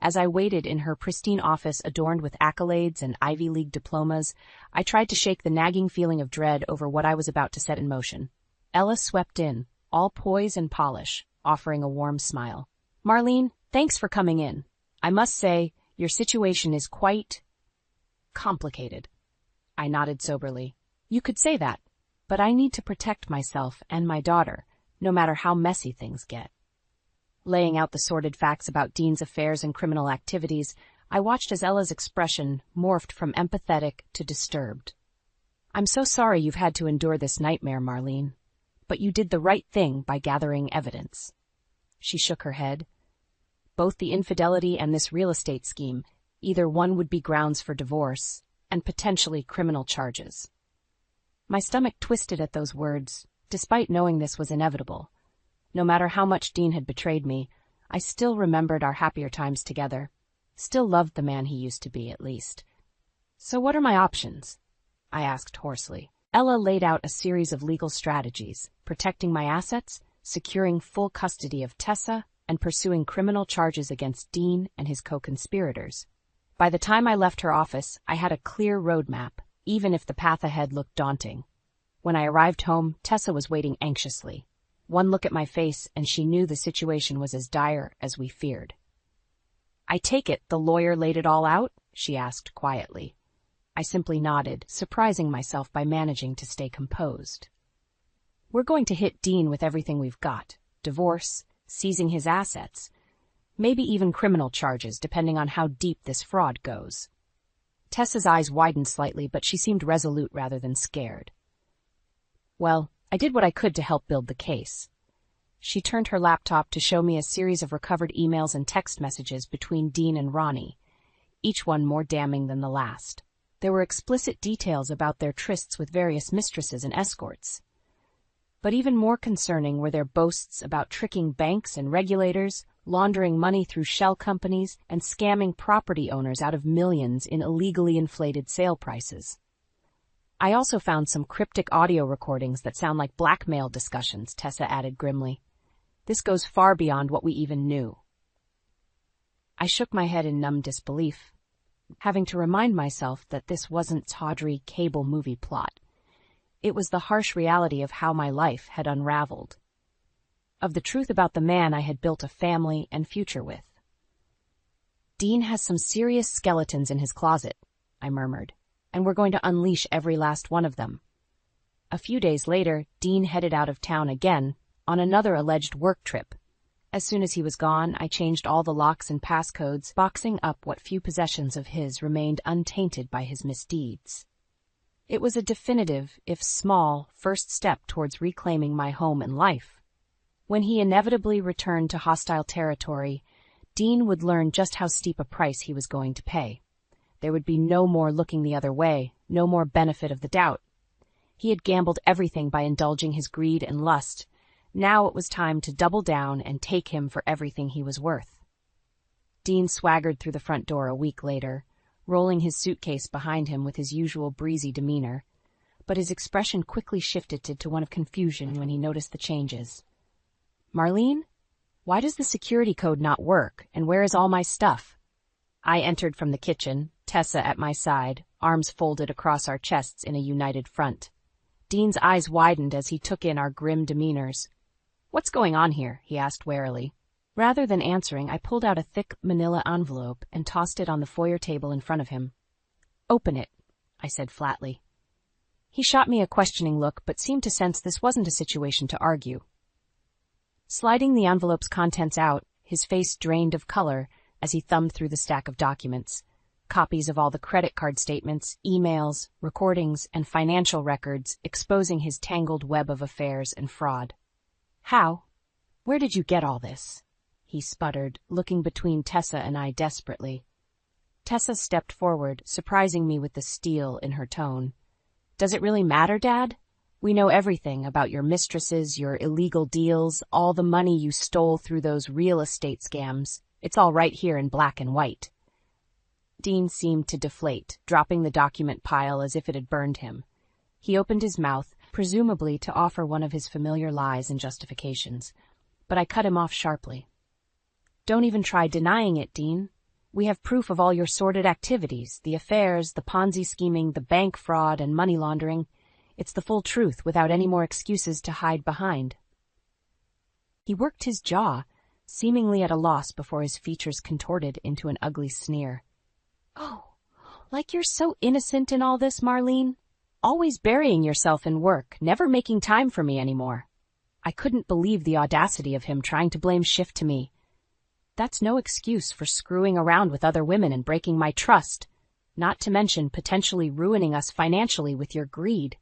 As I waited in her pristine office adorned with accolades and Ivy League diplomas, I tried to shake the nagging feeling of dread over what I was about to set in motion. Ella swept in, all poise and polish, offering a warm smile. "Marlene, thanks for coming in. I must say, your situation is quite complicated." I nodded soberly. "You could say that, but I need to protect myself and my daughter, no matter how messy things get." Laying out the sordid facts about Dean's affairs and criminal activities, I watched as Ella's expression morphed from empathetic to disturbed. "I'm so sorry you've had to endure this nightmare, Marlene. But you did the right thing by gathering evidence." She shook her head. "Both the infidelity and this real estate scheme, either one would be grounds for divorce and potentially criminal charges." My stomach twisted at those words, despite knowing this was inevitable. No matter how much Dean had betrayed me, I still remembered our happier times together, still loved the man he used to be, at least. "So what are my options?" I asked hoarsely. Ella laid out a series of legal strategies, protecting my assets, securing full custody of Tessa, and pursuing criminal charges against Dean and his co-conspirators. By the time I left her office, I had a clear roadmap, even if the path ahead looked daunting. When I arrived home, Tessa was waiting anxiously. One look at my face, and she knew the situation was as dire as we feared. "I take it the lawyer laid it all out?" she asked quietly. I simply nodded, surprising myself by managing to stay composed. "We're going to hit Dean with everything we've got. Divorce, seizing his assets. Maybe even criminal charges, depending on how deep this fraud goes. Tessa's eyes widened slightly, but she seemed resolute rather than scared. Well, I did what I could to help build the case. She turned her laptop to show me a series of recovered emails and text messages between Dean and Ronnie, each one more damning than the last. There were explicit details about their trysts with various mistresses and escorts. But even more concerning were their boasts about tricking banks and regulators, laundering money through shell companies, and scamming property owners out of millions in illegally inflated sale prices. I also found some cryptic audio recordings that sound like blackmail discussions, Tessa added grimly. This goes far beyond what we even knew. I shook my head in numb disbelief, having to remind myself that this wasn't tawdry cable movie plot. It was the harsh reality of how my life had unraveled, of the truth about the man I had built a family and future with. Dean has some serious skeletons in his closet, I murmured, and we're going to unleash every last one of them. A few days later, Dean headed out of town again on another alleged work trip. As soon as he was gone, I changed all the locks and passcodes, boxing up what few possessions of his remained untainted by his misdeeds. It was a definitive, if small, first step towards reclaiming my home and life. When he inevitably returned to hostile territory, Dean would learn just how steep a price he was going to pay. There would be no more looking the other way, no more benefit of the doubt. He had gambled everything by indulging his greed and lust. Now it was time to double down and take him for everything he was worth. Dean swaggered through the front door a week later, rolling his suitcase behind him with his usual breezy demeanor, but his expression quickly shifted to one of confusion when he noticed the changes. "Marlene? Why does the security code not work, and where is all my stuff?" I entered from the kitchen, Tessa at my side, arms folded across our chests in a united front. Dean's eyes widened as he took in our grim demeanors. "What's going on here?" he asked warily. Rather than answering, I pulled out a thick manila envelope and tossed it on the foyer table in front of him. "Open it," I said flatly. He shot me a questioning look, but seemed to sense this wasn't a situation to argue. Sliding the envelope's contents out, his face drained of color as he thumbed through the stack of documents, copies of all the credit card statements, emails, recordings, and financial records exposing his tangled web of affairs and fraud. "How? Where did you get all this?" he sputtered, looking between Tessa and I desperately. Tessa stepped forward, surprising me with the steel in her tone. "Does it really matter, Dad? We know everything about your mistresses, your illegal deals, all the money you stole through those real estate scams. It's all right here in black and white." Dean seemed to deflate, dropping the document pile as if it had burned him. He opened his mouth, presumably to offer one of his familiar lies and justifications, but I cut him off sharply. "Don't even try denying it, Dean. We have proof of all your sordid activities, the affairs, the Ponzi scheming, the bank fraud, and money laundering. It's the full truth without any more excuses to hide behind." He worked his jaw, seemingly at a loss before his features contorted into an ugly sneer. "Oh, like you're so innocent in all this, Marlene. Always burying yourself in work, never making time for me anymore." I couldn't believe the audacity of him trying to blame shift to me. That's no excuse for screwing around with other women and breaking my trust, not to mention potentially ruining us financially with your greed.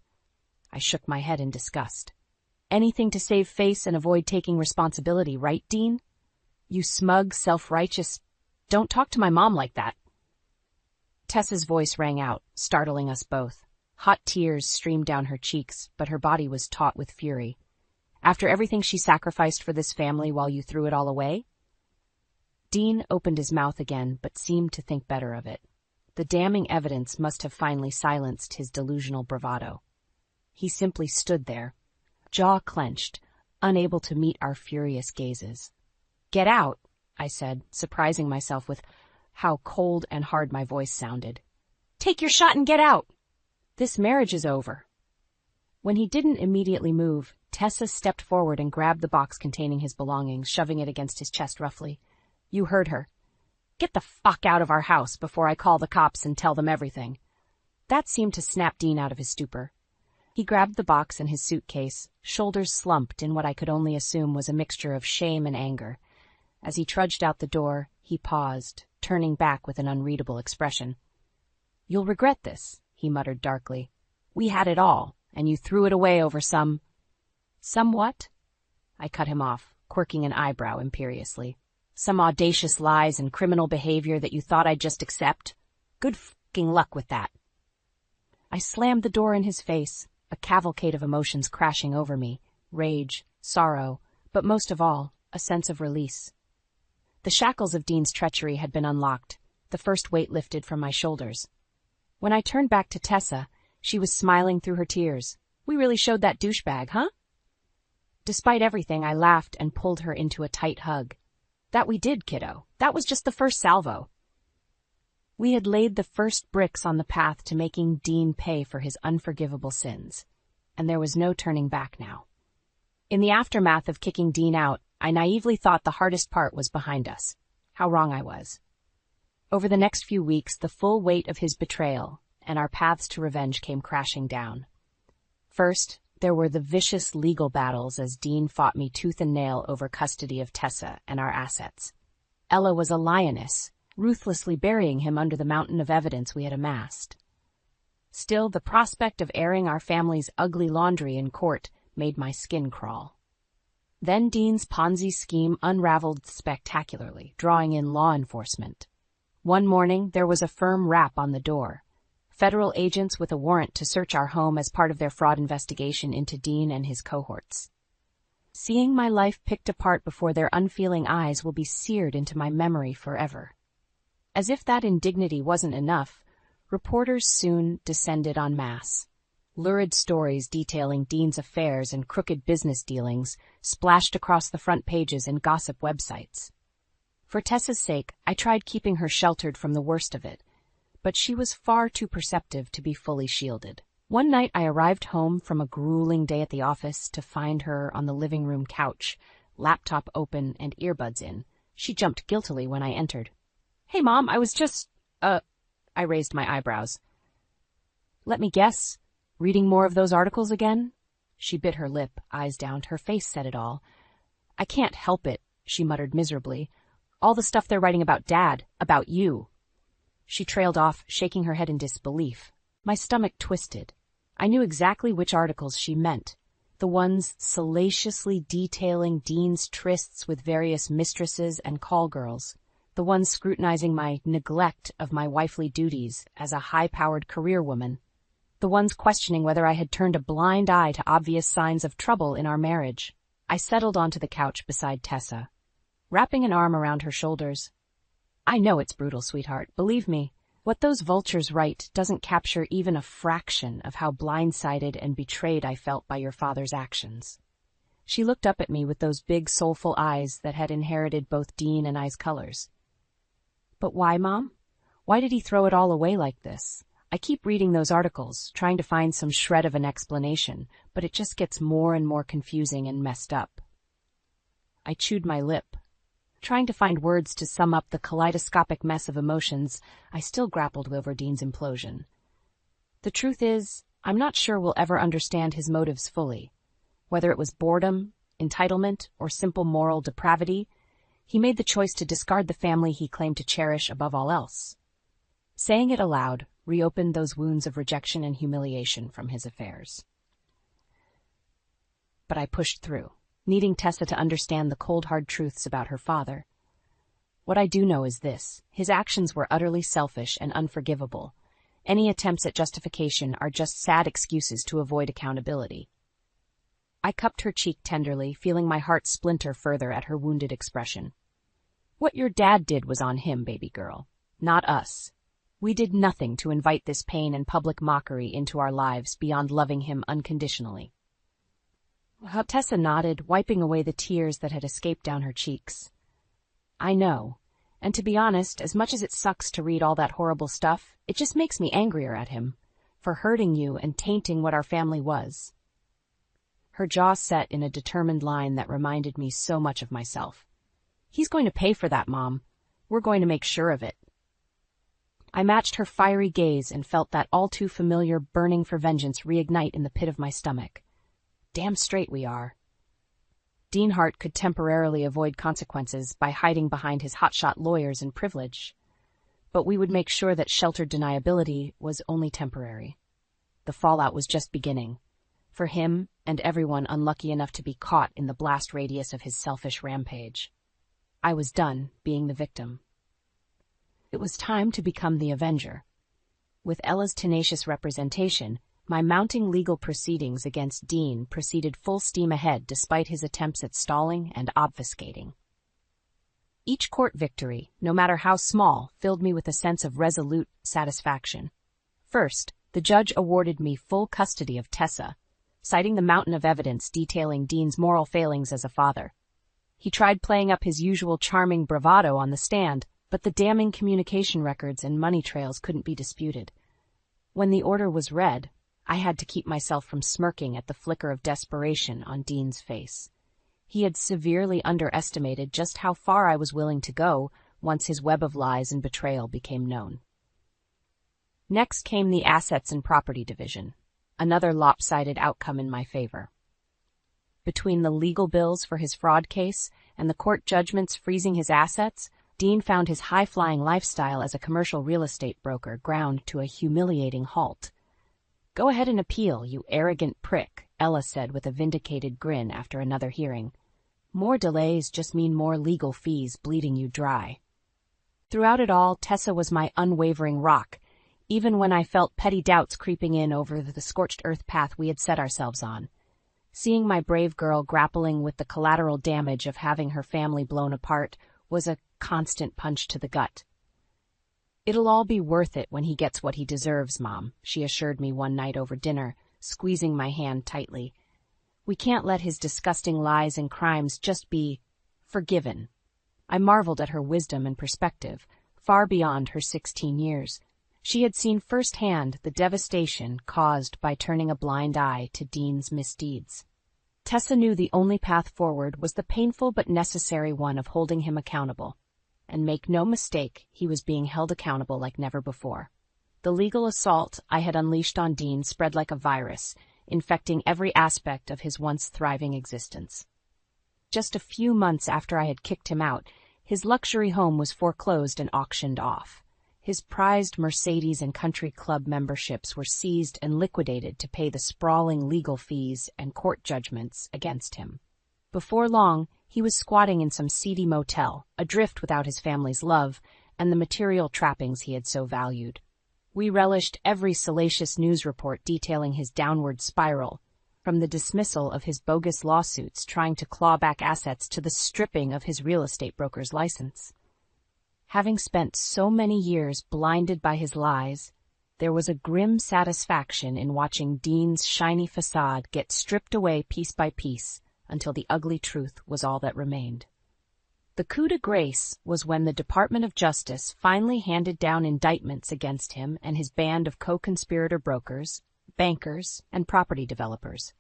I shook my head in disgust. Anything to save face and avoid taking responsibility, right, Dean? You smug, self-righteous... Don't talk to my mom like that. Tessa's voice rang out, startling us both. Hot tears streamed down her cheeks, but her body was taut with fury. "After everything she sacrificed for this family while you threw it all away?" Dean opened his mouth again, but seemed to think better of it. The damning evidence must have finally silenced his delusional bravado. He simply stood there, jaw clenched, unable to meet our furious gazes. "Get out," I said, surprising myself with how cold and hard my voice sounded. "Take your shot and get out. This marriage is over." When he didn't immediately move, Tessa stepped forward and grabbed the box containing his belongings, shoving it against his chest roughly. "You heard her. Get the fuck out of our house before I call the cops and tell them everything." That seemed to snap Dean out of his stupor. He grabbed the box and his suitcase, shoulders slumped in what I could only assume was a mixture of shame and anger. As he trudged out the door, he paused, turning back with an unreadable expression. "You'll regret this," he muttered darkly. "We had it all, and you threw it away over some—" "Some what?" I cut him off, quirking an eyebrow imperiously. "Some audacious lies and criminal behavior that you thought I'd just accept? Good f***ing luck with that." I slammed the door in his face, a cavalcade of emotions crashing over me, rage, sorrow, but most of all, a sense of release. The shackles of Dean's treachery had been unlocked, the first weight lifted from my shoulders. When I turned back to Tessa, she was smiling through her tears. "We really showed that douchebag, huh?" Despite everything, I laughed and pulled her into a tight hug. "That we did, kiddo. That was just the first salvo." We had laid the first bricks on the path to making Dean pay for his unforgivable sins, and there was no turning back now. In the aftermath of kicking Dean out, I naively thought the hardest part was behind us. How wrong I was. Over the next few weeks, the full weight of his betrayal and our paths to revenge came crashing down. First, there were the vicious legal battles as Dean fought me tooth and nail over custody of Tessa and our assets. Ella was a lioness, ruthlessly burying him under the mountain of evidence we had amassed. Still, the prospect of airing our family's ugly laundry in court made my skin crawl. Then Dean's Ponzi scheme unraveled spectacularly, drawing in law enforcement. One morning, there was a firm rap on the door. Federal agents with a warrant to search our home as part of their fraud investigation into Dean and his cohorts. Seeing my life picked apart before their unfeeling eyes will be seared into my memory forever. As if that indignity wasn't enough, reporters soon descended en masse. Lurid stories detailing Dean's affairs and crooked business dealings splashed across the front pages and gossip websites. For Tessa's sake, I tried keeping her sheltered from the worst of it, but she was far too perceptive to be fully shielded. One night I arrived home from a grueling day at the office to find her on the living room couch, laptop open and earbuds in. She jumped guiltily when I entered. "Hey, Mom, I was just, I raised my eyebrows. "Let me guess. Reading more of those articles again?" She bit her lip, eyes down. Her face said it all. "I can't help it," she muttered miserably. "All the stuff they're writing about Dad, about you." She trailed off, shaking her head in disbelief. My stomach twisted. I knew exactly which articles she meant. The ones salaciously detailing Dean's trysts with various mistresses and call girls. The ones scrutinizing my neglect of my wifely duties as a high-powered career woman. The ones questioning whether I had turned a blind eye to obvious signs of trouble in our marriage. I settled onto the couch beside Tessa, wrapping an arm around her shoulders. "I know it's brutal, sweetheart. Believe me, what those vultures write doesn't capture even a fraction of how blindsided and betrayed I felt by your father's actions." She looked up at me with those big, soulful eyes that had inherited both Dean and I's colors. "But why, Mom? Why did he throw it all away like this? I keep reading those articles, trying to find some shred of an explanation, but it just gets more and more confusing and messed up." I chewed my lip, trying to find words to sum up the kaleidoscopic mess of emotions I still grappled with over Dean's implosion. The truth is, I'm not sure we'll ever understand his motives fully. Whether it was boredom, entitlement, or simple moral depravity, he made the choice to discard the family he claimed to cherish above all else. Saying it aloud reopened those wounds of rejection and humiliation from his affairs. But I pushed through, needing Tessa to understand the cold, hard truths about her father. What I do know is this: his actions were utterly selfish and unforgivable. Any attempts at justification are just sad excuses to avoid accountability. I cupped her cheek tenderly, feeling my heart splinter further at her wounded expression. "What your dad did was on him, baby girl, not us. We did nothing to invite this pain and public mockery into our lives beyond loving him unconditionally." Tessa nodded, wiping away the tears that had escaped down her cheeks. "I know, and to be honest, as much as it sucks to read all that horrible stuff, it just makes me angrier at him, for hurting you and tainting what our family was." Her jaw set in a determined line that reminded me so much of myself. "He's going to pay for that, Mom. We're going to make sure of it." I matched her fiery gaze and felt that all-too-familiar burning for vengeance reignite in the pit of my stomach. Damn straight we are. Dean Hart could temporarily avoid consequences by hiding behind his hotshot lawyers and privilege. But we would make sure that sheltered deniability was only temporary. The fallout was just beginning, for him and everyone unlucky enough to be caught in the blast radius of his selfish rampage. I was done being the victim. It was time to become the avenger. With Ella's tenacious representation, my mounting legal proceedings against Dean proceeded full steam ahead despite his attempts at stalling and obfuscating. Each court victory, no matter how small, filled me with a sense of resolute satisfaction. First, the judge awarded me full custody of Tessa, citing the mountain of evidence detailing Dean's moral failings as a father. He tried playing up his usual charming bravado on the stand, but the damning communication records and money trails couldn't be disputed. When the order was read, I had to keep myself from smirking at the flicker of desperation on Dean's face. He had severely underestimated just how far I was willing to go once his web of lies and betrayal became known. Next came the assets and property division, another lopsided outcome in my favor. Between the legal bills for his fraud case and the court judgments freezing his assets, Dean found his high-flying lifestyle as a commercial real estate broker ground to a humiliating halt. "Go ahead and appeal, you arrogant prick," Ella said with a vindicated grin after another hearing. "More delays just mean more legal fees bleeding you dry." Throughout it all, Tessa was my unwavering rock, even when I felt petty doubts creeping in over the scorched earth path we had set ourselves on. Seeing my brave girl grappling with the collateral damage of having her family blown apart was a constant punch to the gut. "It'll all be worth it when he gets what he deserves, Mom," she assured me one night over dinner, squeezing my hand tightly. "We can't let his disgusting lies and crimes just be forgiven." I marveled at her wisdom and perspective, far beyond her 16 years. She had seen firsthand the devastation caused by turning a blind eye to Dean's misdeeds. Tessa knew the only path forward was the painful but necessary one of holding him accountable. And make no mistake, he was being held accountable like never before. The legal assault I had unleashed on Dean spread like a virus, infecting every aspect of his once thriving existence. Just a few months after I had kicked him out, his luxury home was foreclosed and auctioned off. His prized Mercedes and country club memberships were seized and liquidated to pay the sprawling legal fees and court judgments against him. Before long, he was squatting in some seedy motel, adrift without his family's love and the material trappings he had so valued. We relished every salacious news report detailing his downward spiral, from the dismissal of his bogus lawsuits trying to claw back assets to the stripping of his real estate broker's license. Having spent so many years blinded by his lies, there was a grim satisfaction in watching Dean's shiny facade get stripped away piece by piece until the ugly truth was all that remained. The coup de grace was when the Department of Justice finally handed down indictments against him and his band of co-conspirator brokers, bankers, and property developers.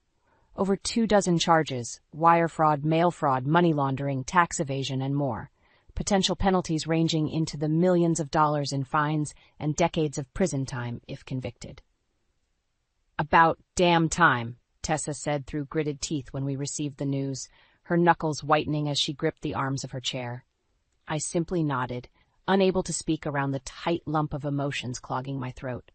Over 24 charges: wire fraud, mail fraud, money laundering, tax evasion, and more. Potential penalties ranging into the millions of dollars in fines and decades of prison time if convicted. "About damn time," Tessa said through gritted teeth when we received the news, her knuckles whitening as she gripped the arms of her chair. I simply nodded, unable to speak around the tight lump of emotions clogging my throat.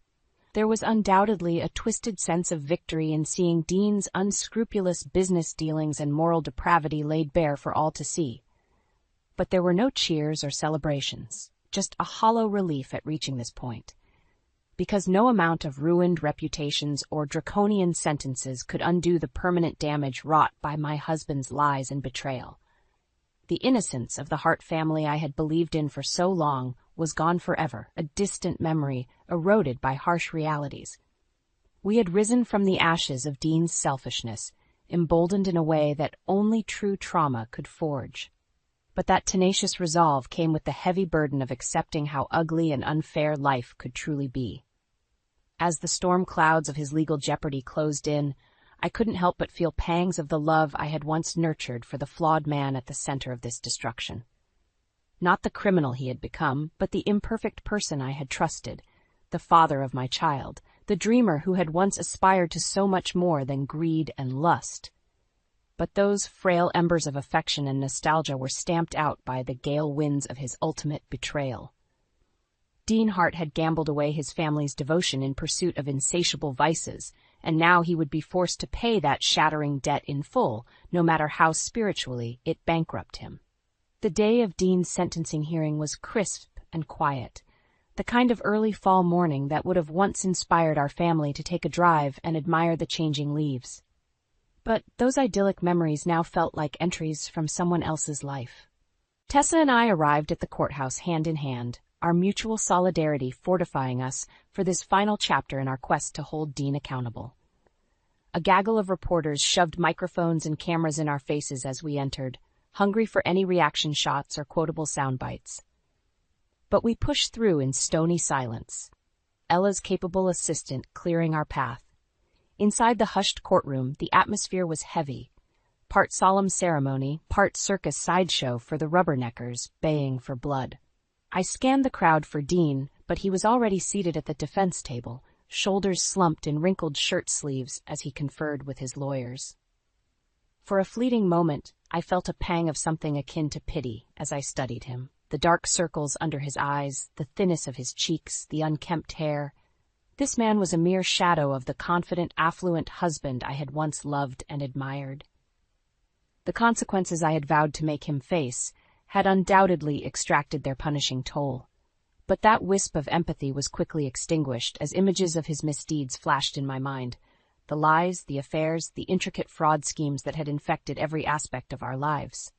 There was undoubtedly a twisted sense of victory in seeing Dean's unscrupulous business dealings and moral depravity laid bare for all to see. But there were no cheers or celebrations, just a hollow relief at reaching this point. Because no amount of ruined reputations or draconian sentences could undo the permanent damage wrought by my husband's lies and betrayal. The innocence of the Hart family I had believed in for so long was gone forever, a distant memory eroded by harsh realities. We had risen from the ashes of Dean's selfishness, emboldened in a way that only true trauma could forge. But that tenacious resolve came with the heavy burden of accepting how ugly and unfair life could truly be. As the storm clouds of his legal jeopardy closed in, I couldn't help but feel pangs of the love I had once nurtured for the flawed man at the center of this destruction. Not the criminal he had become, but the imperfect person I had trusted, the father of my child, the dreamer who had once aspired to so much more than greed and lust. but those frail embers of affection and nostalgia were stamped out by the gale winds of his ultimate betrayal. Dean Hart had gambled away his family's devotion in pursuit of insatiable vices, and now he would be forced to pay that shattering debt in full, no matter how spiritually it bankrupted him. The day of Dean's sentencing hearing was crisp and quiet, the kind of early fall morning that would have once inspired our family to take a drive and admire the changing leaves. But those idyllic memories now felt like entries from someone else's life. Tessa and I arrived at the courthouse hand in hand, our mutual solidarity fortifying us for this final chapter in our quest to hold Dean accountable. A gaggle of reporters shoved microphones and cameras in our faces as we entered, hungry for any reaction shots or quotable sound bites. But we pushed through in stony silence, Ella's capable assistant clearing our path. Inside the hushed courtroom, the atmosphere was heavy, part solemn ceremony, part circus sideshow for the rubberneckers baying for blood. I scanned the crowd for Dean, but he was already seated at the defense table, shoulders slumped in wrinkled shirt sleeves as he conferred with his lawyers. For a fleeting moment, I felt a pang of something akin to pity as I studied him. The dark circles under his eyes, the thinness of his cheeks, the unkempt hair. This man was a mere shadow of the confident, affluent husband I had once loved and admired. The consequences I had vowed to make him face had undoubtedly extracted their punishing toll. But that wisp of empathy was quickly extinguished as images of his misdeeds flashed in my mind. The lies, the affairs, the intricate fraud schemes that had infected every aspect of our lives.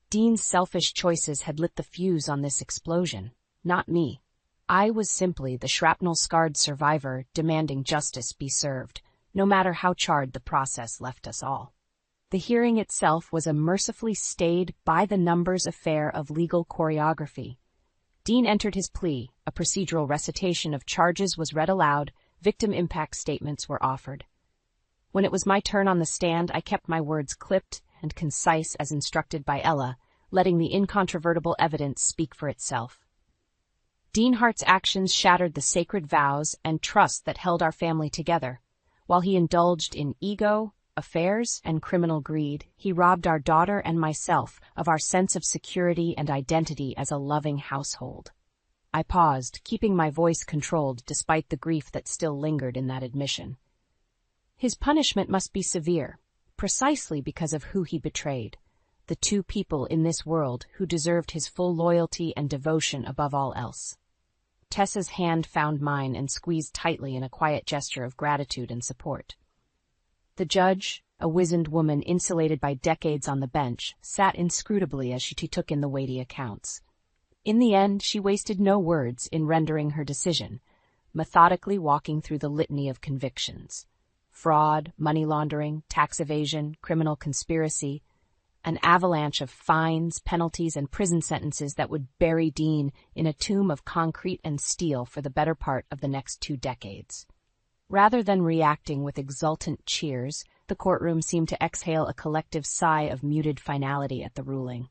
Dean's selfish choices had lit the fuse on this explosion, not me. I was simply the shrapnel-scarred survivor demanding justice be served, no matter how charred the process left us all. The hearing itself was a mercifully stayed, by-the-numbers affair of legal choreography. Dean entered his plea, a procedural recitation of charges was read aloud, victim impact statements were offered. When it was my turn on the stand, I kept my words clipped and concise as instructed by Ella, letting the incontrovertible evidence speak for itself. Dean Hart's actions shattered the sacred vows and trust that held our family together. While he indulged in ego, affairs, and criminal greed, he robbed our daughter and myself of our sense of security and identity as a loving household. I paused, keeping my voice controlled despite the grief that still lingered in that admission. His punishment must be severe, precisely because of who he betrayed, the two people in this world who deserved his full loyalty and devotion above all else. Tessa's hand found mine and squeezed tightly in a quiet gesture of gratitude and support. The judge, a wizened woman insulated by decades on the bench, sat inscrutably as she took in the weighty accounts. In the end, she wasted no words in rendering her decision, methodically walking through the litany of convictions. Fraud, money laundering, tax evasion, criminal conspiracy, an avalanche of fines, penalties, and prison sentences that would bury Dean in a tomb of concrete and steel for the better part of the next 2 decades. Rather than reacting with exultant cheers, the courtroom seemed to exhale a collective sigh of muted finality at the ruling.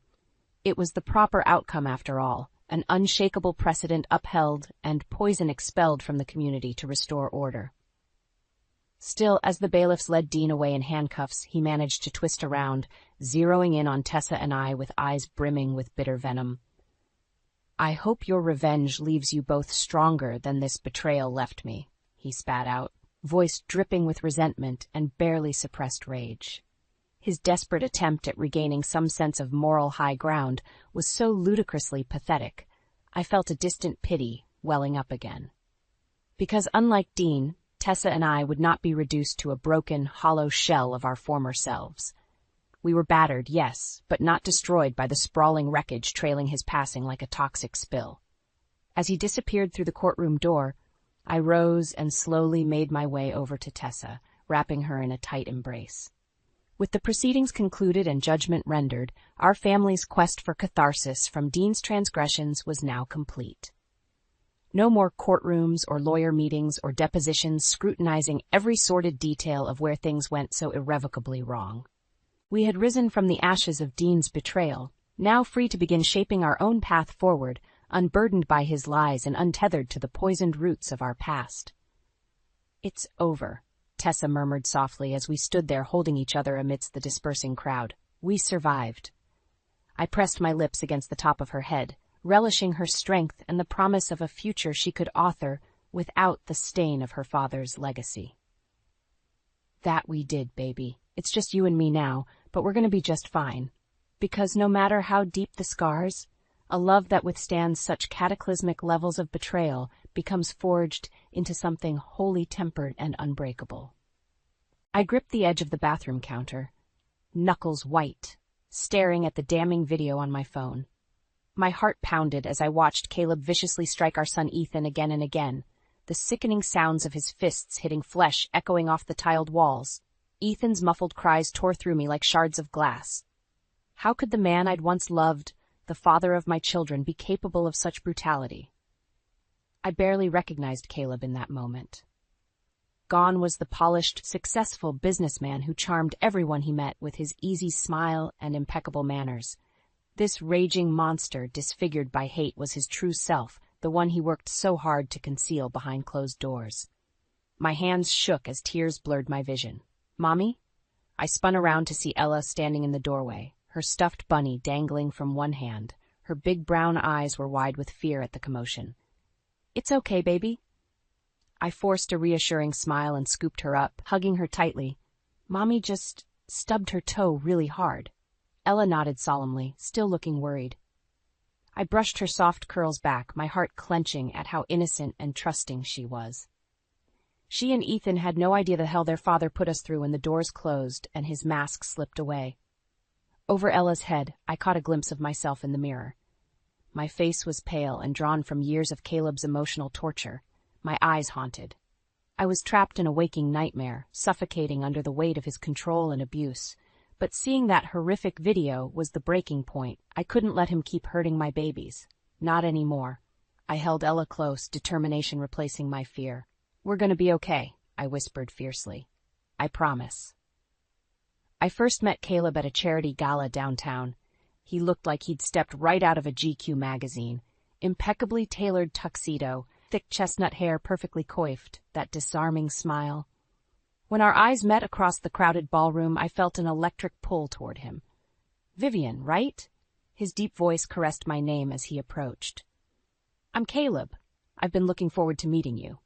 It was the proper outcome after all, an unshakable precedent upheld and poison expelled from the community to restore order. Still, as the bailiffs led Dean away in handcuffs, he managed to twist around, zeroing in on Tessa and I with eyes brimming with bitter venom. "I hope your revenge leaves you both stronger than this betrayal left me," he spat out, voice dripping with resentment and barely suppressed rage. His desperate attempt at regaining some sense of moral high ground was so ludicrously pathetic, I felt a distant pity welling up again. Because unlike Dean, Tessa and I would not be reduced to a broken, hollow shell of our former selves. We were battered, yes, but not destroyed by the sprawling wreckage trailing his passing like a toxic spill. As he disappeared through the courtroom door, I rose and slowly made my way over to Tessa, wrapping her in a tight embrace. With the proceedings concluded and judgment rendered, our family's quest for catharsis from Dean's transgressions was now complete. No more courtrooms or lawyer meetings or depositions scrutinizing every sordid detail of where things went so irrevocably wrong. We had risen from the ashes of Dean's betrayal, now free to begin shaping our own path forward, unburdened by his lies and untethered to the poisoned roots of our past. "It's over," Tessa murmured softly as we stood there holding each other amidst the dispersing crowd. We survived. I pressed my lips against the top of her head, relishing her strength and the promise of a future she could author without the stain of her father's legacy. That we did, baby. It's just you and me now, but we're going to be just fine. Because no matter how deep the scars, a love that withstands such cataclysmic levels of betrayal becomes forged into something wholly tempered and unbreakable. I gripped the edge of the bathroom counter, knuckles white, staring at the damning video on my phone. My heart pounded as I watched Caleb viciously strike our son Ethan again and again, the sickening sounds of his fists hitting flesh echoing off the tiled walls. Ethan's muffled cries tore through me like shards of glass. How could the man I'd once loved, the father of my children, be capable of such brutality? I barely recognized Caleb in that moment. Gone was the polished, successful businessman who charmed everyone he met with his easy smile and impeccable manners. This raging monster, disfigured by hate, was his true self, the one he worked so hard to conceal behind closed doors. My hands shook as tears blurred my vision. Mommy? I spun around to see Ella standing in the doorway, her stuffed bunny dangling from one hand. Her big brown eyes were wide with fear at the commotion. It's okay, baby. I forced a reassuring smile and scooped her up, hugging her tightly. Mommy just stubbed her toe really hard. Ella nodded solemnly, still looking worried. I brushed her soft curls back, my heart clenching at how innocent and trusting she was. She and Ethan had no idea the hell their father put us through when the doors closed and his mask slipped away. Over Ella's head, I caught a glimpse of myself in the mirror. My face was pale and drawn from years of Caleb's emotional torture, my eyes haunted. I was trapped in a waking nightmare, suffocating under the weight of his control and abuse. But seeing that horrific video was the breaking point. I couldn't let him keep hurting my babies. Not anymore. I held Ella close, determination replacing my fear. We're gonna be okay, I whispered fiercely. I promise. I first met Caleb at a charity gala downtown. He looked like he'd stepped right out of a GQ magazine. Impeccably tailored tuxedo, thick chestnut hair perfectly coiffed, that disarming smile. When our eyes met across the crowded ballroom, I felt an electric pull toward him. Vivian, right? His deep voice caressed my name as he approached. I'm Caleb. I've been looking forward to meeting you.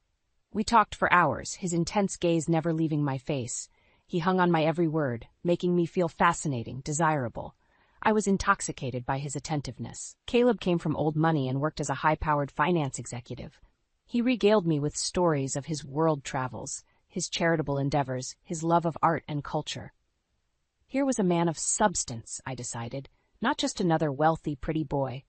We talked for hours, his intense gaze never leaving my face. He hung on my every word, making me feel fascinating, desirable. I was intoxicated by his attentiveness. Caleb came from old money and worked as a high-powered finance executive. He regaled me with stories of his world travels, his charitable endeavors, his love of art and culture. Here was a man of substance, I decided, not just another wealthy, pretty boy.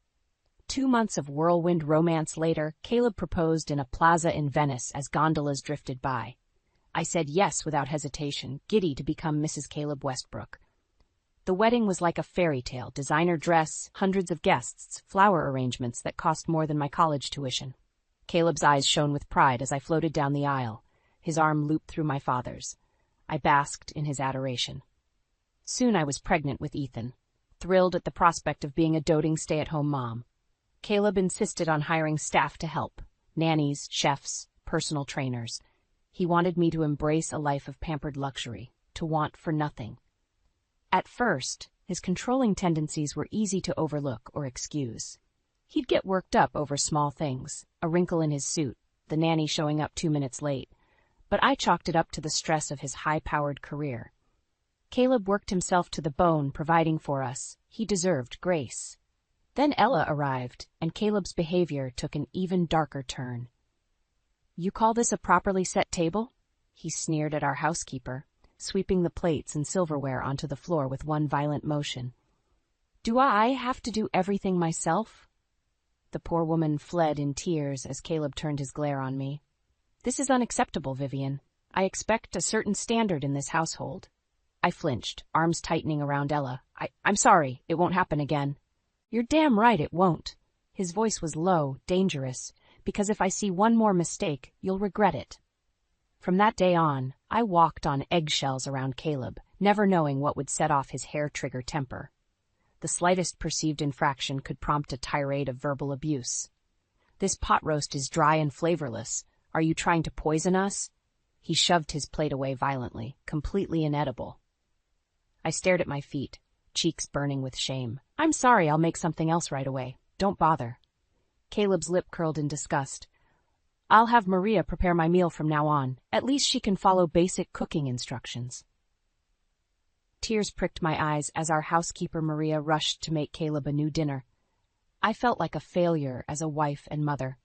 2 months of whirlwind romance later, Caleb proposed in a plaza in Venice as gondolas drifted by. I said yes without hesitation, giddy to become Mrs. Caleb Westbrook. The wedding was like a fairy tale, designer dress, hundreds of guests, flower arrangements that cost more than my college tuition. Caleb's eyes shone with pride as I floated down the aisle, his arm looped through my father's. I basked in his adoration. Soon I was pregnant with Ethan, thrilled at the prospect of being a doting stay-at-home mom. Caleb insisted on hiring staff to help, nannies, chefs, personal trainers. He wanted me to embrace a life of pampered luxury, to want for nothing. At first, his controlling tendencies were easy to overlook or excuse. He'd get worked up over small things, a wrinkle in his suit, the nanny showing up 2 minutes late, but I chalked it up to the stress of his high-powered career. Caleb worked himself to the bone, providing for us. He deserved grace. Then Ella arrived, and Caleb's behavior took an even darker turn. You call this a properly set table? He sneered at our housekeeper, sweeping the plates and silverware onto the floor with one violent motion. Do I have to do everything myself? The poor woman fled in tears as Caleb turned his glare on me. This is unacceptable, Vivian. I expect a certain standard in this household. I flinched, arms tightening around Ella. I'm sorry, it won't happen again. You're damn right it won't. His voice was low, dangerous, because if I see one more mistake, you'll regret it. From that day on, I walked on eggshells around Caleb, never knowing what would set off his hair-trigger temper. The slightest perceived infraction could prompt a tirade of verbal abuse. This pot roast is dry and flavorless. Are you trying to poison us? He shoved his plate away violently, completely inedible. I stared at my feet, cheeks burning with shame. I'm sorry, I'll make something else right away. Don't bother. Caleb's lip curled in disgust. I'll have Maria prepare my meal from now on. At least she can follow basic cooking instructions. Tears pricked my eyes as our housekeeper Maria rushed to make Caleb a new dinner. I felt like a failure as a wife and mother.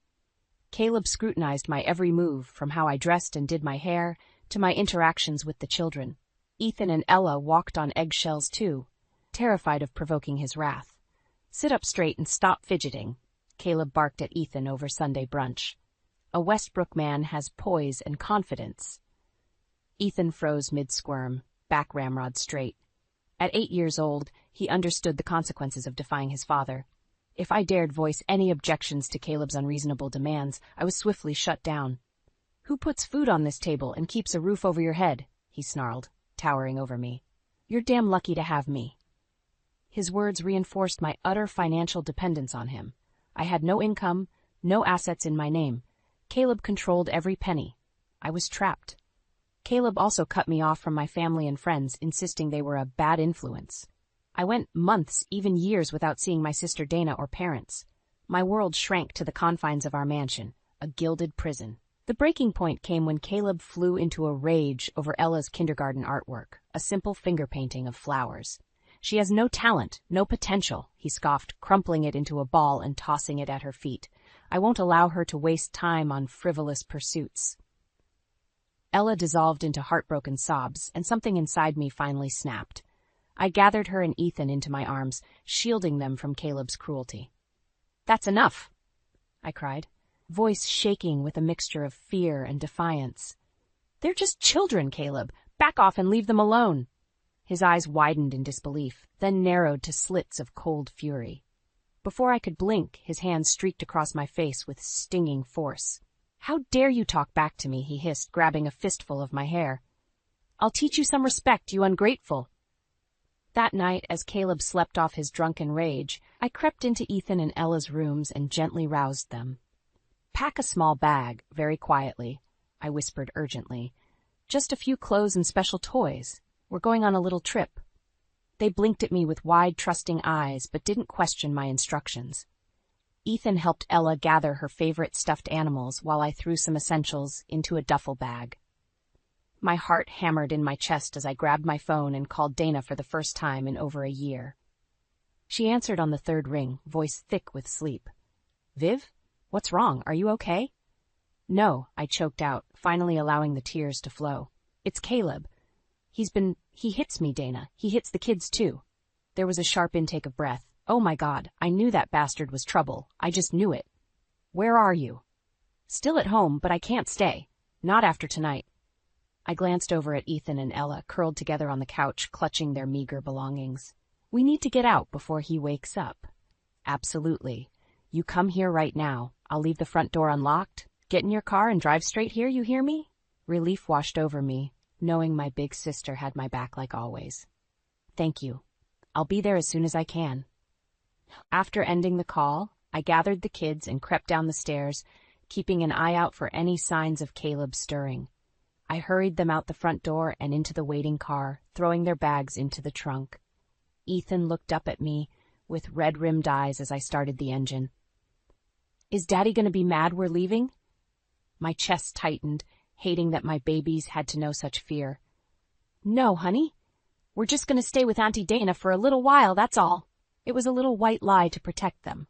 Caleb scrutinized my every move, from how I dressed and did my hair, to my interactions with the children. Ethan and Ella walked on eggshells too, terrified of provoking his wrath. Sit up straight and stop fidgeting, Caleb barked at Ethan over Sunday brunch. A Westbrook man has poise and confidence. Ethan froze mid-squirm, back ramrod straight. At 8 years old, he understood the consequences of defying his father. If I dared voice any objections to Caleb's unreasonable demands, I was swiftly shut down. Who puts food on this table and keeps a roof over your head? He snarled, towering over me. You're damn lucky to have me. His words reinforced my utter financial dependence on him. I had no income, no assets in my name. Caleb controlled every penny. I was trapped. Caleb also cut me off from my family and friends, insisting they were a bad influence. I went months, even years, without seeing my sister Dana or parents. My world shrank to the confines of our mansion, a gilded prison. The breaking point came when Caleb flew into a rage over Ella's kindergarten artwork, a simple finger painting of flowers. She has no talent, no potential, he scoffed, crumpling it into a ball and tossing it at her feet. I won't allow her to waste time on frivolous pursuits. Ella dissolved into heartbroken sobs, and something inside me finally snapped. I gathered her and Ethan into my arms, shielding them from Caleb's cruelty. That's enough, I cried, voice shaking with a mixture of fear and defiance. They're just children, Caleb. Back off and leave them alone. His eyes widened in disbelief, then narrowed to slits of cold fury. Before I could blink, his hand streaked across my face with stinging force. How dare you talk back to me, he hissed, grabbing a fistful of my hair. I'll teach you some respect, you ungrateful. That night, as Caleb slept off his drunken rage, I crept into Ethan and Ella's rooms and gently roused them. Pack a small bag, very quietly, I whispered urgently. Just a few clothes and special toys. We're going on a little trip. They blinked at me with wide, trusting eyes, but didn't question my instructions. Ethan helped Ella gather her favorite stuffed animals while I threw some essentials into a duffel bag. My heart hammered in my chest as I grabbed my phone and called Dana for the first time in over a year. She answered on the third ring, voice thick with sleep. Viv? What's wrong? Are you okay? No, I choked out, finally allowing the tears to flow. It's Caleb. He hits me, Dana. He hits the kids too. There was a sharp intake of breath. Oh my God, I knew that bastard was trouble. I just knew it. Where are you? Still at home, but I can't stay. Not after tonight. I glanced over at Ethan and Ella, curled together on the couch, clutching their meager belongings. We need to get out before he wakes up. Absolutely. You come here right now. I'll leave the front door unlocked. Get in your car and drive straight here, you hear me? Relief washed over me, knowing my big sister had my back like always. Thank you. I'll be there as soon as I can. After ending the call, I gathered the kids and crept down the stairs, keeping an eye out for any signs of Caleb stirring. I hurried them out the front door and into the waiting car, throwing their bags into the trunk. Ethan looked up at me with red-rimmed eyes as I started the engine. Is Daddy going to be mad we're leaving? My chest tightened, hating that my babies had to know such fear. No, honey. We're just going to stay with Auntie Dana for a little while, that's all. It was a little white lie to protect them.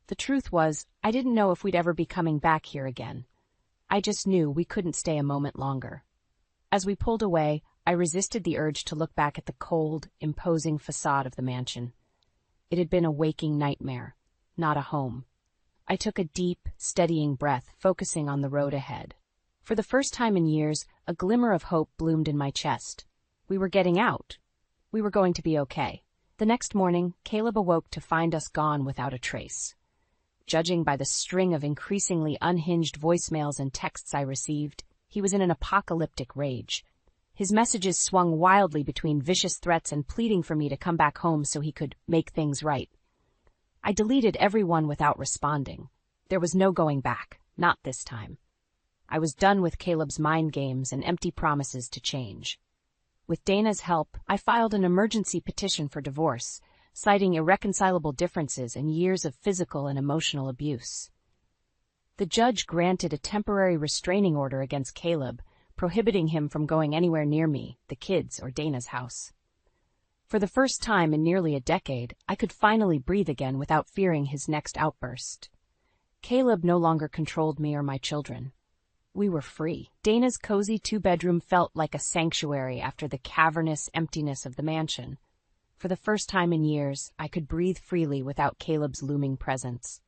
The truth was, I didn't know if we'd ever be coming back here again. I just knew we couldn't stay a moment longer. As we pulled away, I resisted the urge to look back at the cold, imposing facade of the mansion. It had been a waking nightmare, not a home. I took a deep, steadying breath, focusing on the road ahead. For the first time in years, a glimmer of hope bloomed in my chest. We were getting out. We were going to be okay. The next morning, Caleb awoke to find us gone without a trace. Judging by the string of increasingly unhinged voicemails and texts I received, he was in an apocalyptic rage. His messages swung wildly between vicious threats and pleading for me to come back home so he could make things right. I deleted every one without responding. There was no going back, not this time. I was done with Caleb's mind games and empty promises to change. With Dana's help, I filed an emergency petition for divorce, citing irreconcilable differences and years of physical and emotional abuse. The judge granted a temporary restraining order against Caleb, prohibiting him from going anywhere near me, the kids, or Dana's house. For the first time in nearly a decade, I could finally breathe again without fearing his next outburst. Caleb no longer controlled me or my children. We were free. Dana's cozy two-bedroom felt like a sanctuary after the cavernous emptiness of the mansion. For the first time in years, I could breathe freely without Caleb's looming presence.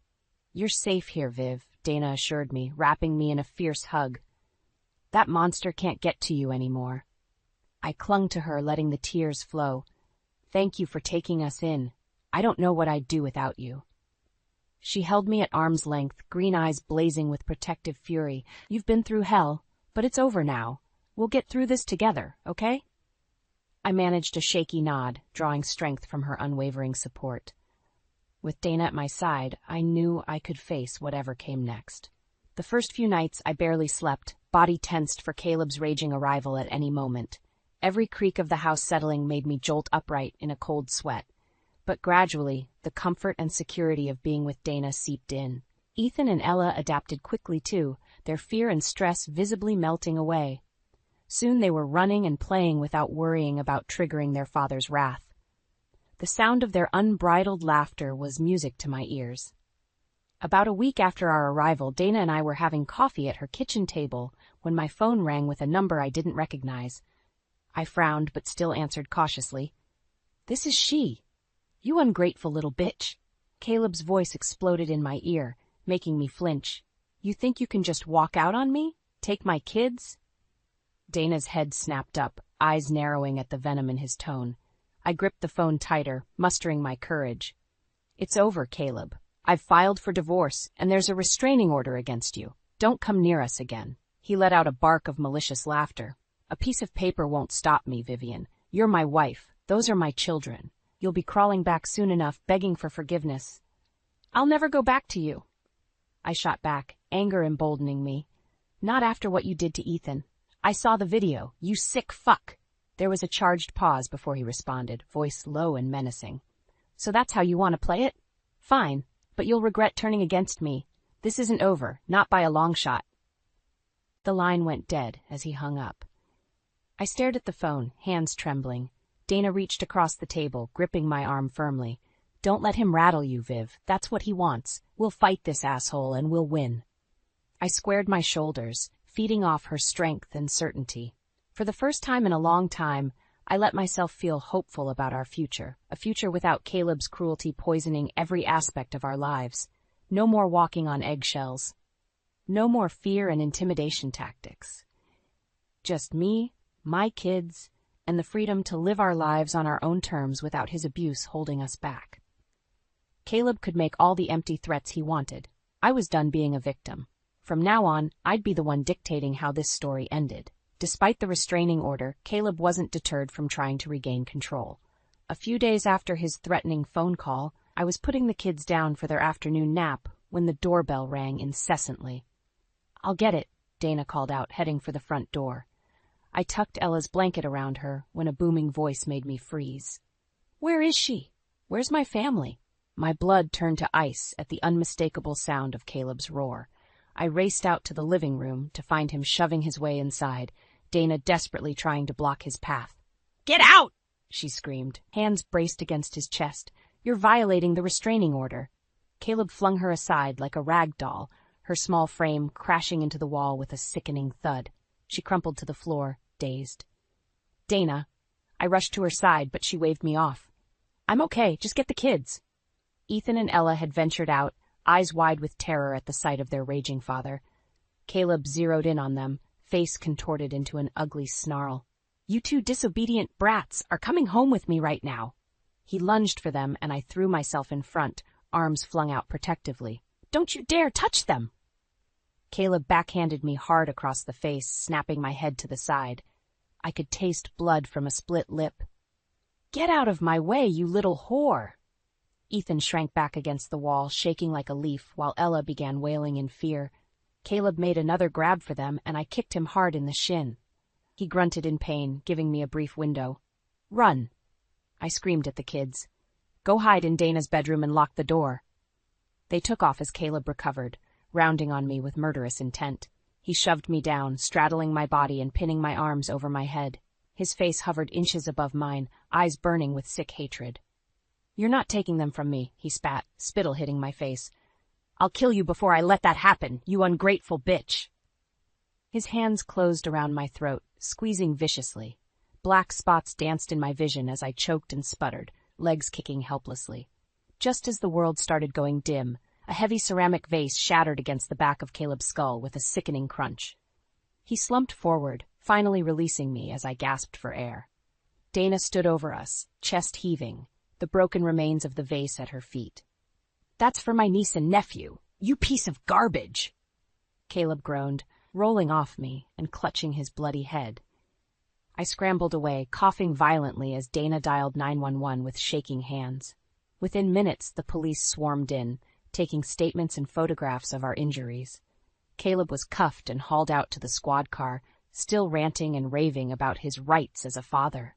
"You're safe here, Viv," Dana assured me, wrapping me in a fierce hug. "That monster can't get to you anymore." I clung to her, letting the tears flow. "Thank you for taking us in. I don't know what I'd do without you." She held me at arm's length, green eyes blazing with protective fury. "You've been through hell, but it's over now. We'll get through this together, okay?" I managed a shaky nod, drawing strength from her unwavering support. With Dana at my side, I knew I could face whatever came next. The first few nights, I barely slept, body tensed for Caleb's raging arrival at any moment. Every creak of the house settling made me jolt upright in a cold sweat. But gradually, the comfort and security of being with Dana seeped in. Ethan and Ella adapted quickly too, their fear and stress visibly melting away. Soon they were running and playing without worrying about triggering their father's wrath. The sound of their unbridled laughter was music to my ears. About a week after our arrival, Dana and I were having coffee at her kitchen table when my phone rang with a number I didn't recognize. I frowned but still answered cautiously. "This is she. You ungrateful little bitch." Caleb's voice exploded in my ear, making me flinch. "You think you can just walk out on me? Take my kids?" Dana's head snapped up, eyes narrowing at the venom in his tone. I gripped the phone tighter, mustering my courage. "It's over, Caleb. I've filed for divorce, and there's a restraining order against you. Don't come near us again." He let out a bark of malicious laughter. "A piece of paper won't stop me, Vivian. You're my wife. Those are my children. You'll be crawling back soon enough, begging for forgiveness." "I'll never go back to you." I shot back, anger emboldening me. "Not after what you did to Ethan. I saw the video. You sick fuck." There was a charged pause before he responded, voice low and menacing. "So that's how you want to play it? Fine, but you'll regret turning against me. This isn't over, not by a long shot." The line went dead as he hung up. I stared at the phone, hands trembling. Dana reached across the table, gripping my arm firmly. "Don't let him rattle you, Viv. That's what he wants. We'll fight this asshole and we'll win." I squared my shoulders, feeding off her strength and certainty. For the first time in a long time, I let myself feel hopeful about our future, a future without Caleb's cruelty poisoning every aspect of our lives. No more walking on eggshells. No more fear and intimidation tactics. Just me, my kids, and the freedom to live our lives on our own terms without his abuse holding us back. Caleb could make all the empty threats he wanted. I was done being a victim. From now on, I'd be the one dictating how this story ended. Despite the restraining order, Caleb wasn't deterred from trying to regain control. A few days after his threatening phone call, I was putting the kids down for their afternoon nap when the doorbell rang incessantly. "I'll get it," Dana called out, heading for the front door. I tucked Ella's blanket around her when a booming voice made me freeze. "Where is she? Where's my family?" My blood turned to ice at the unmistakable sound of Caleb's roar. I raced out to the living room to find him shoving his way inside, Dana desperately trying to block his path. "Get out!" she screamed, hands braced against his chest. "You're violating the restraining order." Caleb flung her aside like a rag doll, her small frame crashing into the wall with a sickening thud. She crumpled to the floor, dazed. "Dana." I rushed to her side, but she waved me off. "I'm okay, just get the kids." Ethan and Ella had ventured out, eyes wide with terror at the sight of their raging father. Caleb zeroed in on them, face contorted into an ugly snarl. "You two disobedient brats are coming home with me right now." He lunged for them, and I threw myself in front, arms flung out protectively. "Don't you dare touch them!" Caleb backhanded me hard across the face, snapping my head to the side. I could taste blood from a split lip. "Get out of my way, you little whore!" Ethan shrank back against the wall, shaking like a leaf, while Ella began wailing in fear. Caleb made another grab for them, and I kicked him hard in the shin. He grunted in pain, giving me a brief window. "Run!" I screamed at the kids. "Go hide in Dana's bedroom and lock the door." They took off as Caleb recovered, rounding on me with murderous intent. He shoved me down, straddling my body and pinning my arms over my head. His face hovered inches above mine, eyes burning with sick hatred. "You're not taking them from me," he spat, spittle hitting my face. "I'll kill you before I let that happen, you ungrateful bitch." His hands closed around my throat, squeezing viciously. Black spots danced in my vision as I choked and sputtered, legs kicking helplessly. Just as the world started going dim, a heavy ceramic vase shattered against the back of Caleb's skull with a sickening crunch. He slumped forward, finally releasing me as I gasped for air. Dana stood over us, chest heaving, the broken remains of the vase at her feet. "That's for my niece and nephew, you piece of garbage!" Caleb groaned, rolling off me and clutching his bloody head. I scrambled away, coughing violently as Dana dialed 911 with shaking hands. Within minutes, the police swarmed in, taking statements and photographs of our injuries. Caleb was cuffed and hauled out to the squad car, still ranting and raving about his rights as a father.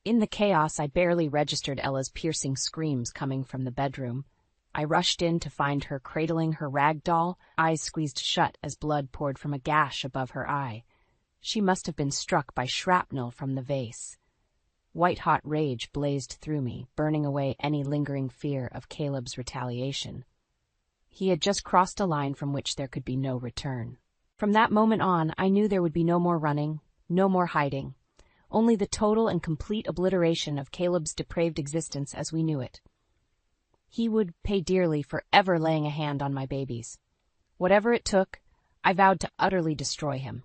In the chaos, I barely registered Ella's piercing screams coming from the bedroom. I rushed in to find her cradling her rag doll, eyes squeezed shut as blood poured from a gash above her eye. She must have been struck by shrapnel from the vase. White-hot rage blazed through me, burning away any lingering fear of Caleb's retaliation. He had just crossed a line from which there could be no return. From that moment on, I knew there would be no more running, no more hiding, only the total and complete obliteration of Caleb's depraved existence as we knew it. He would pay dearly for ever laying a hand on my babies. Whatever it took, I vowed to utterly destroy him.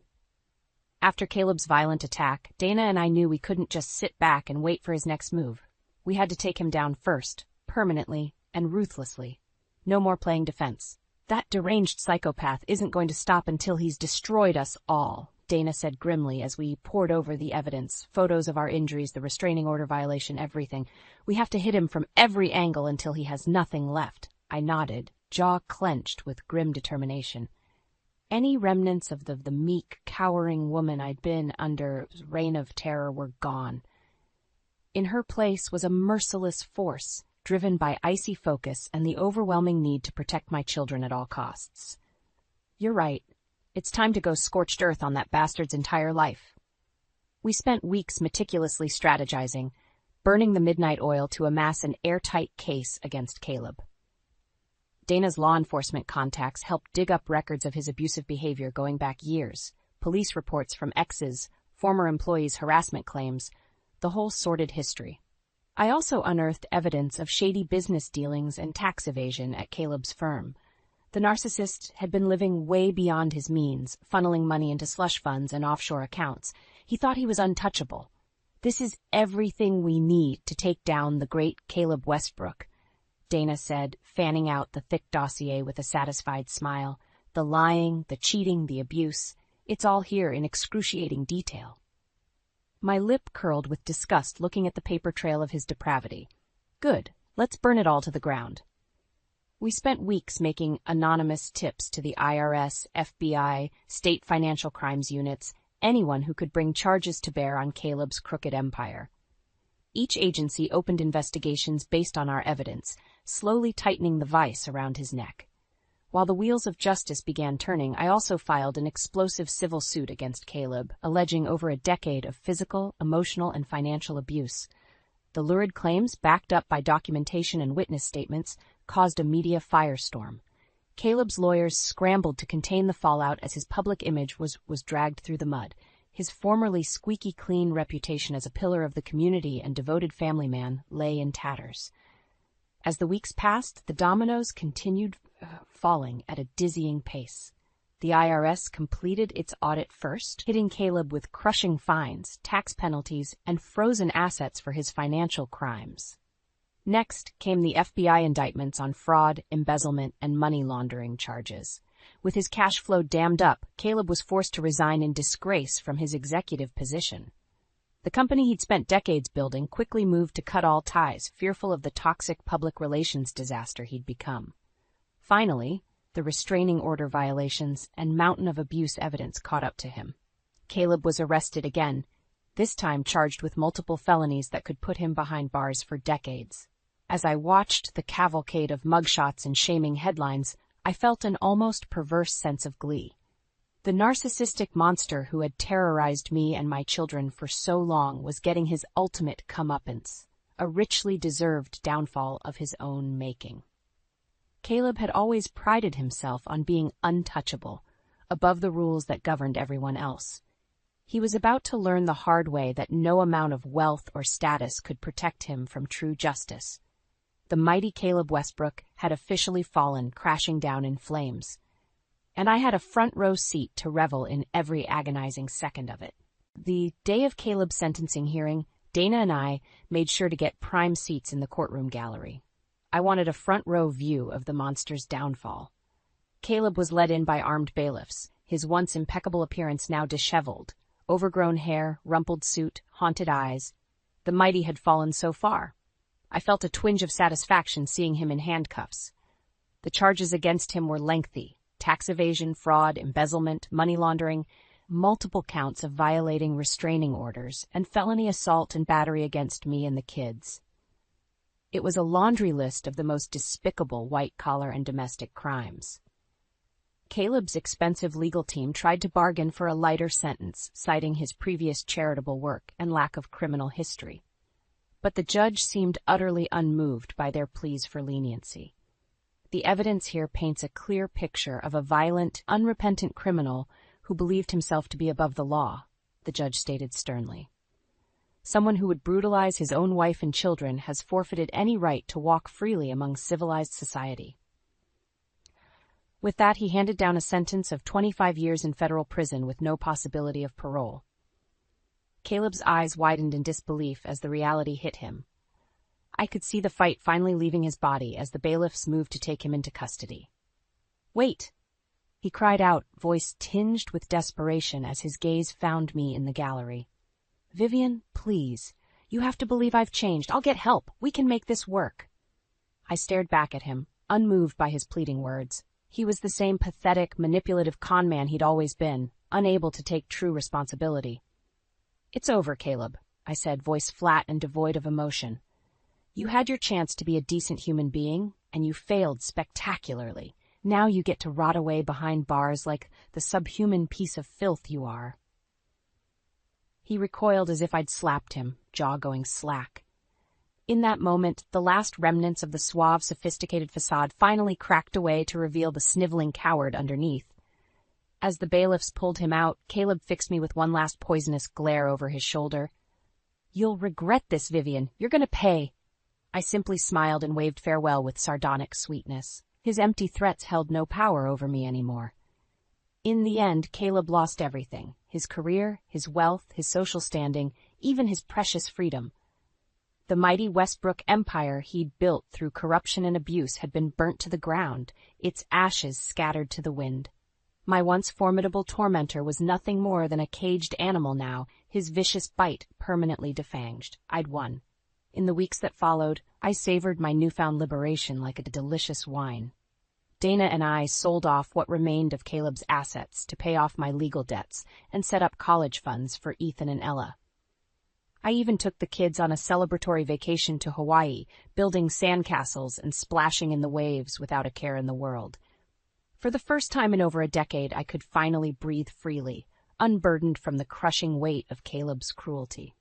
After Caleb's violent attack, Dana and I knew we couldn't just sit back and wait for his next move. We had to take him down first, permanently and ruthlessly. No more playing defense. "That deranged psychopath isn't going to stop until he's destroyed us all," Dana said grimly as we pored over the evidence, photos of our injuries, the restraining order violation, everything. "We have to hit him from every angle until he has nothing left." I nodded, jaw clenched with grim determination. Any remnants of the meek, cowering woman I'd been under's reign of terror were gone. In her place was a merciless force, driven by icy focus and the overwhelming need to protect my children at all costs. "You're right. It's time to go scorched earth on that bastard's entire life." We spent weeks meticulously strategizing, burning the midnight oil to amass an airtight case against Caleb. Dana's law enforcement contacts helped dig up records of his abusive behavior going back years, police reports from exes, former employees' harassment claims, the whole sordid history. I also unearthed evidence of shady business dealings and tax evasion at Caleb's firm. The narcissist had been living way beyond his means, funneling money into slush funds and offshore accounts. He thought he was untouchable. "This is everything we need to take down the great Caleb Westbrook," Dana said, fanning out the thick dossier with a satisfied smile. "The lying, the cheating, the abuse, it's all here in excruciating detail." My lip curled with disgust looking at the paper trail of his depravity. Good, let's burn it all to the ground. We spent weeks making anonymous tips to the IRS, FBI, state financial crimes units, anyone who could bring charges to bear on Caleb's crooked empire. Each agency opened investigations based on our evidence, slowly tightening the vice around his neck. While the wheels of justice began turning, I also filed an explosive civil suit against Caleb, alleging over a decade of physical, emotional, and financial abuse. The lurid claims, backed up by documentation and witness statements, caused a media firestorm. Caleb's lawyers scrambled to contain the fallout as his public image was dragged through the mud. His formerly squeaky clean reputation as a pillar of the community and devoted family man lay in tatters. As the weeks passed, the dominoes continued falling at a dizzying pace. The IRS completed its audit first, hitting Caleb with crushing fines, tax penalties, and frozen assets for his financial crimes. Next came the FBI indictments on fraud, embezzlement, and money laundering charges. With his cash flow dammed up, Caleb was forced to resign in disgrace from his executive position. The company he'd spent decades building quickly moved to cut all ties, fearful of the toxic public relations disaster he'd become. Finally, The restraining order violations and mountain of abuse evidence caught up to him. Caleb was arrested again, this time charged with multiple felonies that could put him behind bars for decades. As I watched the cavalcade of mugshots and shaming headlines, I felt an almost perverse sense of glee. The narcissistic monster who had terrorized me and my children for so long was getting his ultimate comeuppance, a richly deserved downfall of his own making. Caleb had always prided himself on being untouchable, above the rules that governed everyone else. He was about to learn the hard way that no amount of wealth or status could protect him from true justice. The mighty Caleb Westbrook had officially fallen, crashing down in flames, and I had a front-row seat to revel in every agonizing second of it. The day of Caleb's sentencing hearing, Dana and I made sure to get prime seats in the courtroom gallery. I wanted a front-row view of the monster's downfall. Caleb was led in by armed bailiffs, his once impeccable appearance now disheveled, overgrown hair, rumpled suit, haunted eyes. The mighty had fallen so far. I felt a twinge of satisfaction seeing him in handcuffs. The charges against him were lengthy: tax evasion, fraud, embezzlement, money laundering, multiple counts of violating restraining orders, and felony assault and battery against me and the kids. It was a laundry list of the most despicable white-collar and domestic crimes. Caleb's expensive legal team tried to bargain for a lighter sentence, citing his previous charitable work and lack of criminal history. But the judge seemed utterly unmoved by their pleas for leniency. The evidence here paints a clear picture of a violent, unrepentant criminal who believed himself to be above the law, the judge stated sternly. Someone who would brutalize his own wife and children has forfeited any right to walk freely among civilized society. With that, he handed down a sentence of 25 years in federal prison with no possibility of parole. Caleb's eyes widened in disbelief as the reality hit him. I could see the fight finally leaving his body as the bailiffs moved to take him into custody. "Wait!" he cried out, voice tinged with desperation as his gaze found me in the gallery. "Vivian, please. You have to believe I've changed. I'll get help. We can make this work." I stared back at him, unmoved by his pleading words. He was the same pathetic, manipulative con man he'd always been, unable to take true responsibility. "It's over, Caleb," I said, voice flat and devoid of emotion. "You had your chance to be a decent human being, and you failed spectacularly. Now you get to rot away behind bars like the subhuman piece of filth you are." He recoiled as if I'd slapped him, jaw going slack. In that moment, the last remnants of the suave, sophisticated facade finally cracked away to reveal the sniveling coward underneath. As the bailiffs pulled him out, Caleb fixed me with one last poisonous glare over his shoulder. "You'll regret this, Vivian. You're going to pay." I simply smiled and waved farewell with sardonic sweetness. His empty threats held no power over me anymore. In the end, Caleb lost everything: his career, his wealth, his social standing, even his precious freedom. The mighty Westbrook empire he'd built through corruption and abuse had been burnt to the ground, its ashes scattered to the wind. My once formidable tormentor was nothing more than a caged animal now, his vicious bite permanently defanged. I'd won. In the weeks that followed, I savored my newfound liberation like a delicious wine. Dana and I sold off what remained of Caleb's assets to pay off my legal debts and set up college funds for Ethan and Ella. I even took the kids on a celebratory vacation to Hawaii, building sandcastles and splashing in the waves without a care in the world. For the first time in over a decade, I could finally breathe freely, unburdened from the crushing weight of Caleb's cruelty.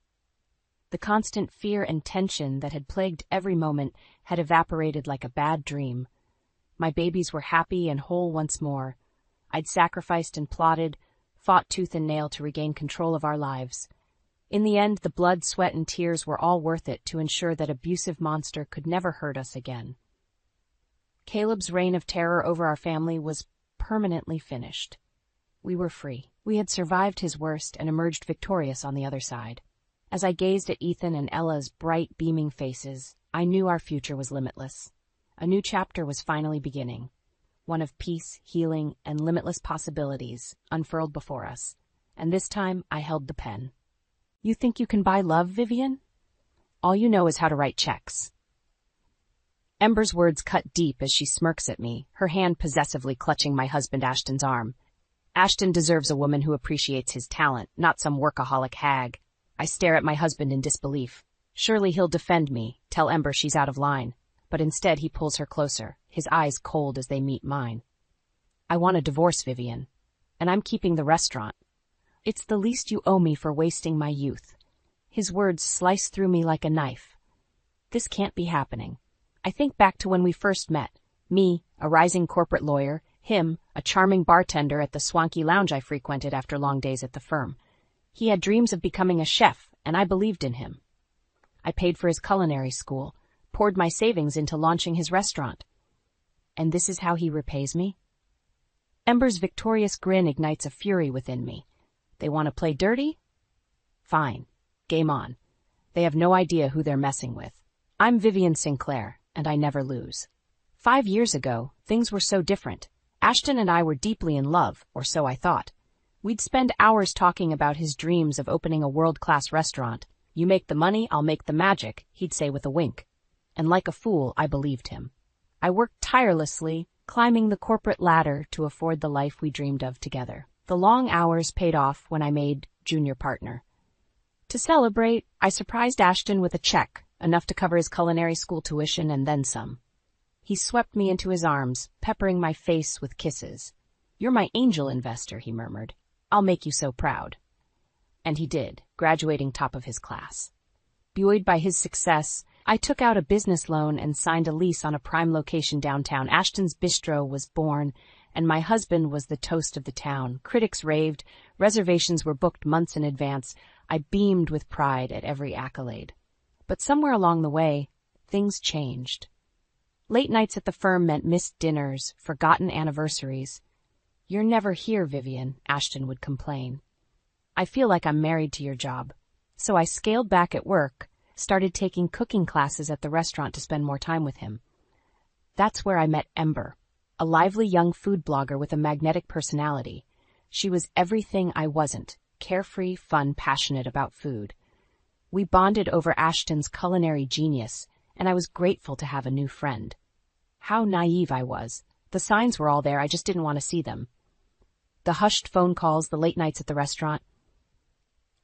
The constant fear and tension that had plagued every moment had evaporated like a bad dream. My babies were happy and whole once more. I'd sacrificed and plotted, fought tooth and nail to regain control of our lives. In the end, the blood, sweat, and tears were all worth it to ensure that abusive monster could never hurt us again. Caleb's reign of terror over our family was permanently finished. We were free. We had survived his worst and emerged victorious on the other side. As I gazed at Ethan and Ella's bright, beaming faces, I knew our future was limitless. A new chapter was finally beginning, one of peace, healing, and limitless possibilities unfurled before us, and this time I held the pen. You think you can buy love, Vivian? All you know is how to write checks. Ember's words cut deep as she smirks at me, her hand possessively clutching my husband Ashton's arm. Ashton deserves a woman who appreciates his talent, not some workaholic hag. I stare at my husband in disbelief. Surely he'll defend me, tell Ember she's out of line. But instead he pulls her closer, his eyes cold as they meet mine. I want a divorce, Vivian. And I'm keeping the restaurant. It's the least you owe me for wasting my youth. His words slice through me like a knife. This can't be happening. I think back to when we first met. Me, a rising corporate lawyer, him, a charming bartender at the swanky lounge I frequented after long days at the firm. He had dreams of becoming a chef, and I believed in him. I paid for his culinary school, poured my savings into launching his restaurant. And this is how he repays me? Ember's victorious grin ignites a fury within me. They want to play dirty? Fine. Game on. They have no idea who they're messing with. I'm Vivian Sinclair, and I never lose. 5 years ago, things were so different. Ashton and I were deeply in love, or so I thought. We'd spend hours talking about his dreams of opening a world-class restaurant. You make the money, I'll make the magic, he'd say with a wink. And like a fool, I believed him. I worked tirelessly, climbing the corporate ladder to afford the life we dreamed of together. The long hours paid off when I made junior partner. To celebrate, I surprised Ashton with a check, enough to cover his culinary school tuition and then some. He swept me into his arms, peppering my face with kisses. "You're my angel investor," he murmured. "I'll make you so proud." And he did, graduating top of his class. Buoyed by his success, I took out a business loan and signed a lease on a prime location downtown. Ashton's Bistro was born, and my husband was the toast of the town. Critics raved, reservations were booked months in advance. I beamed with pride at every accolade. But somewhere along the way, things changed. Late nights at the firm meant missed dinners, forgotten anniversaries. "You're never here, Vivian," Ashton would complain. "I feel like I'm married to your job." So I scaled back at work, started taking cooking classes at the restaurant to spend more time with him. That's where I met Ember, a lively young food blogger with a magnetic personality. She was everything I wasn't, carefree, fun, passionate about food. We bonded over Ashton's culinary genius, and I was grateful to have a new friend. How naive I was. The signs were all there, I just didn't want to see them. The hushed phone calls, the late nights at the restaurant.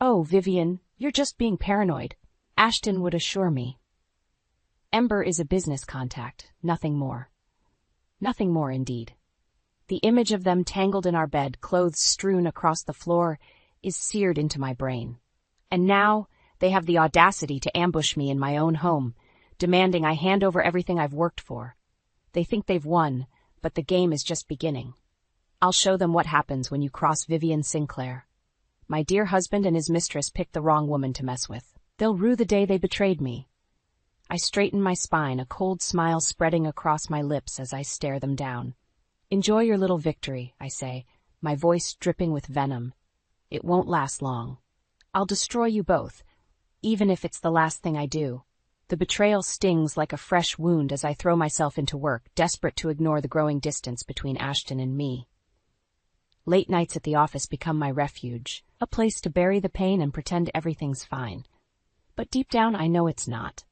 "Oh, Vivian, you're just being paranoid," Ashton would assure me. Ember is a business contact, nothing more. Nothing more, indeed. The image of them tangled in our bed, clothes strewn across the floor, is seared into my brain. And now they have the audacity to ambush me in my own home, demanding I hand over everything I've worked for. They think they've won, but the game is just beginning. I'll show them what happens when you cross Vivian Sinclair. My dear husband and his mistress picked the wrong woman to mess with. They'll rue the day they betrayed me. I straighten my spine, a cold smile spreading across my lips as I stare them down. "Enjoy your little victory," I say, my voice dripping with venom. "It won't last long. I'll destroy you both, even if it's the last thing I do." The betrayal stings like a fresh wound as I throw myself into work, desperate to ignore the growing distance between Ashton and me. Late nights at the office become my refuge, a place to bury the pain and pretend everything's fine. But deep down, I know it's not.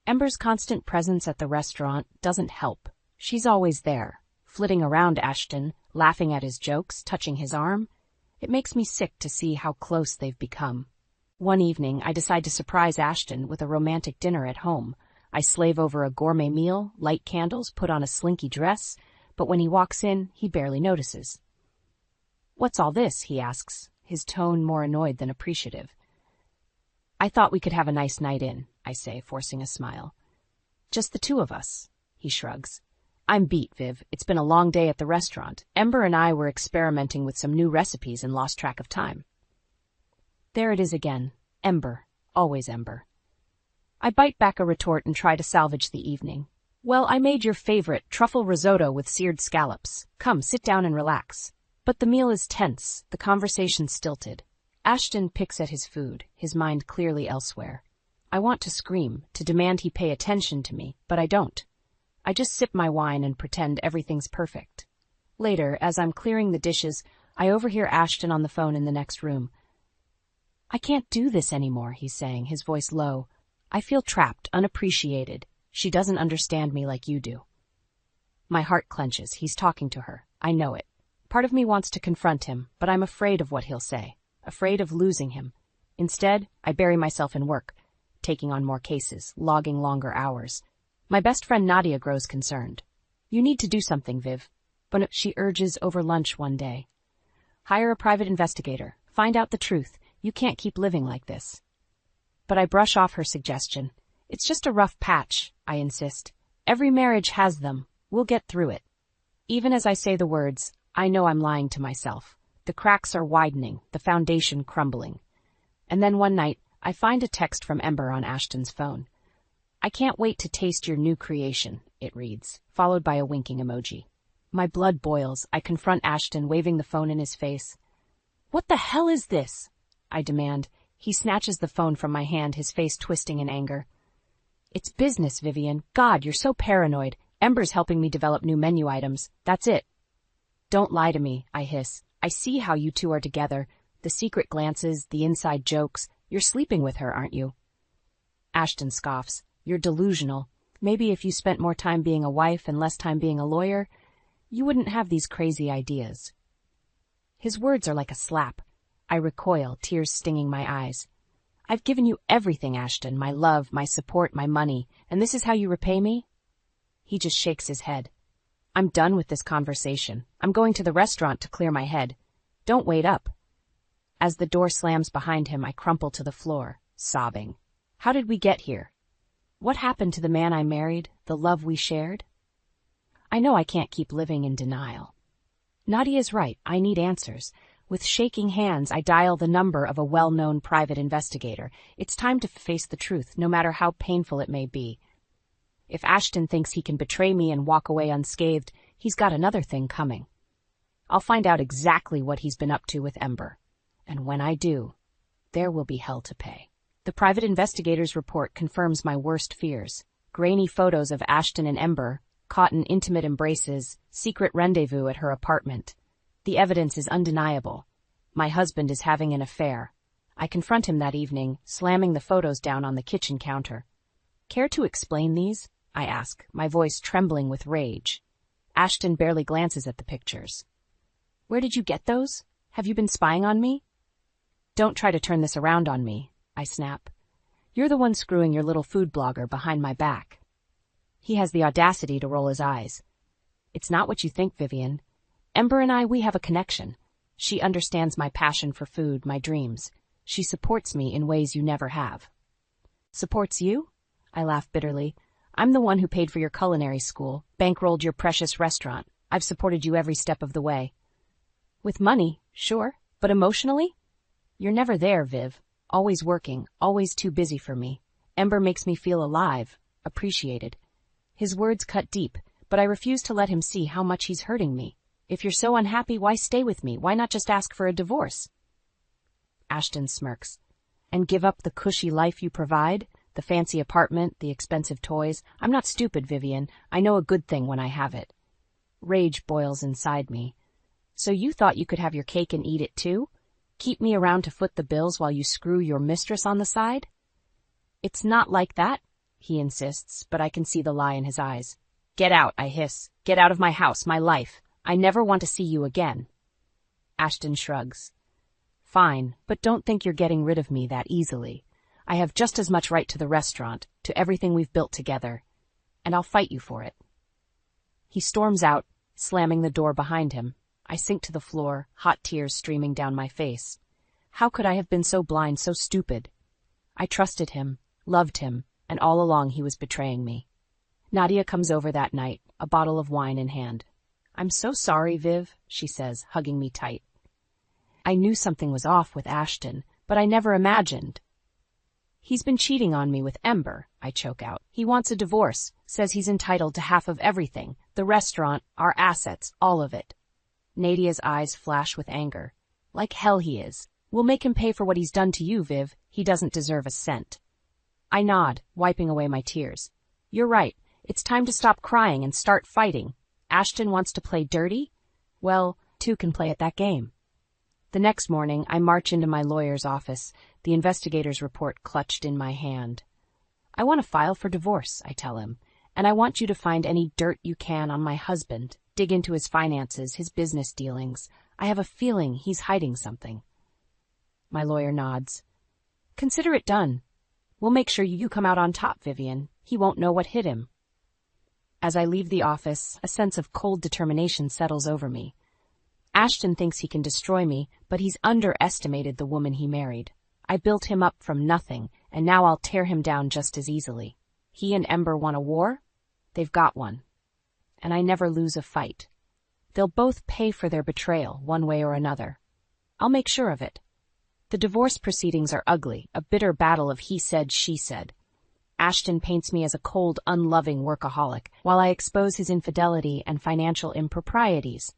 Ember's constant presence at the restaurant doesn't help. She's always there, flitting around Ashton, laughing at his jokes, touching his arm. It makes me sick to see how close they've become. One evening, I decide to surprise Ashton with a romantic dinner at home. I slave over a gourmet meal, light candles, put on a slinky dress, but when he walks in, he barely notices. "What's all this?" he asks, his tone more annoyed than appreciative. "I thought we could have a nice night in," I say, forcing a smile. "Just the two of us," he shrugs. "I'm beat, Viv. It's been a long day at the restaurant. Ember and I were experimenting with some new recipes and lost track of time." There it is again. Ember. Always Ember. I bite back a retort and try to salvage the evening. "Well, I made your favorite, truffle risotto with seared scallops. Come, sit down and relax." But the meal is tense, the conversation stilted. Ashton picks at his food, his mind clearly elsewhere. I want to scream, to demand he pay attention to me, but I don't. I just sip my wine and pretend everything's perfect. Later, as I'm clearing the dishes, I overhear Ashton on the phone in the next room. "I can't do this anymore," he's saying, his voice low. "I feel trapped, unappreciated. She doesn't understand me like you do. My heart clenches. He's talking to her. I know it. Part of me wants to confront him, but I'm afraid of what he'll say, afraid of losing him. Instead, I bury myself in work, taking on more cases, logging longer hours. My best friend Nadia grows concerned. You need to do something, Viv. But she urges over lunch one day. Hire a private investigator. Find out the truth. You can't keep living like this. But I brush off her suggestion. It's just a rough patch, I insist. Every marriage has them. We'll get through it. Even as I say the words, I know I'm lying to myself. The cracks are widening, the foundation crumbling. And then one night, I find a text from Ember on Ashton's phone. I can't wait to taste your new creation, it reads, followed by a winking emoji. My blood boils. I confront Ashton, waving the phone in his face. What the hell is this? I demand. He snatches the phone from my hand, his face twisting in anger. It's business, Vivian. God, you're so paranoid. Ember's helping me develop new menu items. That's it. Don't lie to me, I hiss. I see how you two are together. The secret glances, the inside jokes. You're sleeping with her, aren't you? Ashton scoffs. You're delusional. Maybe if you spent more time being a wife and less time being a lawyer, you wouldn't have these crazy ideas. His words are like a slap. I recoil, tears stinging my eyes. I've given you everything, Ashton, my love, my support, my money, and this is how you repay me? He just shakes his head. I'm done with this conversation. I'm going to the restaurant to clear my head. Don't wait up. As the door slams behind him, I crumple to the floor, sobbing. How did we get here? What happened to the man I married, the love we shared? I know I can't keep living in denial. Nadia's right. I need answers. With shaking hands, I dial the number of a well-known private investigator. It's time to face the truth, no matter how painful it may be. If Ashton thinks he can betray me and walk away unscathed, he's got another thing coming. I'll find out exactly what he's been up to with Ember. And when I do, there will be hell to pay. The private investigator's report confirms my worst fears. Grainy photos of Ashton and Ember, caught in intimate embraces, secret rendezvous at her apartment. The evidence is undeniable. My husband is having an affair. I confront him that evening, slamming the photos down on the kitchen counter. Care to explain these? I ask, my voice trembling with rage. Ashton barely glances at the pictures. Where did you get those? Have you been spying on me? Don't try to turn this around on me, I snap. You're the one screwing your little food blogger behind my back. He has the audacity to roll his eyes. It's not what you think, Vivian. Ember and I, we have a connection. She understands my passion for food, my dreams. She supports me in ways you never have. Supports you? I laugh bitterly. I'm the one who paid for your culinary school, bankrolled your precious restaurant. I've supported you every step of the way. With money, sure, but emotionally? You're never there, Viv. Always working, always too busy for me. Ember makes me feel alive, appreciated. His words cut deep, but I refuse to let him see how much he's hurting me. If you're so unhappy, why stay with me? Why not just ask for a divorce? Ashton smirks. And give up the cushy life you provide? The fancy apartment, the expensive toys? I'm not stupid, Vivian. I know a good thing when I have it. Rage boils inside me. So you thought you could have your cake and eat it too? Keep me around to foot the bills while you screw your mistress on the side? It's not like that, he insists, but I can see the lie in his eyes. Get out, I hiss. Get out of my house, my life. I never want to see you again. Ashton shrugs. Fine, but don't think you're getting rid of me that easily. I have just as much right to the restaurant, to everything we've built together, and I'll fight you for it. He storms out, slamming the door behind him. I sink to the floor, hot tears streaming down my face. How could I have been so blind, so stupid? I trusted him, loved him, and all along he was betraying me. Nadia comes over that night, a bottle of wine in hand. I'm so sorry, Viv, she says, hugging me tight. I knew something was off with Ashton, but I never imagined. He's been cheating on me with Ember, I choke out. He wants a divorce, says he's entitled to half of everything, the restaurant, our assets, all of it. Nadia's eyes flash with anger. Like hell he is. We'll make him pay for what he's done to you, Viv. He doesn't deserve a cent. I nod, wiping away my tears. You're right. It's time to stop crying and start fighting. Ashton wants to play dirty? Well, two can play at that game. The next morning, I march into my lawyer's office, the investigator's report clutched in my hand. I want to file for divorce, I tell him, and I want you to find any dirt you can on my husband, dig into his finances, his business dealings. I have a feeling he's hiding something. My lawyer nods. Consider it done. We'll make sure you come out on top, Vivian. He won't know what hit him. As I leave the office, a sense of cold determination settles over me. Ashton thinks he can destroy me, but he's underestimated the woman he married. I built him up from nothing, and now I'll tear him down just as easily. He and Ember want a war? They've got one. And I never lose a fight. They'll both pay for their betrayal, one way or another. I'll make sure of it. The divorce proceedings are ugly, a bitter battle of he said, she said. Ashton paints me as a cold, unloving workaholic, while I expose his infidelity and financial improprieties.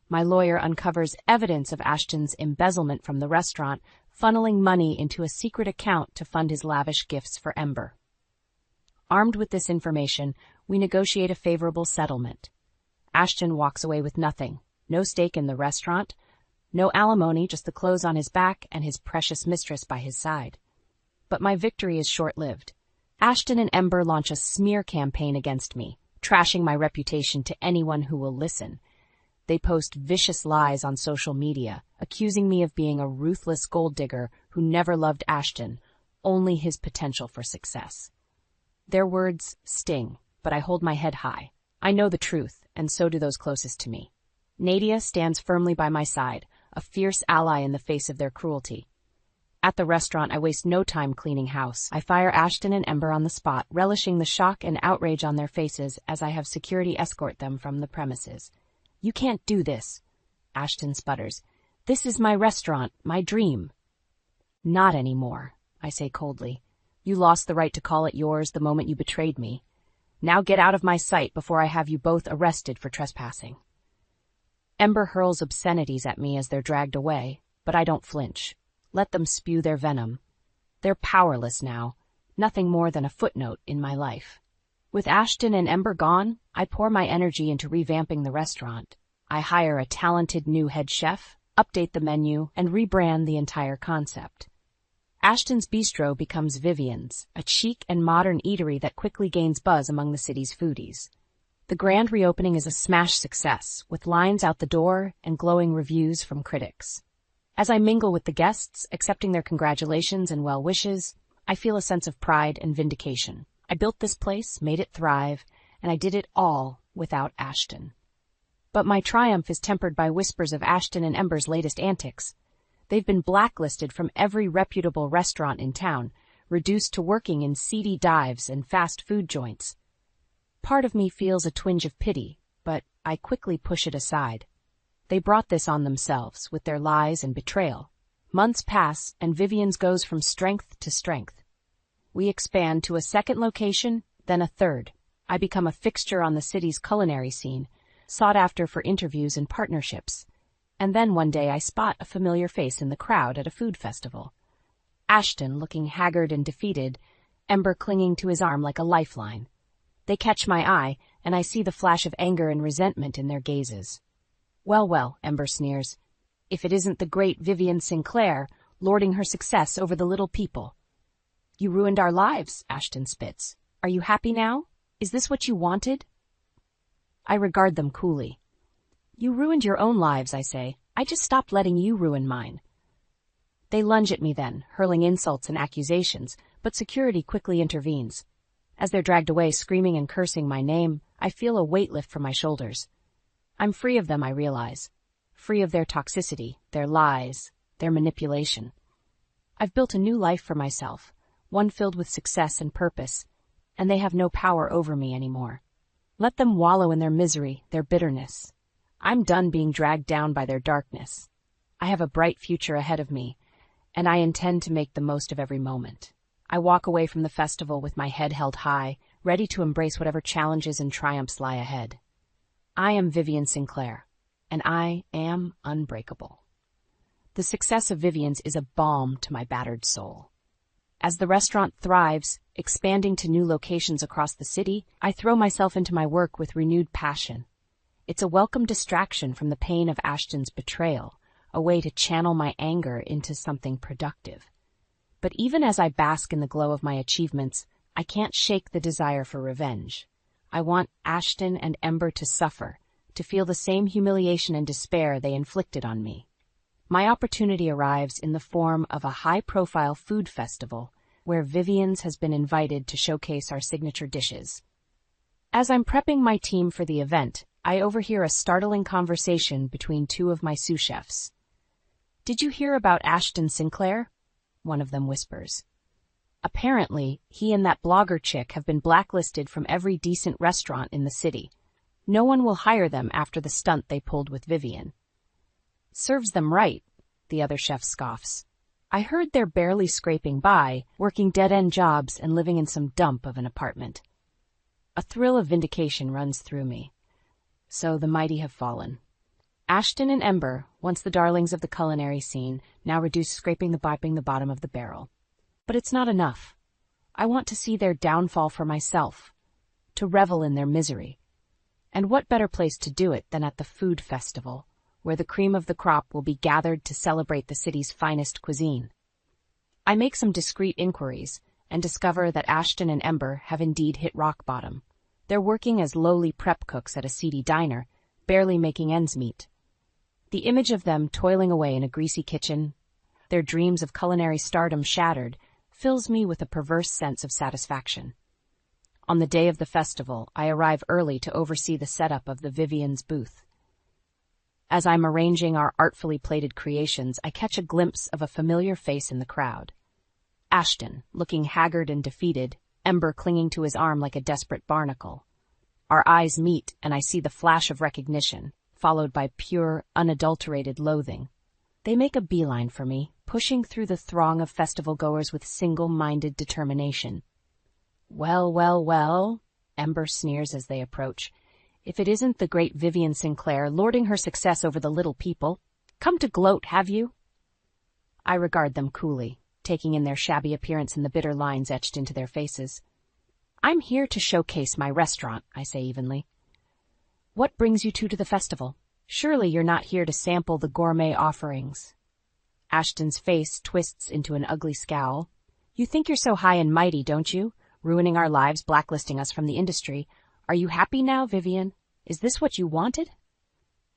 My lawyer uncovers evidence of Ashton's embezzlement from the restaurant, funneling money into a secret account to fund his lavish gifts for Ember. Armed with this information, we negotiate a favorable settlement. Ashton walks away with nothing. No stake in the restaurant, no alimony, just the clothes on his back and his precious mistress by his side. But my victory is short-lived. Ashton and Ember launch a smear campaign against me, trashing my reputation to anyone who will listen. They post vicious lies on social media, accusing me of being a ruthless gold digger who never loved Ashton, only his potential for success. Their words sting, but I hold my head high. I know the truth, and so do those closest to me. Nadia stands firmly by my side, a fierce ally in the face of their cruelty. At the restaurant, I waste no time cleaning house. I fire Ashton and Ember on the spot, relishing the shock and outrage on their faces as I have security escort them from the premises. You can't do this, Ashton sputters. This is my restaurant, my dream. Not anymore, I say coldly. You lost the right to call it yours the moment you betrayed me. Now get out of my sight before I have you both arrested for trespassing. Ember hurls obscenities at me as they're dragged away, but I don't flinch. Let them spew their venom. They're powerless now, nothing more than a footnote in my life. With Ashton and Ember gone, I pour my energy into revamping the restaurant. I hire a talented new head chef, update the menu, and rebrand the entire concept. Ashton's Bistro becomes Vivian's, a chic and modern eatery that quickly gains buzz among the city's foodies. The grand reopening is a smash success, with lines out the door and glowing reviews from critics. As I mingle with the guests, accepting their congratulations and well wishes, I feel a sense of pride and vindication. I built this place, made it thrive, and I did it all without Ashton. But my triumph is tempered by whispers of Ashton and Ember's latest antics. They've been blacklisted from every reputable restaurant in town, reduced to working in seedy dives and fast food joints. Part of me feels a twinge of pity, but I quickly push it aside. They brought this on themselves with their lies and betrayal. Months pass, and Vivian's goes from strength to strength. We expand to a second location, then a third. I become a fixture on the city's culinary scene, sought after for interviews and partnerships. And then one day I spot a familiar face in the crowd at a food festival. Ashton, looking haggard and defeated, Ember clinging to his arm like a lifeline. They catch my eye, and I see the flash of anger and resentment in their gazes. Well, well, Ember sneers. If it isn't the great Vivian Sinclair, lording her success over the little people. You ruined our lives, Ashton spits. Are you happy now? Is this what you wanted? I regard them coolly. You ruined your own lives, I say. I just stopped letting you ruin mine. They lunge at me then, hurling insults and accusations, but security quickly intervenes. As they're dragged away screaming and cursing my name, I feel a weight lift from my shoulders. I'm free of them, I realize. Free of their toxicity, their lies, their manipulation. I've built a new life for myself, one filled with success and purpose, and they have no power over me anymore. Let them wallow in their misery, their bitterness. I'm done being dragged down by their darkness. I have a bright future ahead of me, and I intend to make the most of every moment. I walk away from the festival with my head held high, ready to embrace whatever challenges and triumphs lie ahead. I am Vivian Sinclair, and I am unbreakable. The success of Vivian's is a balm to my battered soul. As the restaurant thrives, expanding to new locations across the city, I throw myself into my work with renewed passion. It's a welcome distraction from the pain of Ashton's betrayal, a way to channel my anger into something productive. But even as I bask in the glow of my achievements, I can't shake the desire for revenge. I want Ashton and Ember to suffer, to feel the same humiliation and despair they inflicted on me. My opportunity arrives in the form of a high-profile food festival where Vivian's has been invited to showcase our signature dishes. As I'm prepping my team for the event, I overhear a startling conversation between two of my sous chefs. "Did you hear about Ashton Sinclair?" one of them whispers. Apparently, he and that blogger chick have been blacklisted from every decent restaurant in the city. No one will hire them after the stunt they pulled with Vivian. "Serves them right," the other chef scoffs. "I heard they're barely scraping by, working dead-end jobs and living in some dump of an apartment." A thrill of vindication runs through me. So the mighty have fallen. Ashton and Ember, once the darlings of the culinary scene, now reduced scraping the bottom of the barrel. But it's not enough. I want to see their downfall for myself, to revel in their misery. And what better place to do it than at the food festival, where the cream of the crop will be gathered to celebrate the city's finest cuisine. I make some discreet inquiries and discover that Ashton and Ember have indeed hit rock bottom. They're working as lowly prep cooks at a seedy diner, barely making ends meet. The image of them toiling away in a greasy kitchen, their dreams of culinary stardom shattered, fills me with a perverse sense of satisfaction. On the day of the festival, I arrive early to oversee the setup of the Vivian's booth. As I'm arranging our artfully plated creations, I catch a glimpse of a familiar face in the crowd. Ashton, looking haggard and defeated, Ember clinging to his arm like a desperate barnacle. Our eyes meet, and I see the flash of recognition, followed by pure, unadulterated loathing. They make a beeline for me, pushing through the throng of festival-goers with single-minded determination. "Well, well, well," Ember sneers as they approach. "If it isn't the great Vivian Sinclair lording her success over the little people. Come to gloat, have you?" I regard them coolly, taking in their shabby appearance and the bitter lines etched into their faces. "I'm here to showcase my restaurant," I say evenly. "What brings you two to the festival? Surely you're not here to sample the gourmet offerings." Ashton's face twists into an ugly scowl. "You think you're so high and mighty, don't you? Ruining our lives, blacklisting us from the industry. Are you happy now, Vivian? Is this what you wanted?"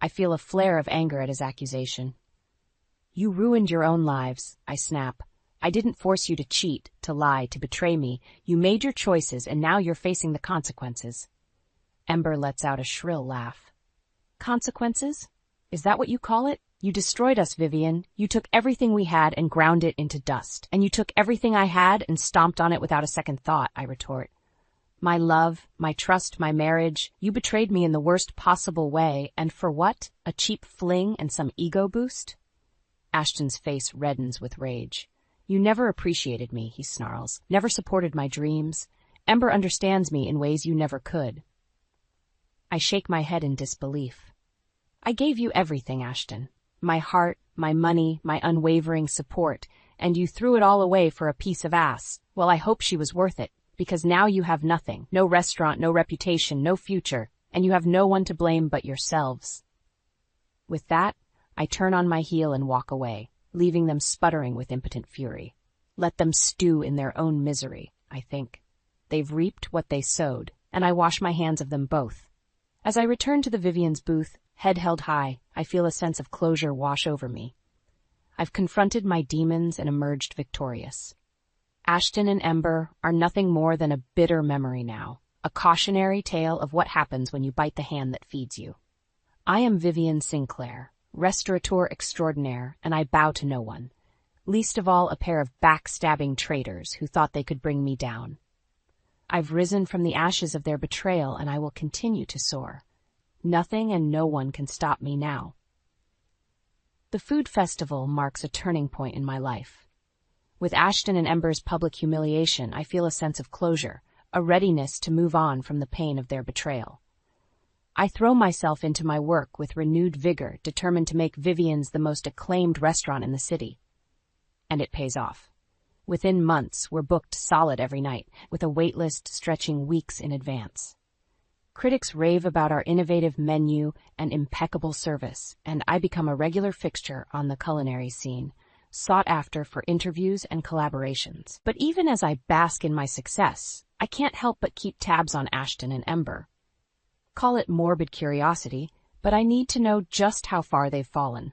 I feel a flare of anger at his accusation. "You ruined your own lives," I snap. "I didn't force you to cheat, to lie, to betray me. You made your choices, and now you're facing the consequences." Ember lets out a shrill laugh. "Consequences? Is that what you call it? You destroyed us, Vivian. You took everything we had and ground it into dust. And you took everything I had and stomped on it without a second thought," I retort. "My love, my trust, my marriage, you betrayed me in the worst possible way, and for what? A cheap fling and some ego boost?" Ashton's face reddens with rage. "You never appreciated me," he snarls. "Never supported my dreams. Ember understands me in ways you never could." I shake my head in disbelief. "I gave you everything, Ashton. My heart, my money, my unwavering support, and you threw it all away for a piece of ass. Well, I hope she was worth it, because now you have nothing. No restaurant, no reputation, no future, and you have no one to blame but yourselves." With that, I turn on my heel and walk away, leaving them sputtering with impotent fury. Let them stew in their own misery, I think. They've reaped what they sowed, and I wash my hands of them both. As I return to the Vivian's booth, head held high, I feel a sense of closure wash over me. I've confronted my demons and emerged victorious. Ashton and Ember are nothing more than a bitter memory now, a cautionary tale of what happens when you bite the hand that feeds you. I am Vivian Sinclair, restaurateur extraordinaire, and I bow to no one, least of all a pair of backstabbing traitors who thought they could bring me down. I've risen from the ashes of their betrayal, and I will continue to soar. Nothing and no one can stop me now. The food festival marks a turning point in my life. With Ashton and Ember's public humiliation, I feel a sense of closure, a readiness to move on from the pain of their betrayal. I throw myself into my work with renewed vigor, determined to make Vivian's the most acclaimed restaurant in the city. And it pays off. Within months, we're booked solid every night, with a waitlist stretching weeks in advance. Critics rave about our innovative menu and impeccable service, and I become a regular fixture on the culinary scene, sought after for interviews and collaborations. But even as I bask in my success, I can't help but keep tabs on Ashton and Ember. Call it morbid curiosity, but I need to know just how far they've fallen.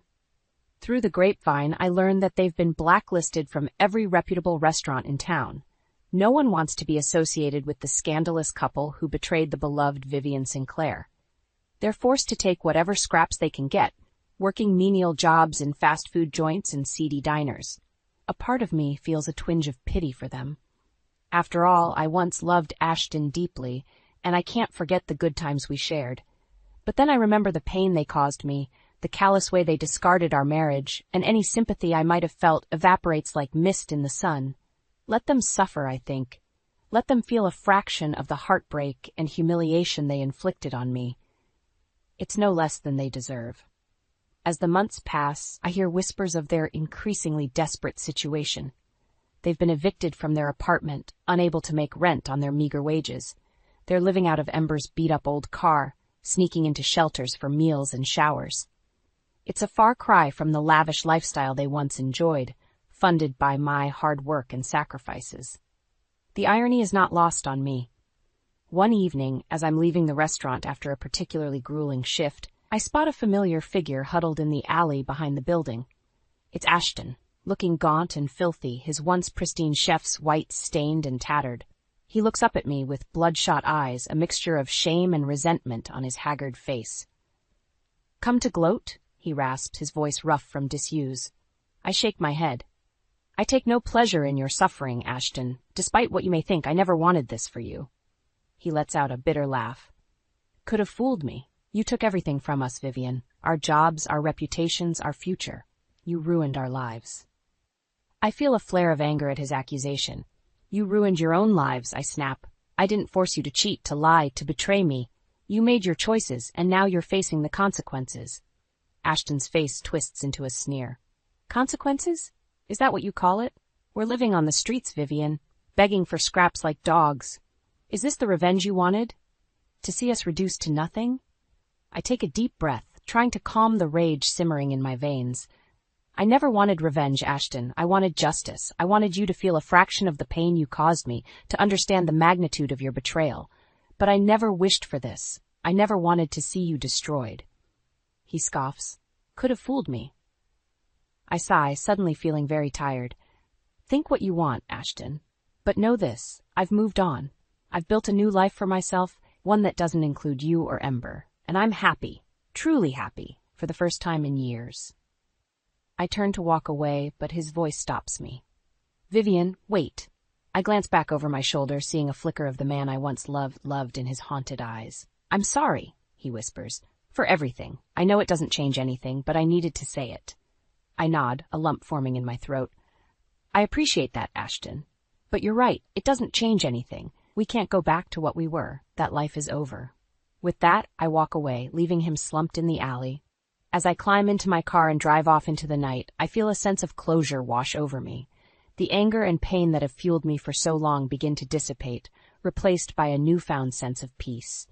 Through the grapevine, I learned that they've been blacklisted from every reputable restaurant in town. No one wants to be associated with the scandalous couple who betrayed the beloved Vivian Sinclair. They're forced to take whatever scraps they can get, working menial jobs in fast food joints and seedy diners. A part of me feels a twinge of pity for them. After all, I once loved Ashton deeply, and I can't forget the good times we shared. But then I remember the pain they caused me, the callous way they discarded our marriage, and any sympathy I might have felt evaporates like mist in the sun. Let them suffer, I think. Let them feel a fraction of the heartbreak and humiliation they inflicted on me. It's no less than they deserve. As the months pass, I hear whispers of their increasingly desperate situation. They've been evicted from their apartment, unable to make rent on their meager wages. They're living out of Ember's beat-up old car, sneaking into shelters for meals and showers. It's a far cry from the lavish lifestyle they once enjoyed, funded by my hard work and sacrifices. The irony is not lost on me. One evening, as I'm leaving the restaurant after a particularly grueling shift, I spot a familiar figure huddled in the alley behind the building. It's Ashton, looking gaunt and filthy, his once pristine chef's white stained and tattered. He looks up at me with bloodshot eyes, a mixture of shame and resentment on his haggard face. "Come to gloat?" he rasps, his voice rough from disuse. I shake my head. "I take no pleasure in your suffering, Ashton. Despite what you may think, I never wanted this for you." He lets out a bitter laugh. "Could have fooled me. You took everything from us, Vivian. Our jobs, our reputations, our future. You ruined our lives." I feel a flare of anger at his accusation. "You ruined your own lives," I snap. "I didn't force you to cheat, to lie, to betray me. You made your choices, and now you're facing the consequences." Ashton's face twists into a sneer. "Consequences? Is that what you call it? We're living on the streets, Vivian, begging for scraps like dogs. Is this the revenge you wanted? To see us reduced to nothing?" I take a deep breath, trying to calm the rage simmering in my veins. "I never wanted revenge, Ashton. I wanted justice. I wanted you to feel a fraction of the pain you caused me, to understand the magnitude of your betrayal. But I never wished for this. I never wanted to see you destroyed." He scoffs. "Could have fooled me." I sigh, suddenly feeling very tired. "Think what you want, Ashton. But know this, I've moved on. I've built a new life for myself, one that doesn't include you or Ember. And I'm happy, truly happy, for the first time in years." I turn to walk away, but his voice stops me. "Vivian, wait." I glance back over my shoulder, seeing a flicker of the man I once loved in his haunted eyes. "I'm sorry," he whispers, "for everything. I know it doesn't change anything, but I needed to say it." I nod, a lump forming in my throat. "I appreciate that, Ashton. But you're right, it doesn't change anything. We can't go back to what we were. That life is over." With that, I walk away, leaving him slumped in the alley. As I climb into my car and drive off into the night, I feel a sense of closure wash over me. The anger and pain that have fueled me for so long begin to dissipate, replaced by a newfound sense of peace.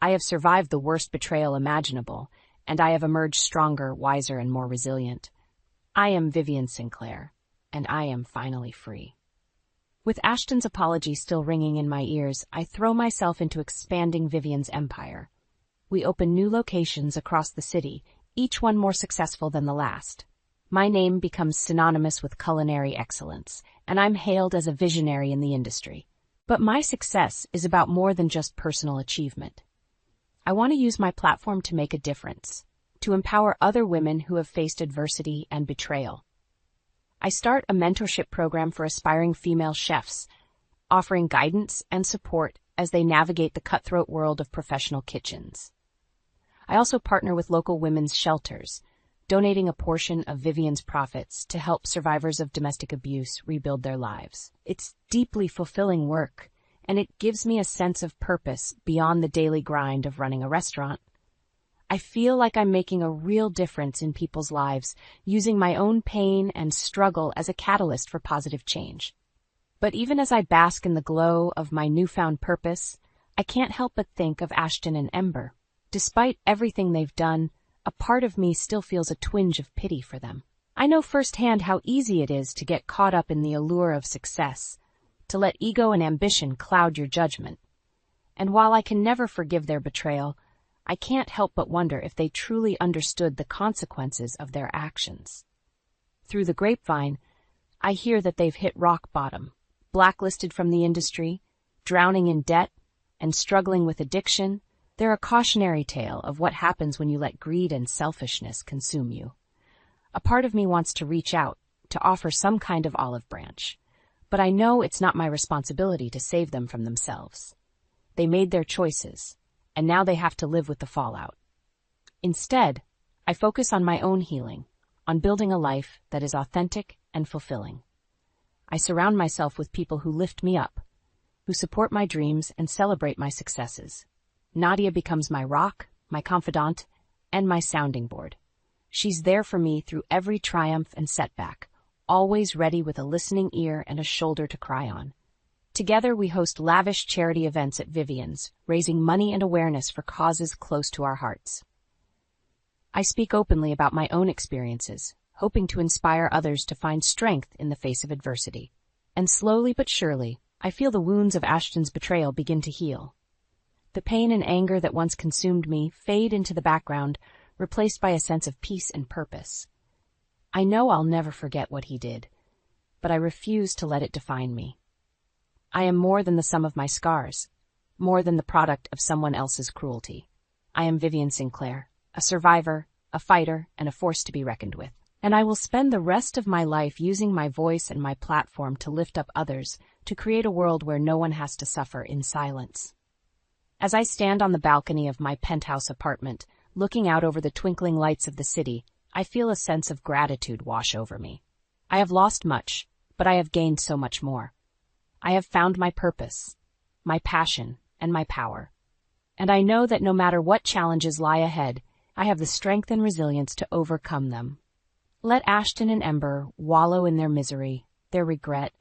I have survived the worst betrayal imaginable, and I have emerged stronger, wiser, and more resilient. I am Vivian Sinclair, and I am finally free. With Ashton's apology still ringing in my ears, I throw myself into expanding Vivian's empire. We open new locations across the city, each one more successful than the last. My name becomes synonymous with culinary excellence, and I'm hailed as a visionary in the industry. But my success is about more than just personal achievement. I want to use my platform to make a difference, to empower other women who have faced adversity and betrayal. I start a mentorship program for aspiring female chefs, offering guidance and support as they navigate the cutthroat world of professional kitchens. I also partner with local women's shelters, donating a portion of Vivian's profits to help survivors of domestic abuse rebuild their lives. It's deeply fulfilling work, and it gives me a sense of purpose beyond the daily grind of running a restaurant. I feel like I'm making a real difference in people's lives, using my own pain and struggle as a catalyst for positive change. But even as I bask in the glow of my newfound purpose, I can't help but think of Ashton and Ember. Despite everything they've done, a part of me still feels a twinge of pity for them. I know firsthand how easy it is to get caught up in the allure of success, to let ego and ambition cloud your judgment. And while I can never forgive their betrayal, I can't help but wonder if they truly understood the consequences of their actions. Through the grapevine, I hear that they've hit rock bottom, blacklisted from the industry, drowning in debt, and struggling with addiction. They're a cautionary tale of what happens when you let greed and selfishness consume you. A part of me wants to reach out, to offer some kind of olive branch, but I know it's not my responsibility to save them from themselves. They made their choices, and now they have to live with the fallout. Instead, I focus on my own healing, on building a life that is authentic and fulfilling. I surround myself with people who lift me up, who support my dreams and celebrate my successes. Nadia becomes my rock, my confidant, and my sounding board. She's there for me through every triumph and setback, always ready with a listening ear and a shoulder to cry on. Together, we host lavish charity events at Vivian's, raising money and awareness for causes close to our hearts. I speak openly about my own experiences, hoping to inspire others to find strength in the face of adversity. And slowly but surely, I feel the wounds of Ashton's betrayal begin to heal. The pain and anger that once consumed me fade into the background, replaced by a sense of peace and purpose. I know I'll never forget what he did, but I refuse to let it define me. I am more than the sum of my scars, more than the product of someone else's cruelty. I am Vivian Sinclair, a survivor, a fighter, and a force to be reckoned with. And I will spend the rest of my life using my voice and my platform to lift up others, to create a world where no one has to suffer in silence. As I stand on the balcony of my penthouse apartment, looking out over the twinkling lights of the city, I feel a sense of gratitude wash over me. I have lost much, but I have gained so much more. I have found my purpose, my passion, and my power. And I know that no matter what challenges lie ahead, I have the strength and resilience to overcome them. Let Ashton and Ember wallow in their misery, their regret.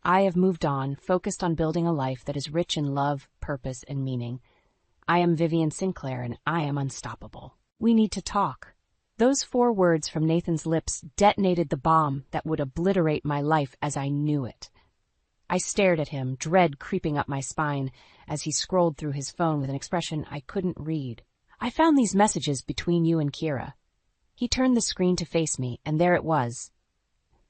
I have moved on, focused on building a life that is rich in love, purpose, and meaning. I am Vivian Sinclair, and I am unstoppable. We need to talk. Those 4 words from Nathan's lips detonated the bomb that would obliterate my life as I knew it. I stared at him, dread creeping up my spine, as he scrolled through his phone with an expression I couldn't read. I found these messages between you and Kira. He turned the screen to face me, and there it was.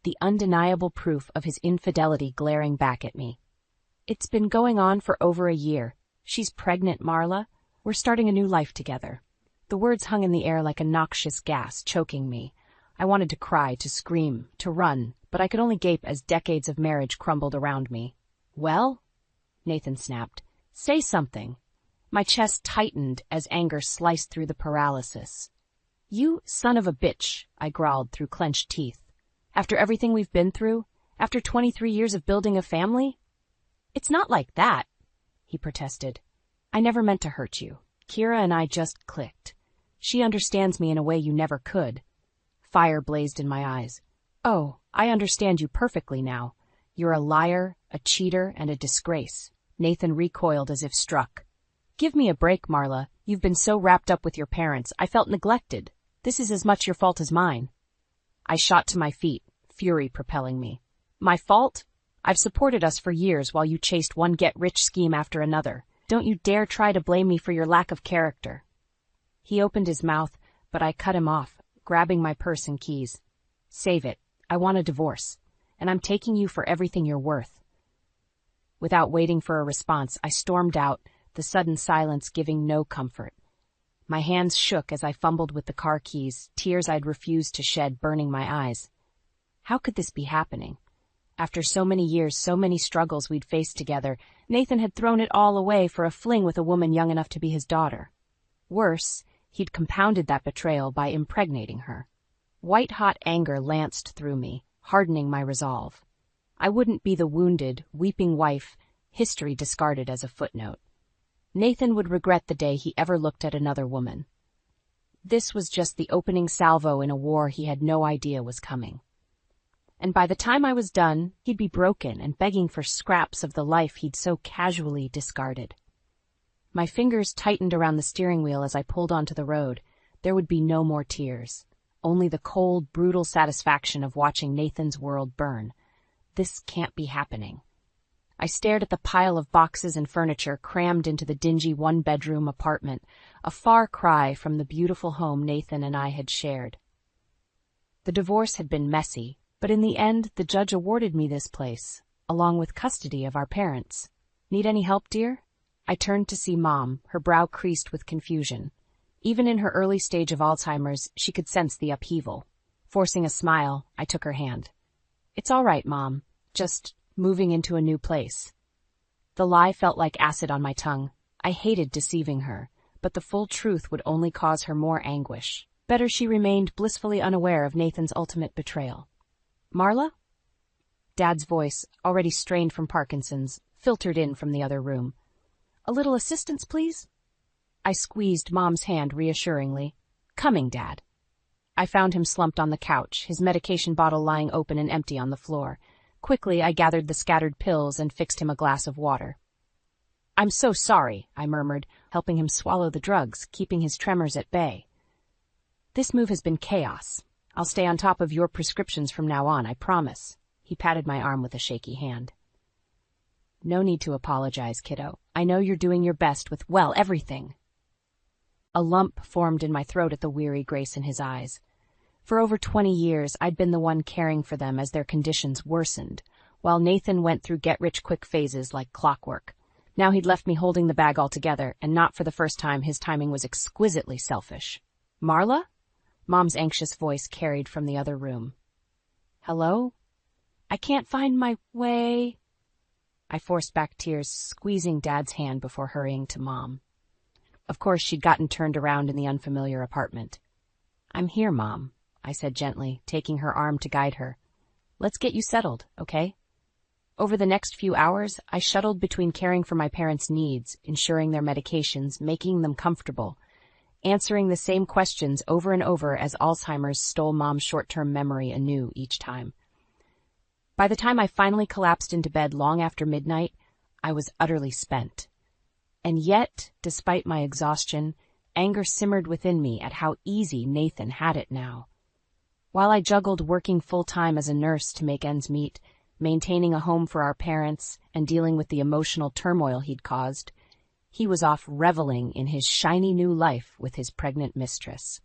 The undeniable proof of his infidelity glaring back at me. It's been going on for over a year. She's pregnant, Marla. We're starting a new life together. The words hung in the air like a noxious gas, choking me. I wanted to cry, to scream, to run, but I could only gape as decades of marriage crumbled around me. Well? Nathan snapped. Say something. My chest tightened as anger sliced through the paralysis. You son of a bitch, I growled through clenched teeth. After everything we've been through? After 23 years of building a family? It's not like that, he protested. I never meant to hurt you. Kira and I just clicked. She understands me in a way you never could. Fire blazed in my eyes. Oh, I understand you perfectly now. You're a liar, a cheater, and a disgrace. Nathan recoiled as if struck. Give me a break, Marla. You've been so wrapped up with your parents, I felt neglected. This is as much your fault as mine. I shot to my feet, fury propelling me. My fault? I've supported us for years while you chased one get-rich scheme after another. Don't you dare try to blame me for your lack of character. He opened his mouth, but I cut him off, grabbing my purse and keys. Save it. I want a divorce, and I'm taking you for everything you're worth. Without waiting for a response, I stormed out, the sudden silence giving no comfort. My hands shook as I fumbled with the car keys, tears I'd refused to shed burning my eyes. How could this be happening? After so many years, so many struggles we'd faced together, Nathan had thrown it all away for a fling with a woman young enough to be his daughter. Worse, he'd compounded that betrayal by impregnating her. White-hot anger lanced through me, hardening my resolve. I wouldn't be the wounded, weeping wife history discarded as a footnote. Nathan would regret the day he ever looked at another woman. This was just the opening salvo in a war he had no idea was coming. And by the time I was done, he'd be broken and begging for scraps of the life he'd so casually discarded. My fingers tightened around the steering wheel as I pulled onto the road. There would be no more tears, only the cold, brutal satisfaction of watching Nathan's world burn. This can't be happening. I stared at the pile of boxes and furniture crammed into the dingy one-bedroom apartment, a far cry from the beautiful home Nathan and I had shared. The divorce had been messy, but in the end the judge awarded me this place, along with custody of our parents. Need any help, dear? I turned to see Mom, her brow creased with confusion. Even in her early stage of Alzheimer's, she could sense the upheaval. Forcing a smile, I took her hand. It's all right, Mom. Just moving into a new place. The lie felt like acid on my tongue. I hated deceiving her, but the full truth would only cause her more anguish. Better she remained blissfully unaware of Nathan's ultimate betrayal. Marla? Dad's voice, already strained from Parkinson's, filtered in from the other room. A little assistance, please? I squeezed Mom's hand reassuringly. Coming, Dad. I found him slumped on the couch, his medication bottle lying open and empty on the floor. Quickly, I gathered the scattered pills and fixed him a glass of water. I'm so sorry, I murmured, helping him swallow the drugs, keeping his tremors at bay. This move has been chaos. I'll stay on top of your prescriptions from now on, I promise. He patted my arm with a shaky hand. No need to apologize, kiddo. I know you're doing your best with, well, everything. A lump formed in my throat at the weary grace in his eyes. For over 20 years, I'd been the one caring for them as their conditions worsened, while Nathan went through get-rich-quick phases like clockwork. Now he'd left me holding the bag altogether, and not for the first time his timing was exquisitely selfish. Marla? Mom's anxious voice carried from the other room. Hello? I can't find my way. I forced back tears, squeezing Dad's hand before hurrying to Mom. Of course, she'd gotten turned around in the unfamiliar apartment. I'm here, Mom, I said gently, taking her arm to guide her. Let's get you settled, okay? Over the next few hours, I shuttled between caring for my parents' needs, ensuring their medications, making them comfortable, answering the same questions over and over as Alzheimer's stole Mom's short-term memory anew each time. By the time I finally collapsed into bed long after midnight, I was utterly spent. And yet, despite my exhaustion, anger simmered within me at how easy Nathan had it now. While I juggled working full-time as a nurse to make ends meet, maintaining a home for our parents, and dealing with the emotional turmoil he'd caused, he was off reveling in his shiny new life with his pregnant mistress.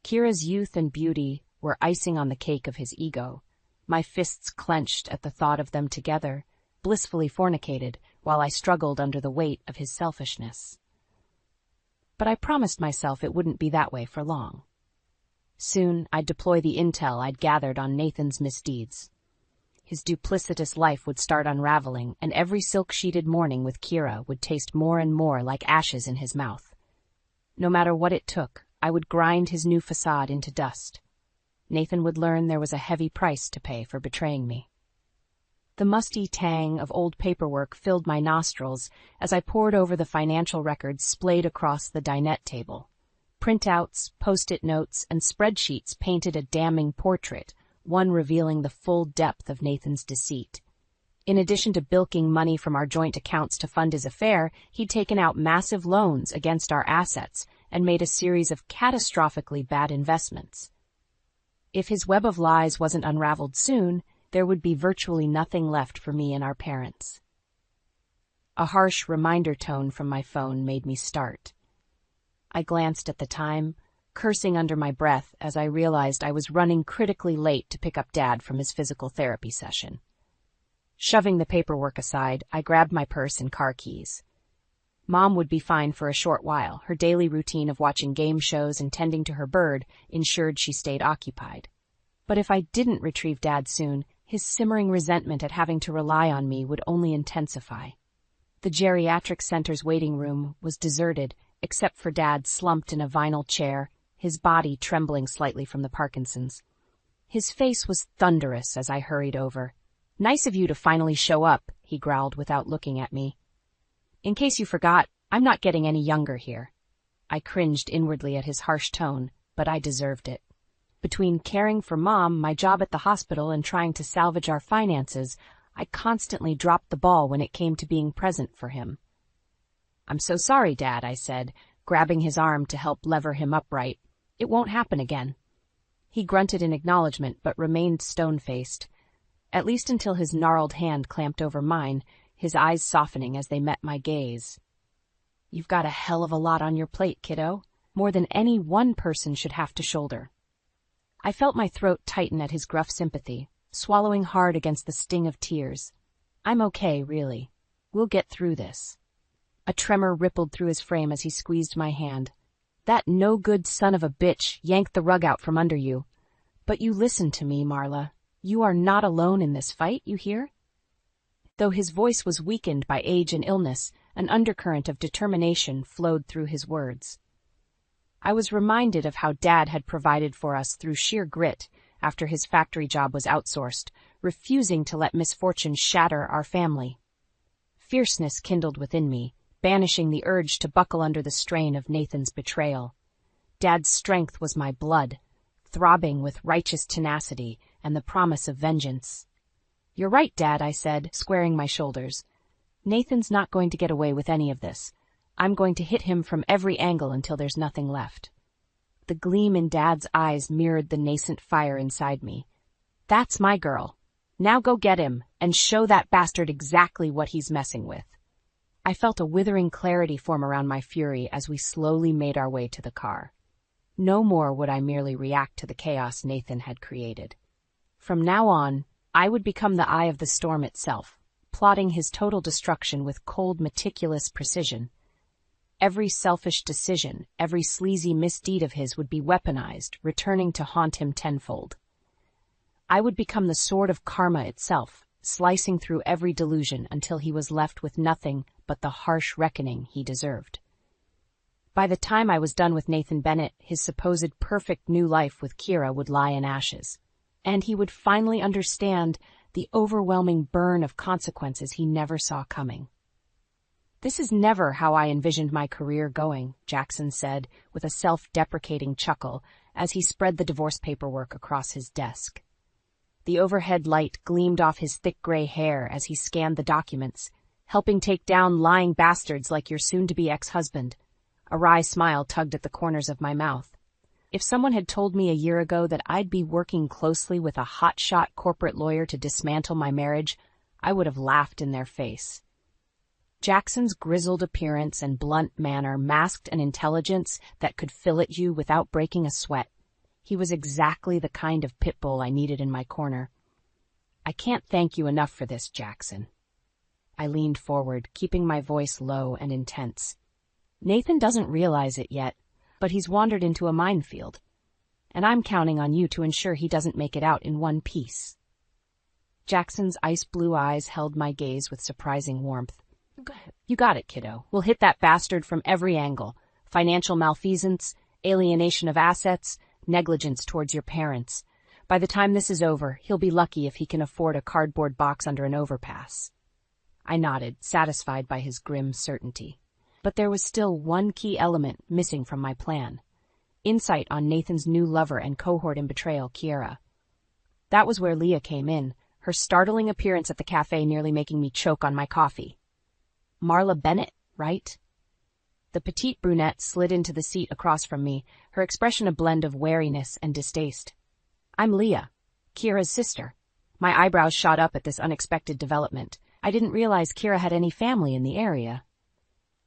Kira's youth and beauty were icing on the cake of his ego. My fists clenched at the thought of them together, blissfully fornicated, while I struggled under the weight of his selfishness. But I promised myself it wouldn't be that way for long. Soon I'd deploy the intel I'd gathered on Nathan's misdeeds. His duplicitous life would start unraveling, and every silk-sheeted morning with Kira would taste more and more like ashes in his mouth. No matter what it took, I would grind his new facade into dust. Nathan would learn there was a heavy price to pay for betraying me. The musty tang of old paperwork filled my nostrils as I pored over the financial records splayed across the dinette table. Printouts, post-it notes, and spreadsheets painted a damning portrait, one revealing the full depth of Nathan's deceit. In addition to bilking money from our joint accounts to fund his affair, he'd taken out massive loans against our assets and made a series of catastrophically bad investments. If his web of lies wasn't unraveled soon, there would be virtually nothing left for me and our parents. A harsh reminder tone from my phone made me start. I glanced at the time, cursing under my breath as I realized I was running critically late to pick up Dad from his physical therapy session. Shoving the paperwork aside, I grabbed my purse and car keys. Mom would be fine for a short while. Her daily routine of watching game shows and tending to her bird ensured she stayed occupied. But if I didn't retrieve Dad soon, his simmering resentment at having to rely on me would only intensify. The geriatric center's waiting room was deserted, except for Dad slumped in a vinyl chair, his body trembling slightly from the Parkinson's. His face was thunderous as I hurried over. "Nice of you to finally show up," he growled without looking at me. "In case you forgot, I'm not getting any younger here." I cringed inwardly at his harsh tone, but I deserved it. Between caring for Mom, my job at the hospital, and trying to salvage our finances, I constantly dropped the ball when it came to being present for him. "I'm so sorry, Dad," I said, grabbing his arm to help lever him upright. "It won't happen again." He grunted in acknowledgement but remained stone-faced, at least until his gnarled hand clamped over mine, his eyes softening as they met my gaze. "You've got a hell of a lot on your plate, kiddo, more than any one person should have to shoulder." I felt my throat tighten at his gruff sympathy, swallowing hard against the sting of tears. "I'm okay, really. We'll get through this." A tremor rippled through his frame as he squeezed my hand. "That no-good son of a bitch yanked the rug out from under you. But you listen to me, Marla. You are not alone in this fight, you hear?" Though his voice was weakened by age and illness, an undercurrent of determination flowed through his words. I was reminded of how Dad had provided for us through sheer grit after his factory job was outsourced, refusing to let misfortune shatter our family. Fierceness kindled within me, banishing the urge to buckle under the strain of Nathan's betrayal. Dad's strength was my blood, throbbing with righteous tenacity and the promise of vengeance. "You're right, Dad," I said, squaring my shoulders. "Nathan's not going to get away with any of this. I'm going to hit him from every angle until there's nothing left." The gleam in Dad's eyes mirrored the nascent fire inside me. "That's my girl. Now go get him and show that bastard exactly what he's messing with." I felt a withering clarity form around my fury as we slowly made our way to the car. No more would I merely react to the chaos Nathan had created. From now on, I would become the eye of the storm itself, plotting his total destruction with cold, meticulous precision. Every selfish decision, every sleazy misdeed of his would be weaponized, returning to haunt him tenfold. I would become the sword of karma itself, slicing through every delusion until he was left with nothing but the harsh reckoning he deserved. By the time I was done with Nathan Bennett, his supposed perfect new life with Kira would lie in ashes, and he would finally understand the overwhelming burn of consequences he never saw coming. "This is never how I envisioned my career going," Jackson said with a self-deprecating chuckle as he spread the divorce paperwork across his desk. The overhead light gleamed off his thick gray hair as he scanned the documents, "helping take down lying bastards like your soon-to-be ex-husband." A wry smile tugged at the corners of my mouth. If someone had told me a year ago that I'd be working closely with a hotshot corporate lawyer to dismantle my marriage, I would have laughed in their face. Jackson's grizzled appearance and blunt manner masked an intelligence that could fillet you without breaking a sweat. He was exactly the kind of pit bull I needed in my corner. "I can't thank you enough for this, Jackson." I leaned forward, keeping my voice low and intense. "Nathan doesn't realize it yet, but he's wandered into a minefield, and I'm counting on you to ensure he doesn't make it out in one piece." Jackson's ice-blue eyes held my gaze with surprising warmth. "You got it, kiddo. We'll hit that bastard from every angle. Financial malfeasance, alienation of assets, negligence towards your parents. By the time this is over, he'll be lucky if he can afford a cardboard box under an overpass." I nodded, satisfied by his grim certainty. But there was still one key element missing from my plan: insight on Nathan's new lover and cohort in betrayal, Kira. That was where Leah came in, her startling appearance at the cafe nearly making me choke on my coffee. "Marla Bennett, right?" The petite brunette slid into the seat across from me, her expression a blend of wariness and distaste. "I'm Leah, Kira's sister." My eyebrows shot up at this unexpected development. I didn't realize Kira had any family in the area.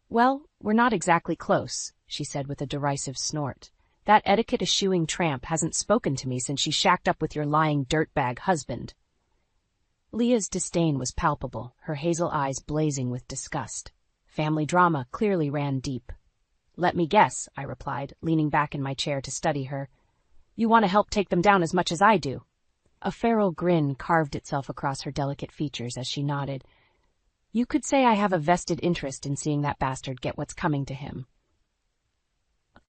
"Well, we're not exactly close," she said with a derisive snort. "That etiquette-eschewing tramp hasn't spoken to me since she shacked up with your lying dirtbag husband." Leah's disdain was palpable, her hazel eyes blazing with disgust. Family drama clearly ran deep. "Let me guess," I replied, leaning back in my chair to study her. "You want to help take them down as much as I do." A feral grin carved itself across her delicate features as she nodded. "You could say I have a vested interest in seeing that bastard get what's coming to him."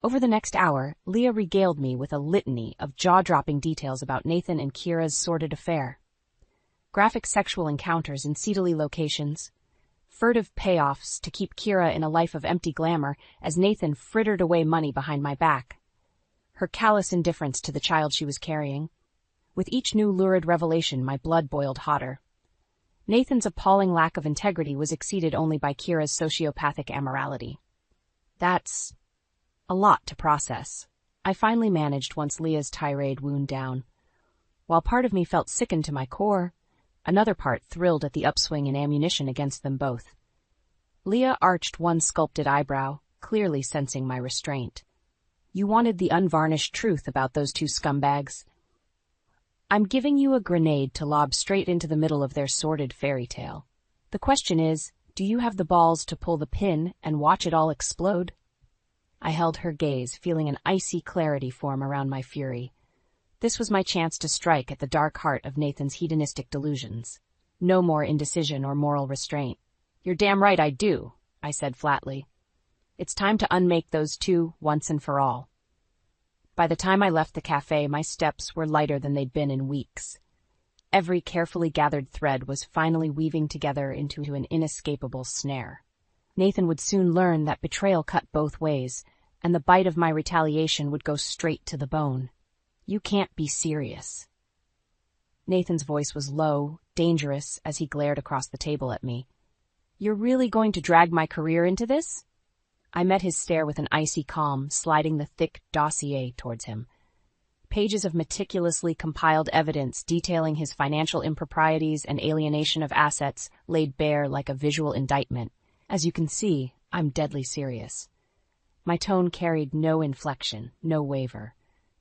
Over the next hour, Leah regaled me with a litany of jaw-dropping details about Nathan and Kira's sordid affair. Graphic sexual encounters in seedily locations, furtive payoffs to keep Kira in a life of empty glamour as Nathan frittered away money behind my back, her callous indifference to the child she was carrying. With each new lurid revelation, my blood boiled hotter. Nathan's appalling lack of integrity was exceeded only by Kira's sociopathic amorality. That's a lot to process. I finally managed once Leah's tirade wound down. While part of me felt sickened to my core, Another part thrilled at the upswing in ammunition against them both. Leah arched one sculpted eyebrow, clearly sensing my restraint. You wanted the unvarnished truth about those two scumbags. I'm giving you a grenade to lob straight into the middle of their sordid fairy tale. The question is, do you have the balls to pull the pin and watch it all explode? I held her gaze, feeling an icy clarity form around my fury. This was my chance to strike at the dark heart of Nathan's hedonistic delusions. No more indecision or moral restraint. You're damn right I do, I said flatly. It's time to unmake those two once and for all. By the time I left the cafe, my steps were lighter than they'd been in weeks. Every carefully gathered thread was finally weaving together into an inescapable snare. Nathan would soon learn that betrayal cut both ways, and the bite of my retaliation would go straight to the bone. You can't be serious. Nathan's voice was low, dangerous, as he glared across the table at me. You're really going to drag my career into this? I met his stare with an icy calm, sliding the thick dossier towards him. Pages of meticulously compiled evidence detailing his financial improprieties and alienation of assets laid bare like a visual indictment. As you can see, I'm deadly serious. My tone carried no inflection, no waver.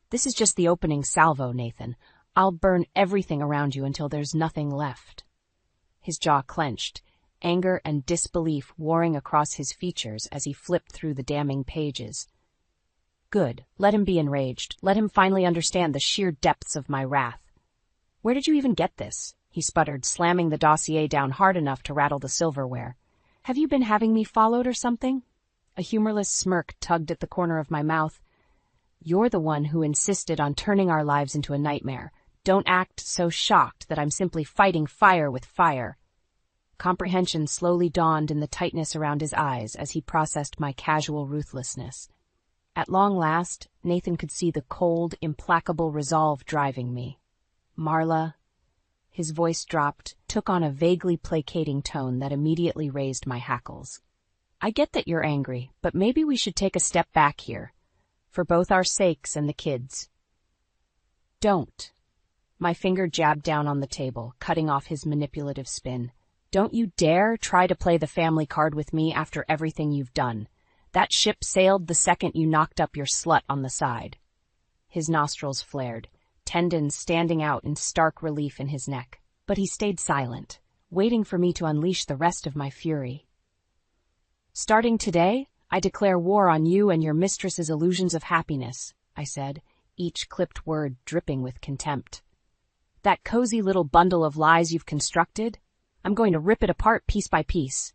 This is just the opening salvo, Nathan. I'll burn everything around you until there's nothing left. His jaw clenched, anger and disbelief warring across his features as he flipped through the damning pages. Good. Let him be enraged. Let him finally understand the sheer depths of my wrath. Where did you even get this? He sputtered, slamming the dossier down hard enough to rattle the silverware. Have you been having me followed or something? A humorless smirk tugged at the corner of my mouth. You're the one who insisted on turning our lives into a nightmare. Don't act so shocked that I'm simply fighting fire with fire. Comprehension slowly dawned in the tightness around his eyes as he processed my casual ruthlessness. At long last, Nathan could see the cold, implacable resolve driving me. Marla. His voice dropped, took on a vaguely placating tone that immediately raised my hackles. I get that you're angry, but maybe we should take a step back here. For both our sakes and the kids. Don't. My finger jabbed down on the table, cutting off his manipulative spin. Don't you dare try to play the family card with me after everything you've done. That ship sailed the second you knocked up your slut on the side. His nostrils flared, tendons standing out in stark relief in his neck. But he stayed silent, waiting for me to unleash the rest of my fury. Starting today, I declare war on you and your mistress's illusions of happiness, I said, each clipped word dripping with contempt. That cozy little bundle of lies you've constructed, I'm going to rip it apart piece by piece.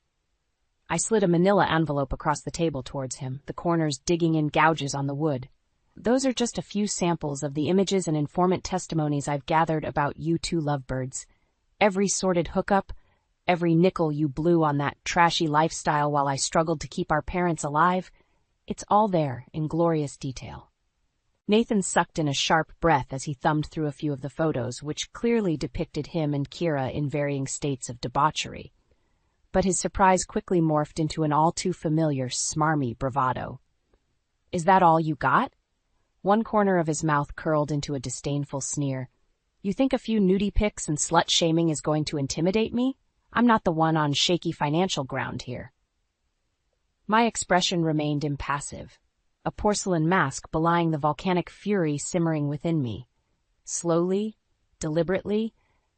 I slid a manila envelope across the table towards him, the corners digging in gouges on the wood. Those are just a few samples of the images and informant testimonies I've gathered about you two lovebirds. Every sordid hookup, every nickel you blew on that trashy lifestyle while I struggled to keep our parents alive, it's all there in glorious detail. Nathan sucked in a sharp breath as he thumbed through a few of the photos, which clearly depicted him and Kira in varying states of debauchery. But his surprise quickly morphed into an all-too-familiar, smarmy bravado. Is that all you got? One corner of his mouth curled into a disdainful sneer. You think a few nudie pics and slut-shaming is going to intimidate me? I'm not the one on shaky financial ground here. My expression remained impassive, a porcelain mask belying the volcanic fury simmering within me. Slowly, deliberately,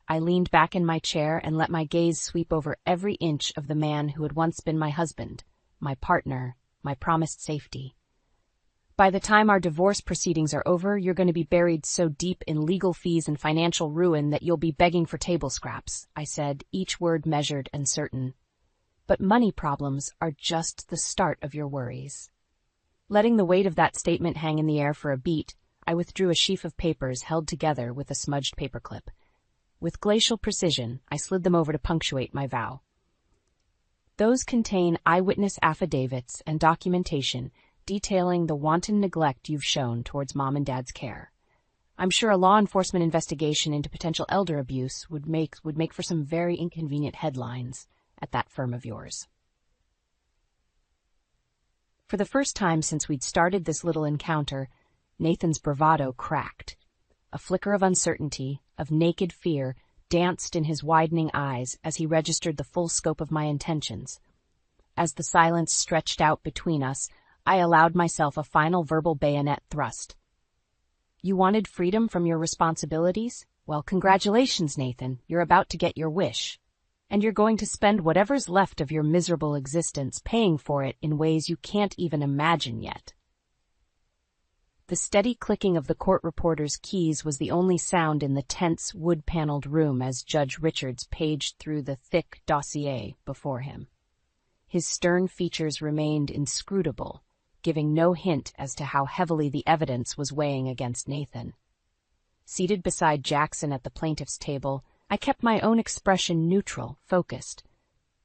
I leaned back in my chair and let my gaze sweep over every inch of the man who had once been my husband, my partner, my promised safety. By the time our divorce proceedings are over, you're going to be buried so deep in legal fees and financial ruin that you'll be begging for table scraps, I said, each word measured and certain. But money problems are just the start of your worries. Letting the weight of that statement hang in the air for a beat, I withdrew a sheaf of papers held together with a smudged paperclip. With glacial precision, I slid them over to punctuate my vow. Those contain eyewitness affidavits and documentation detailing the wanton neglect you've shown towards Mom and Dad's care. I'm sure a law enforcement investigation into potential elder abuse would make for some very inconvenient headlines at that firm of yours. For the first time since we'd started this little encounter, Nathan's bravado cracked. A flicker of uncertainty, of naked fear, danced in his widening eyes as he registered the full scope of my intentions. As the silence stretched out between us, I allowed myself a final verbal bayonet thrust. You wanted freedom from your responsibilities? Well, congratulations, Nathan. You're about to get your wish. And you're going to spend whatever's left of your miserable existence paying for it in ways you can't even imagine yet. The steady clicking of the court reporter's keys was the only sound in the tense, wood-paneled room as Judge Richards paged through the thick dossier before him. His stern features remained inscrutable, giving no hint as to how heavily the evidence was weighing against Nathan. Seated beside Jackson at the plaintiff's table, I kept my own expression neutral, focused.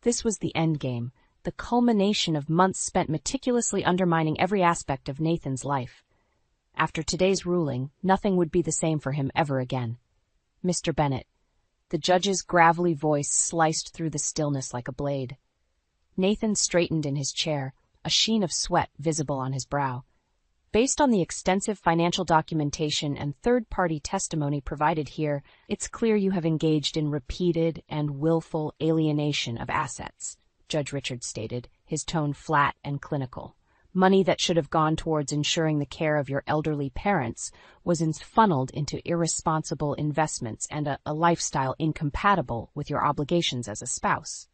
This was the endgame, the culmination of months spent meticulously undermining every aspect of Nathan's life. After today's ruling, nothing would be the same for him ever again. Mr. Bennett. The judge's gravelly voice sliced through the stillness like a blade. Nathan straightened in his chair, a sheen of sweat visible on his brow. Based on the extensive financial documentation and third-party testimony provided here, it's clear you have engaged in repeated and willful alienation of assets, Judge Richards stated, his tone flat and clinical. Money that should have gone towards ensuring the care of your elderly parents was funneled into irresponsible investments and a lifestyle incompatible with your obligations as a spouse.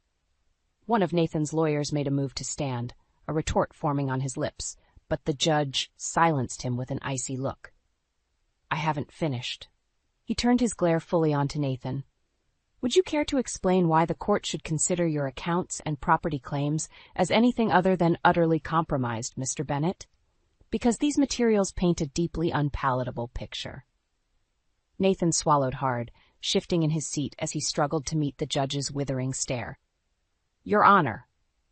One of Nathan's lawyers made a move to stand, a retort forming on his lips, but the judge silenced him with an icy look. I haven't finished. He turned his glare fully onto Nathan. Would you care to explain why the court should consider your accounts and property claims as anything other than utterly compromised, Mr. Bennett? Because these materials paint a deeply unpalatable picture. Nathan swallowed hard, shifting in his seat as he struggled to meet the judge's withering stare. Your Honor,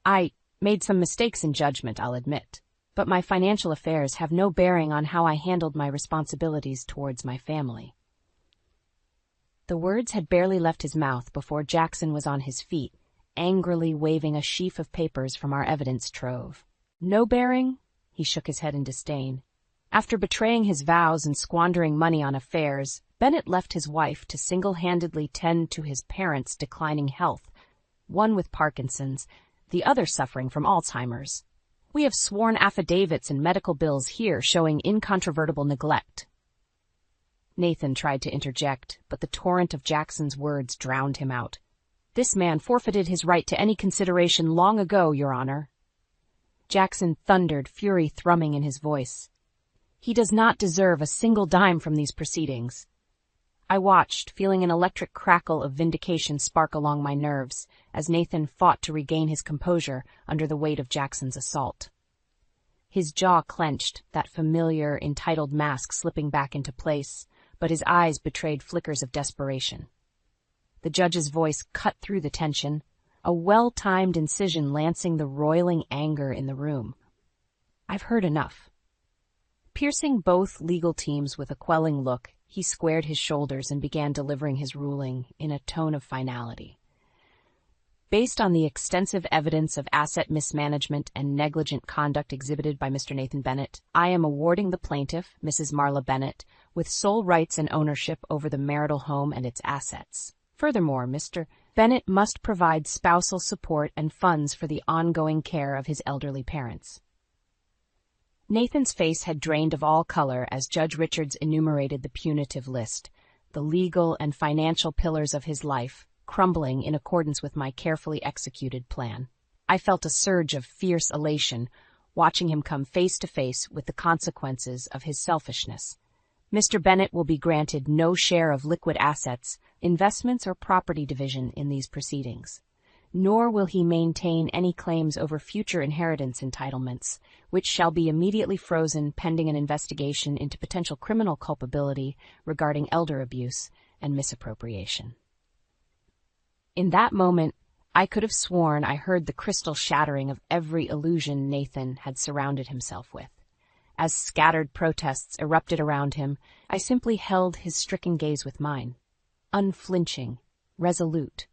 I made some mistakes in judgment, I'll admit, but my financial affairs have no bearing on how I handled my responsibilities towards my family. The words had barely left his mouth before Jackson was on his feet, angrily waving a sheaf of papers from our evidence trove. No bearing? He shook his head in disdain. After betraying his vows and squandering money on affairs, Bennett left his wife to single-handedly tend to his parents' declining health, one with Parkinson's, the other suffering from Alzheimer's. We have sworn affidavits and medical bills here showing incontrovertible neglect. Nathan tried to interject, but the torrent of Jackson's words drowned him out. This man forfeited his right to any consideration long ago, Your Honor. Jackson thundered, fury thrumming in his voice. He does not deserve a single dime from these proceedings. I watched, feeling an electric crackle of vindication spark along my nerves, as Nathan fought to regain his composure under the weight of Jackson's assault. His jaw clenched, that familiar, entitled mask slipping back into place, but his eyes betrayed flickers of desperation. The judge's voice cut through the tension, a well-timed incision lancing the roiling anger in the room. I've heard enough. Piercing both legal teams with a quelling look, he squared his shoulders and began delivering his ruling in a tone of finality. Based on the extensive evidence of asset mismanagement and negligent conduct exhibited by Mr. Nathan Bennett, I am awarding the plaintiff, Mrs. Marla Bennett, with sole rights and ownership over the marital home and its assets. Furthermore, Mr. Bennett must provide spousal support and funds for the ongoing care of his elderly parents. Nathan's face had drained of all color as Judge Richards enumerated the punitive list, the legal and financial pillars of his life, crumbling in accordance with my carefully executed plan. I felt a surge of fierce elation, watching him come face to face with the consequences of his selfishness. Mr. Bennett will be granted no share of liquid assets, investments, or property division in these proceedings. Nor will he maintain any claims over future inheritance entitlements, which shall be immediately frozen pending an investigation into potential criminal culpability regarding elder abuse and misappropriation. In that moment, I could have sworn I heard the crystal shattering of every illusion Nathan had surrounded himself with. As scattered protests erupted around him, I simply held his stricken gaze with mine. Unflinching, resolute.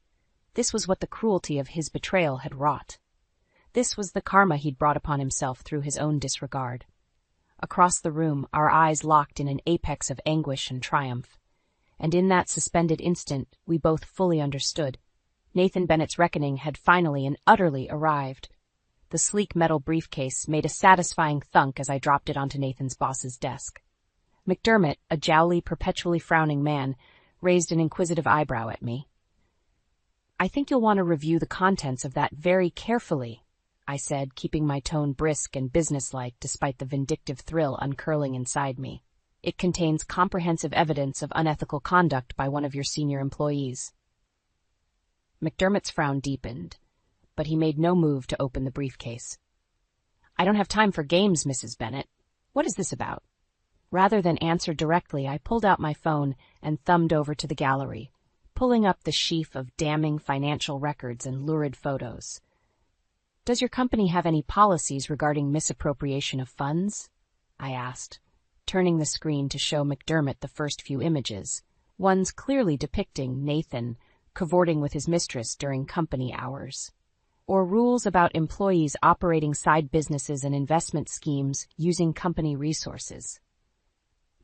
This was what the cruelty of his betrayal had wrought. This was the karma he'd brought upon himself through his own disregard. Across the room, our eyes locked in an apex of anguish and triumph. and in that suspended instant, we both fully understood. Nathan Bennett's reckoning had finally and utterly arrived. The sleek metal briefcase made a satisfying thunk as I dropped it onto Nathan's boss's desk. McDermott, a jowly, perpetually frowning man, raised an inquisitive eyebrow at me. "I think you'll want to review the contents of that very carefully," I said, keeping my tone brisk and businesslike despite the vindictive thrill uncurling inside me. "It contains comprehensive evidence of unethical conduct by one of your senior employees." McDermott's frown deepened, but he made no move to open the briefcase. "I don't have time for games, Mrs. Bennett. What is this about?" Rather than answer directly, I pulled out my phone and thumbed over to the gallery, pulling up the sheaf of damning financial records and lurid photos. "Does your company have any policies regarding misappropriation of funds?" I asked, turning the screen to show McDermott the first few images, ones clearly depicting Nathan cavorting with his mistress during company hours, or rules about employees operating side businesses and investment schemes using company resources.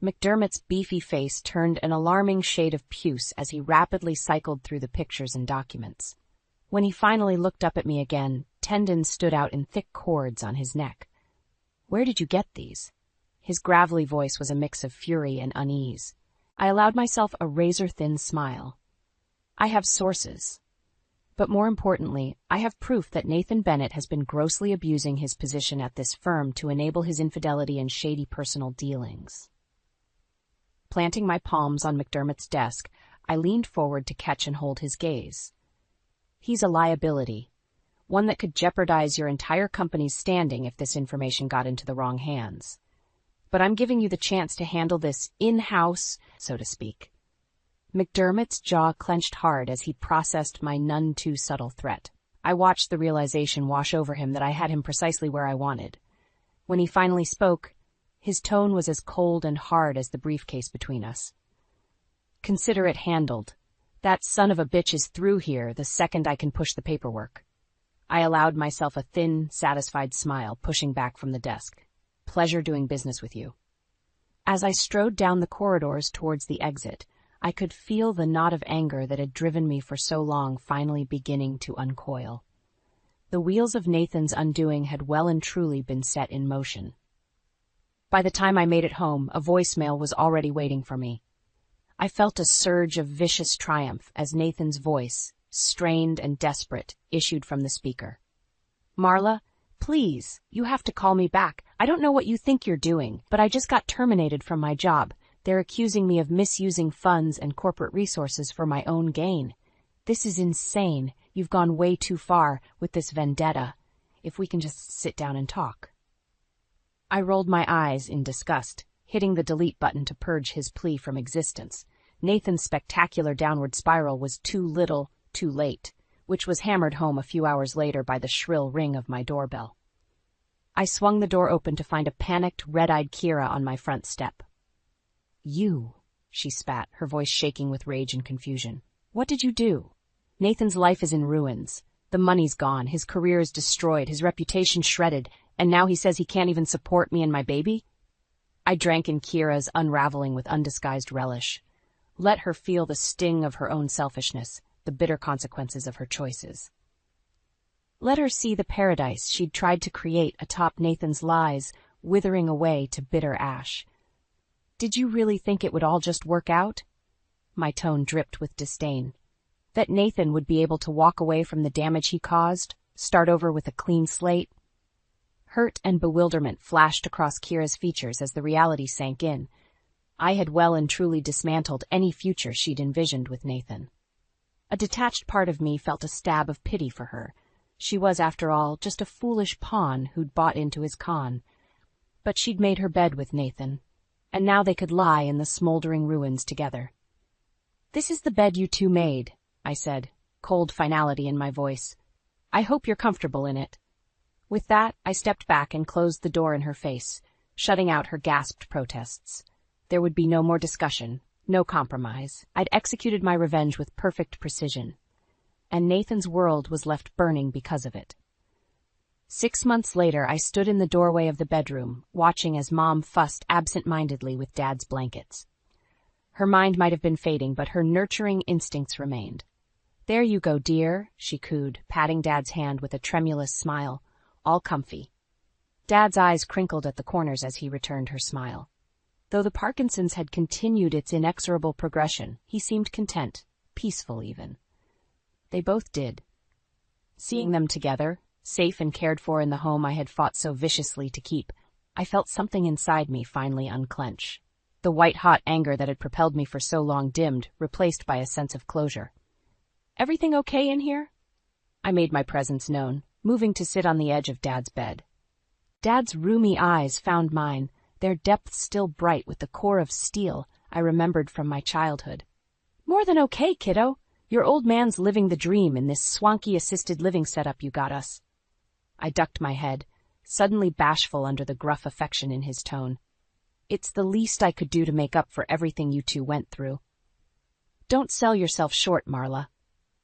McDermott's beefy face turned an alarming shade of puce as he rapidly cycled through the pictures and documents. When he finally looked up at me again, tendons stood out in thick cords on his neck. "Where did you get these?" His gravelly voice was a mix of fury and unease. I allowed myself a razor-thin smile. "I have sources. But more importantly, I have proof that Nathan Bennett has been grossly abusing his position at this firm to enable his infidelity and shady personal dealings." Planting my palms on McDermott's desk, I leaned forward to catch and hold his gaze. "He's a liability, one that could jeopardize your entire company's standing if this information got into the wrong hands. But I'm giving you the chance to handle this in-house, so to speak." McDermott's jaw clenched hard as he processed my none too subtle threat. I watched the realization wash over him that I had him precisely where I wanted. When he finally spoke, his tone was as cold and hard as the briefcase between us. "Consider it handled. That son of a bitch is through here the second I can push the paperwork." I allowed myself a thin, satisfied smile, pushing back from the desk. "Pleasure doing business with you." As I strode down the corridors towards the exit, I could feel the knot of anger that had driven me for so long finally beginning to uncoil. The wheels of Nathan's undoing had well and truly been set in motion. By the time I made it home, a voicemail was already waiting for me. I felt a surge of vicious triumph as Nathan's voice, strained and desperate, issued from the speaker. "Marla, please, you have to call me back. I don't know what you think you're doing, but I just got terminated from my job. They're accusing me of misusing funds and corporate resources for my own gain. This is insane. You've gone way too far with this vendetta. If we can just sit down and talk." I rolled my eyes in disgust, hitting the delete button to purge his plea from existence. Nathan's spectacular downward spiral was too little, too late, which was hammered home a few hours later by the shrill ring of my doorbell. I swung the door open to find a panicked, red-eyed Kira on my front step. "You," she spat, her voice shaking with rage and confusion. "What did you do?" "Nathan's life is in ruins. The money's gone, his career is destroyed, his reputation shredded, and now he says he can't even support me and my baby?" I drank in Kira's unraveling with undisguised relish. Let her feel the sting of her own selfishness, the bitter consequences of her choices. Let her see the paradise she'd tried to create atop Nathan's lies, withering away to bitter ash. "Did you really think it would all just work out?" My tone dripped with disdain. That Nathan would be able to walk away from the damage he caused, start over with a clean slate? Hurt and bewilderment flashed across Kira's features as the reality sank in. I had well and truly dismantled any future she'd envisioned with Nathan. A detached part of me felt a stab of pity for her. She was, after all, just a foolish pawn who'd bought into his con. But she'd made her bed with Nathan, and now they could lie in the smoldering ruins together. "This is the bed you two made," I said, cold finality in my voice. "I hope you're comfortable in it." With that, I stepped back and closed the door in her face, shutting out her gasped protests. There would be no more discussion, no compromise. I'd executed my revenge with perfect precision, and Nathan's world was left burning because of it. 6 months later, I stood in the doorway of the bedroom, watching as Mom fussed absent-mindedly with Dad's blankets. Her mind might have been fading, but her nurturing instincts remained. "There you go, dear," she cooed, patting Dad's hand with a tremulous smile. "All comfy." Dad's eyes crinkled at the corners as he returned her smile. Though the Parkinson's had continued its inexorable progression, he seemed content, peaceful even. They both did. Seeing them together, safe and cared for in the home I had fought so viciously to keep, I felt something inside me finally unclench. The white-hot anger that had propelled me for so long dimmed, replaced by a sense of closure. "Everything okay in here?" I made my presence known, moving to sit on the edge of Dad's bed. Dad's roomy eyes found mine, their depths still bright with the core of steel I remembered from my childhood. "More than okay, kiddo. Your old man's living the dream in this swanky assisted living setup you got us." I ducked my head, suddenly bashful under the gruff affection in his tone. "It's the least I could do to make up for everything you two went through." "Don't sell yourself short, Marla."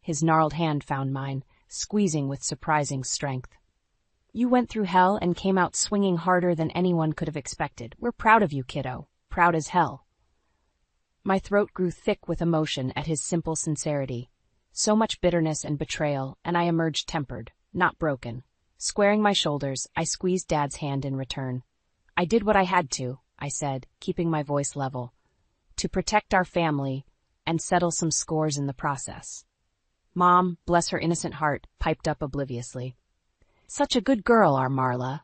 His gnarled hand found mine, squeezing with surprising strength. "You went through hell and came out swinging harder than anyone could have expected. We're proud of you, kiddo. Proud as hell." My throat grew thick with emotion at his simple sincerity. So much bitterness and betrayal, and I emerged tempered, not broken. Squaring my shoulders, I squeezed Dad's hand in return. "I did what I had to," I said, keeping my voice level, "to protect our family and settle some scores in the process." Mom, bless her innocent heart, piped up obliviously. "Such a good girl, our Marla.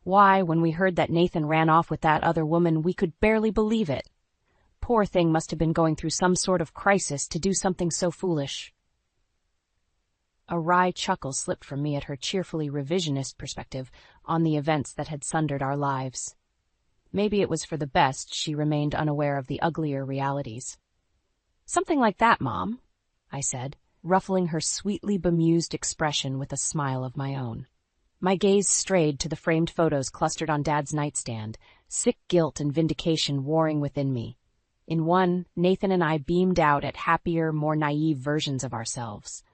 Why, when we heard that Nathan ran off with that other woman, we could barely believe it. Poor thing must have been going through some sort of crisis to do something so foolish." A wry chuckle slipped from me at her cheerfully revisionist perspective on the events that had sundered our lives. Maybe it was for the best she remained unaware of the uglier realities. "Something like that, Mom," I said, ruffling her sweetly bemused expression with a smile of my own. My gaze strayed to the framed photos clustered on Dad's nightstand, sick guilt and vindication warring within me. In one, Nathan and I beamed out at happier, more naive versions of ourselves.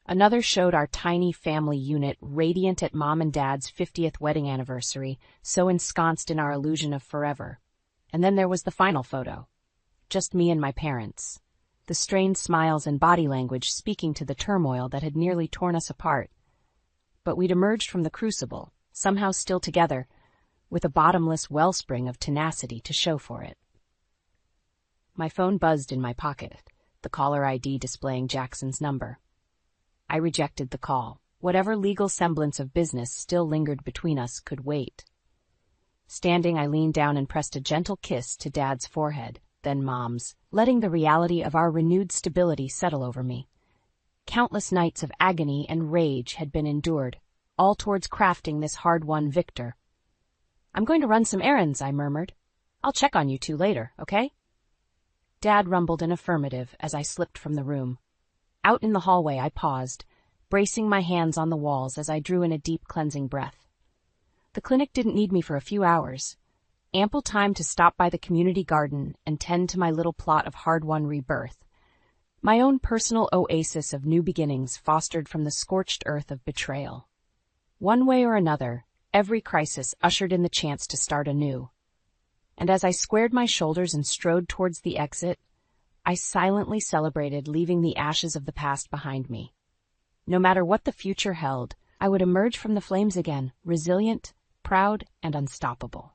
Another showed our tiny family unit radiant at Mom and Dad's 50th wedding anniversary, so ensconced in our illusion of forever. And then there was the final photo. Just me and my parents. The strained smiles and body language speaking to the turmoil that had nearly torn us apart. But we'd emerged from the crucible, somehow still together, with a bottomless wellspring of tenacity to show for it. My phone buzzed in my pocket, the caller ID displaying Jackson's number. I rejected the call. Whatever legal semblance of business still lingered between us could wait. Standing, I leaned down and pressed a gentle kiss to Dad's forehead, then Mom's, letting the reality of our renewed stability settle over me. Countless nights of agony and rage had been endured, all towards crafting this hard-won victor. "I'm going to run some errands," I murmured. "I'll check on you two later, okay?" Dad rumbled an affirmative as I slipped from the room. Out in the hallway I paused, bracing my hands on the walls as I drew in a deep cleansing breath. The clinic didn't need me for a few hours. Ample time to stop by the community garden and tend to my little plot of hard-won rebirth. My own personal oasis of new beginnings fostered from the scorched earth of betrayal. One way or another, every crisis ushered in the chance to start anew. And as I squared my shoulders and strode towards the exit, I silently celebrated leaving the ashes of the past behind me. No matter what the future held, I would emerge from the flames again, resilient, proud, and unstoppable.